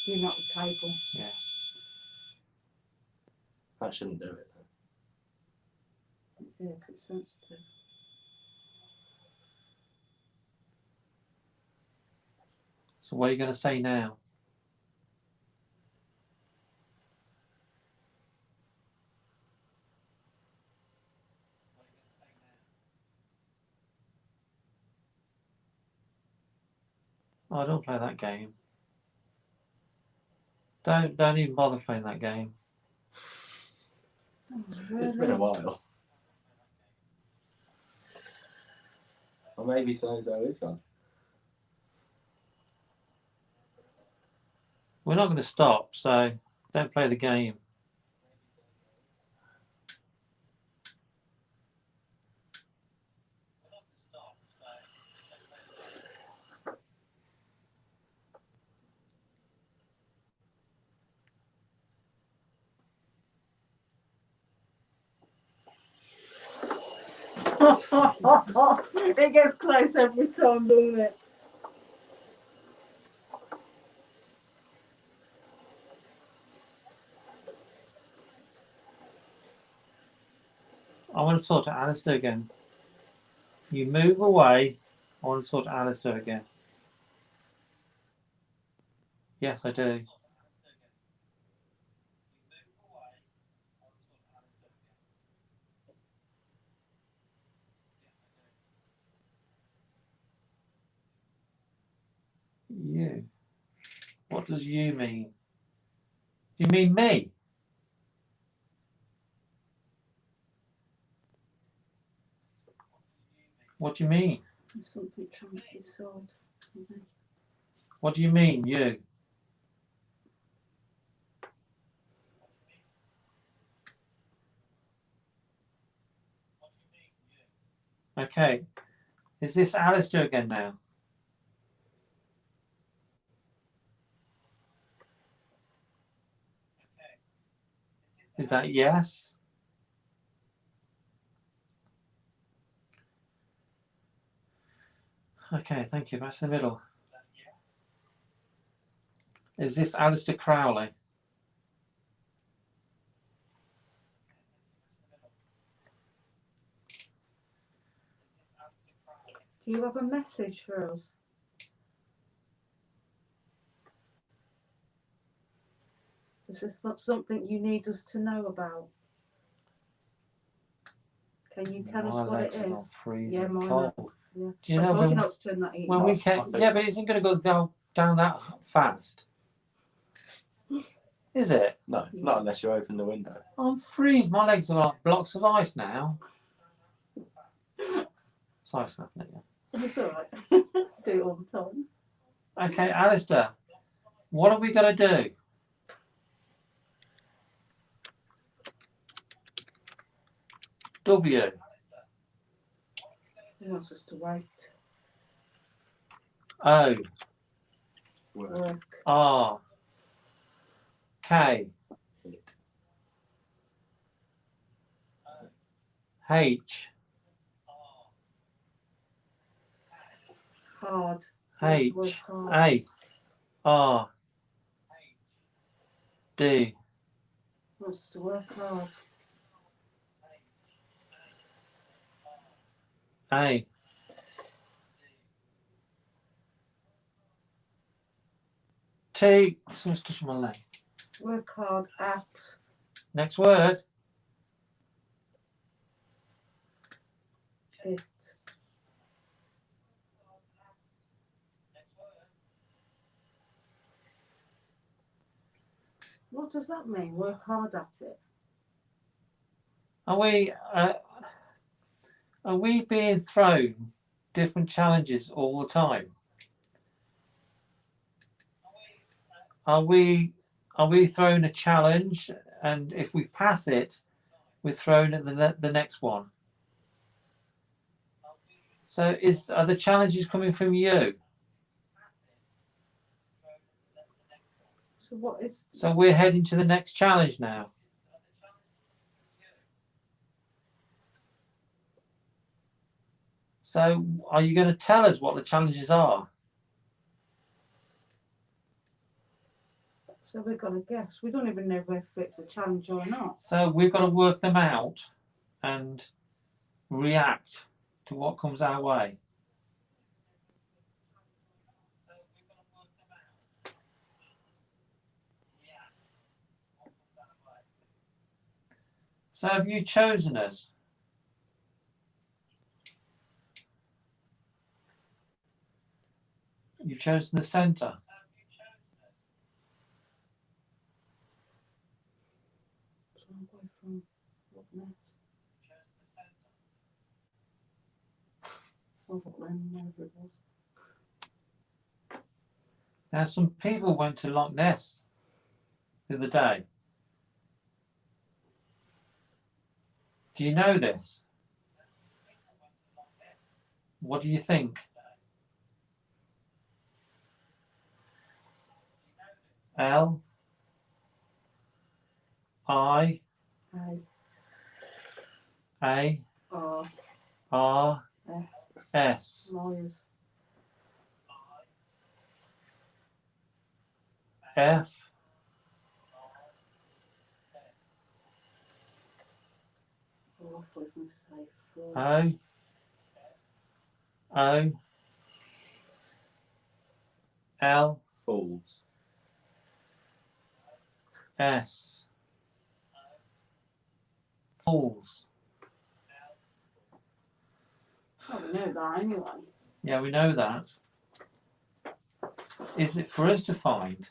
You're not the table. Yeah. I shouldn't do it. Yeah, 'cause it's sensitive. So what are you going to say now? Oh, don't play that game. Don't even bother playing that game. Oh, It's been a while. Or maybe so is gone. We're not going to stop, so don't play the game. It gets close every time, doesn't it? I want to talk to Alistair again. You move away. I want to talk to Alistair again. Yes, I do. You. What does you mean? Do you mean me? What do you mean? There's something trying to be sold. What do you mean, you? Okay. Is this Alistair again now? Is that yes? Okay, thank you. That's the middle. Is this Alistair Crowley? Do you have a message for us? Is this not something you need us to know about? Can you tell us My what it legs are is? not freezing Yeah, mine cold. are. Yeah. Do you I know told you when, not to turn that heat when on. we I came? think- Yeah, but it isn't going to go down that fast, is it? No, not unless you open the window. I'm freezing. My legs are like blocks of ice now. Sorry, snapping at you. It's all right. Do it all the time. Okay, Alistair, what are we going to do? W. He wants us to wait. O. Work. R. K. H. Hard. H. Work hard. A. R. D. Wants us to work hard. A. T. Someone's touching my leg. Work hard at. Next word. It. What does that mean? Work hard at it. Are we being thrown different challenges all the time? Are we thrown a challenge, and if we pass it, we're thrown at the next one? So are the challenges coming from you? So what is? So we're heading to the next challenge now. So are you going to tell us what the challenges are? So we're gonna guess. We don't even know if it's a challenge or not. So we've got to work them out and react to what comes our way. So have you chosen us? You've chosen the centre. So I'm going from what next? Oh, what then? Whatever it was. Now, some people went to Loch Ness the other day. Do you know this? What do you think? L I A R R S. S Lawyers. F Or was going to say fools. O. O. L. Fools. S. Fools. Oh, we know that anyway. Yeah, we know that. Is it for us to find?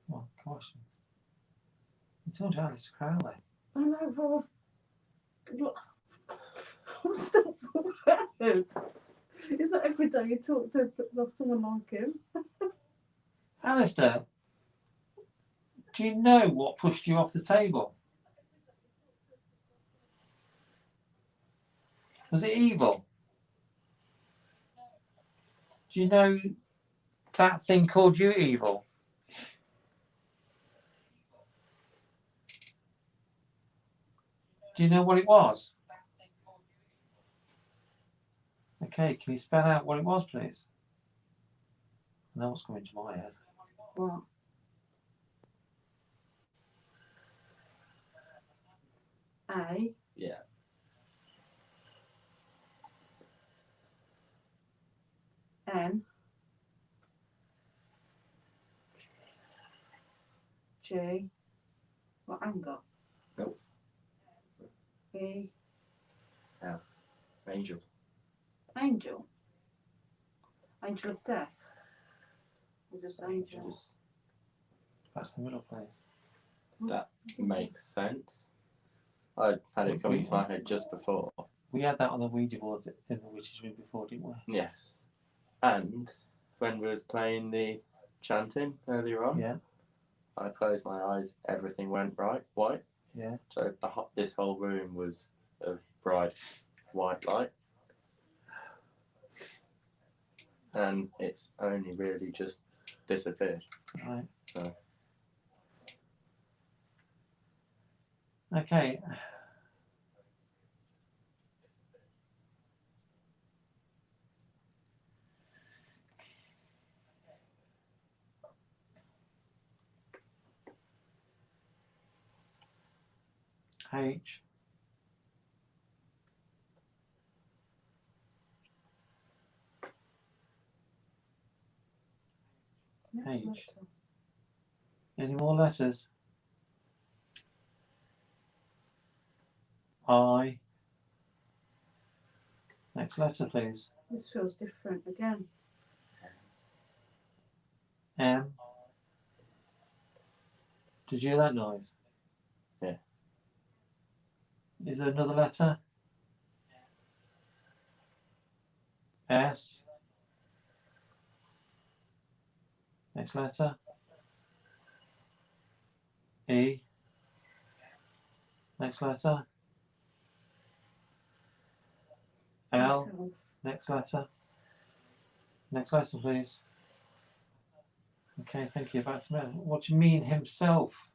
What question? You told Alice Crowley. I know, but what's the word? Is that every day you talk to someone like him? Alistair, do you know what pushed you off the table? Was it evil? Do you know that thing called you evil? Do you know what it was? Okay, can you spell out what it was, please? I know what's coming to my head. What? A. Yeah. N. G. What, anger? Nope. B. Angel. Angel. Angel of death. Or just angel? Just, That's the middle place. that makes sense. I had it coming to my head just before. We had that on the Ouija board in the witch's room before, didn't we? Yes. And when we was playing the chanting earlier on, Yeah, I closed my eyes, everything went white. yeah. So this whole room was of bright white light. And it's only really just disappeared. Right. So. Okay. H. Next H. letter. Any more letters? I. Next letter, please. This feels different again. M. Did you hear that noise? Yeah. Is there another letter? S. Next letter. E. Next letter. L. Myself. Next letter. Next letter, please. Okay, thank you. Back to me. What do you mean himself?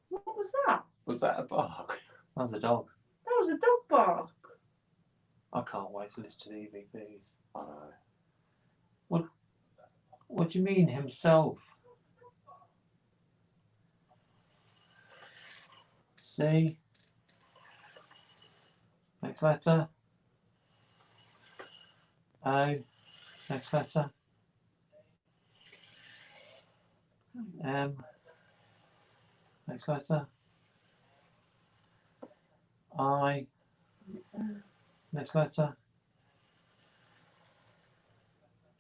What was that? Was that a bark? That was a dog. That was a dog bark. I can't wait to listen to the EVPs. I know. What do you mean himself? C. Next letter. O. Next letter. M. Next letter. I. Next letter.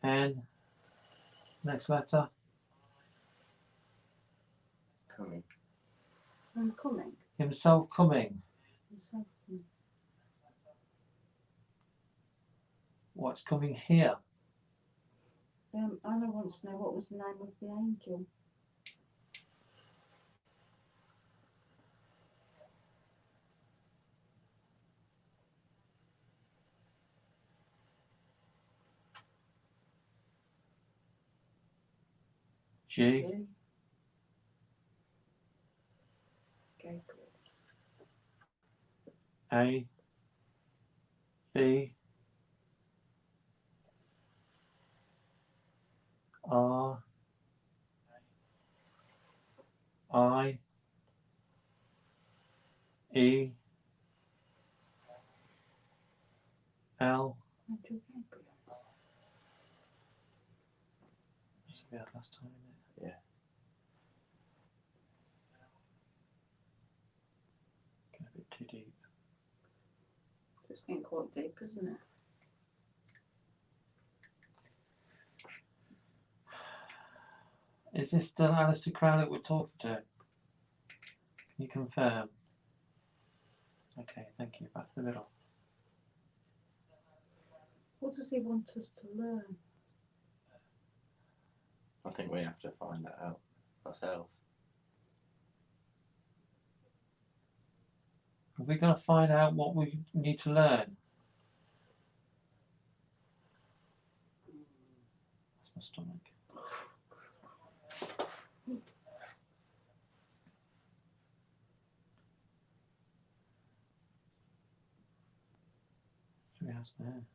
N. Next letter. Coming. I'm coming. Himself coming. Himself coming. What's coming here? Anna wants to know what was the name of the angel. G. G. A, B, R, I, E, L. This will be our last time, isn't it? Yeah. Getting a bit too deep. It's getting quite deep, isn't it? Is this still Alistair Crowley we're talking to? Can you confirm? Okay, thank you. Back to the middle. What does he want us to learn? I think we have to find that out ourselves. Have we got to find out what we need to learn? That's my stomach. Should we ask now?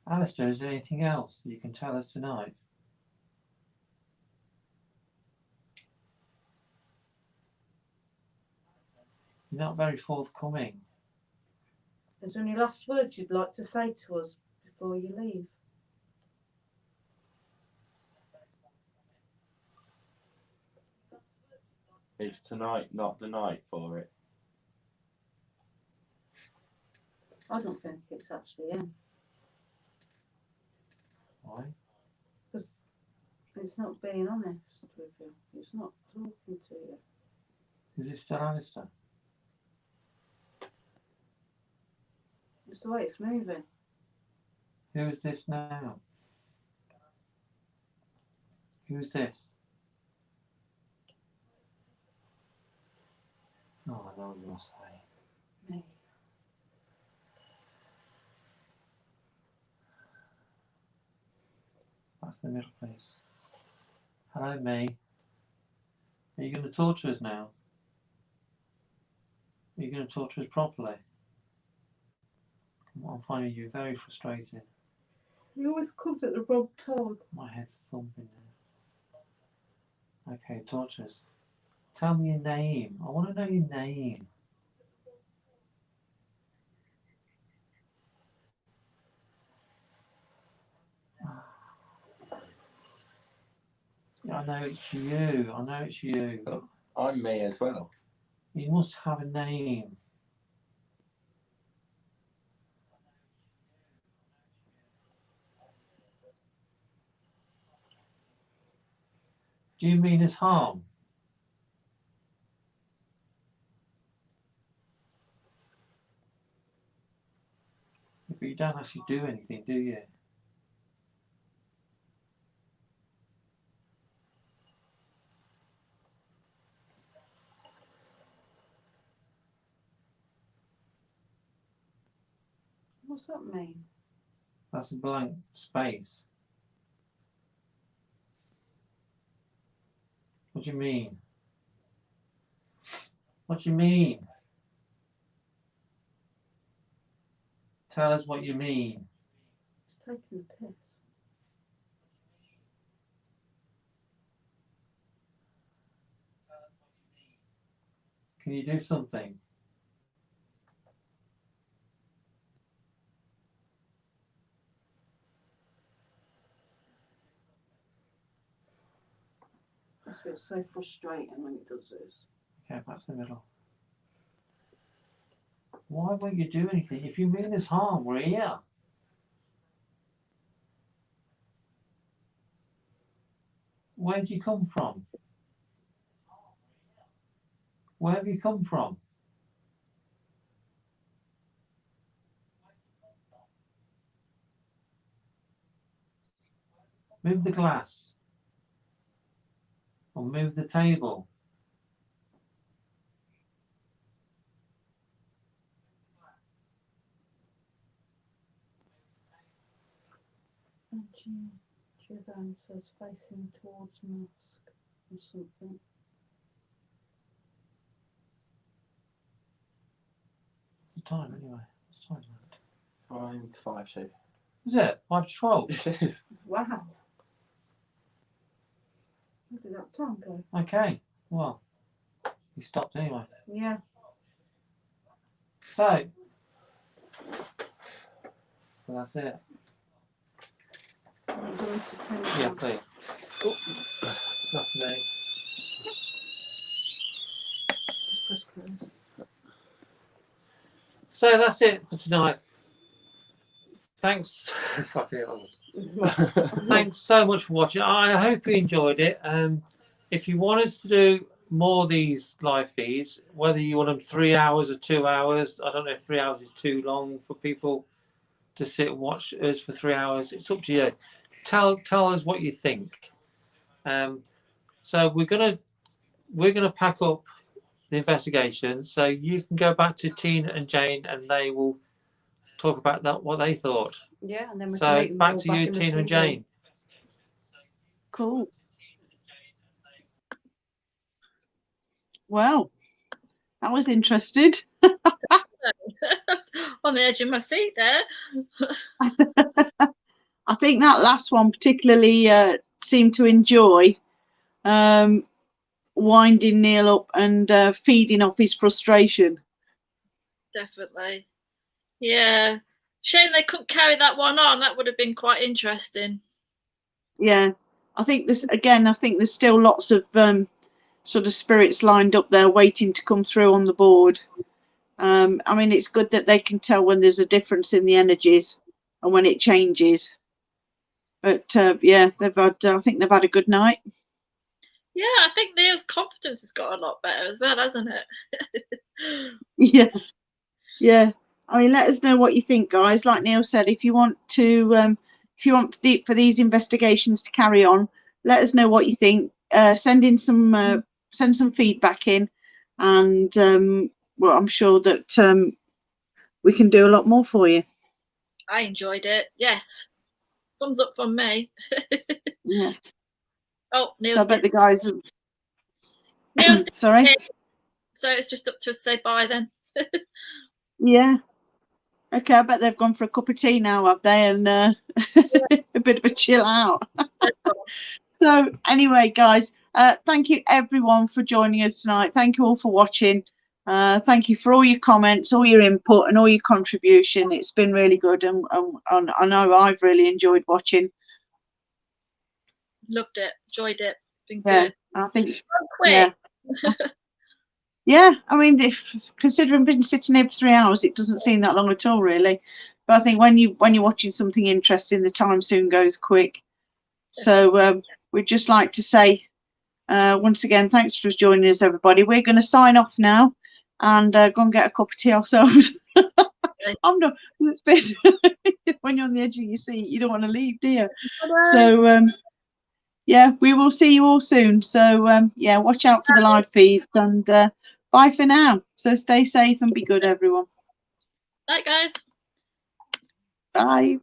Alistair, is there anything else you can tell us tonight? You're not very forthcoming. Is there any last words you'd like to say to us before you leave? Is tonight not the night for it? I don't think it's actually in. Why? Because it's not being honest with you. It's not talking to you. Is it still Alistair? It's the way it's moving. Who is this now? Who's this? Oh, I know what you'll say. Me. That's the middle, please. Hello, me. Are you going to torture us now? Are you going to torture us properly? I'm finding you very frustrating. He always comes at the wrong time. My head's thumping now. Okay, torture us. Tell me your name. I want to know your name. I know it's you. I know it's you. I'm me as well. You must have a name. Do you mean us harm? But you don't actually do anything, do you? What's that mean? That's a blank space. What do you mean? What do you mean? Tell us what you mean. It's taking the piss. Can you do something? This gets so frustrating when it does this. Okay, back to the middle. Why won't you do anything? If you mean us harm, we're here. Where do you come from? Where have you come from? Move the glass. Or move the table. And Giovanni says facing towards mask or something. the time anyway? What's the time? I'm 5-2. Is it 5 to 12? It is. Wow. Where did that time go? Okay. Well, he stopped anyway. Yeah. So that's it. I'm going to 10 Yeah, now. please. Oh, that's me. Just press close. So that's it for tonight. Thanks. Thanks so much for watching. I hope you enjoyed it. If you want us to do more of these live feeds, whether you want them 3 hours or 2 hours, I don't know if 3 hours is too long for people to sit and watch us for 3 hours. It's up to you. Tell us what you think. So we're gonna pack up the investigation, so you can go back to Tina and Jane, and they will talk about that, what they thought. Yeah, and then we can So meet them back all to you, in the Tina and TV. Jane. Cool. Well, that was interesting. On the edge of my seat there. I think that last one particularly seemed to enjoy winding Neil up and feeding off his frustration. Definitely. Yeah. Shame they couldn't carry that one on. That would have been quite interesting. Yeah, I think there's still lots of sort of spirits lined up there waiting to come through on the board. I mean, it's good that they can tell when there's a difference in the energies and when it changes. But yeah, I think they've had a good night. Yeah, I think Neil's confidence has got a lot better as well, hasn't it? Yeah. I mean, let us know what you think, guys. Like Neil said, if you want for these investigations to carry on, let us know what you think. Send some feedback in, and well, I'm sure that we can do a lot more for you. I enjoyed it. Yes. Thumbs up from me. Yeah. Oh, Neil's So I bet the guys. Neil's Sorry. So it's just up to us to say bye then. Yeah. Okay, I bet they've gone for a cup of tea now, have they? And a bit of a chill out. So anyway, guys, thank you everyone for joining us tonight. Thank you all for watching. Thank you for all your comments, all your input, and all your contribution. It's been really good, and I know I've really enjoyed watching. Loved it. Enjoyed it. Been Yeah, good. I think. So quick. Yeah. Yeah, I mean, considering being sitting here for 3 hours, it doesn't seem that long at all, really. But I think when you're watching something interesting, the time soon goes quick. So we'd just like to say once again, thanks for joining us, everybody. We're going to sign off now and go and get a cup of tea ourselves. I'm not. It's been, when you're on the edge of your seat, you don't want to leave, do you? So yeah, we will see you all soon. So yeah, watch out for the live feeds, and bye for now. So stay safe and be good, everyone. Night, guys. Bye.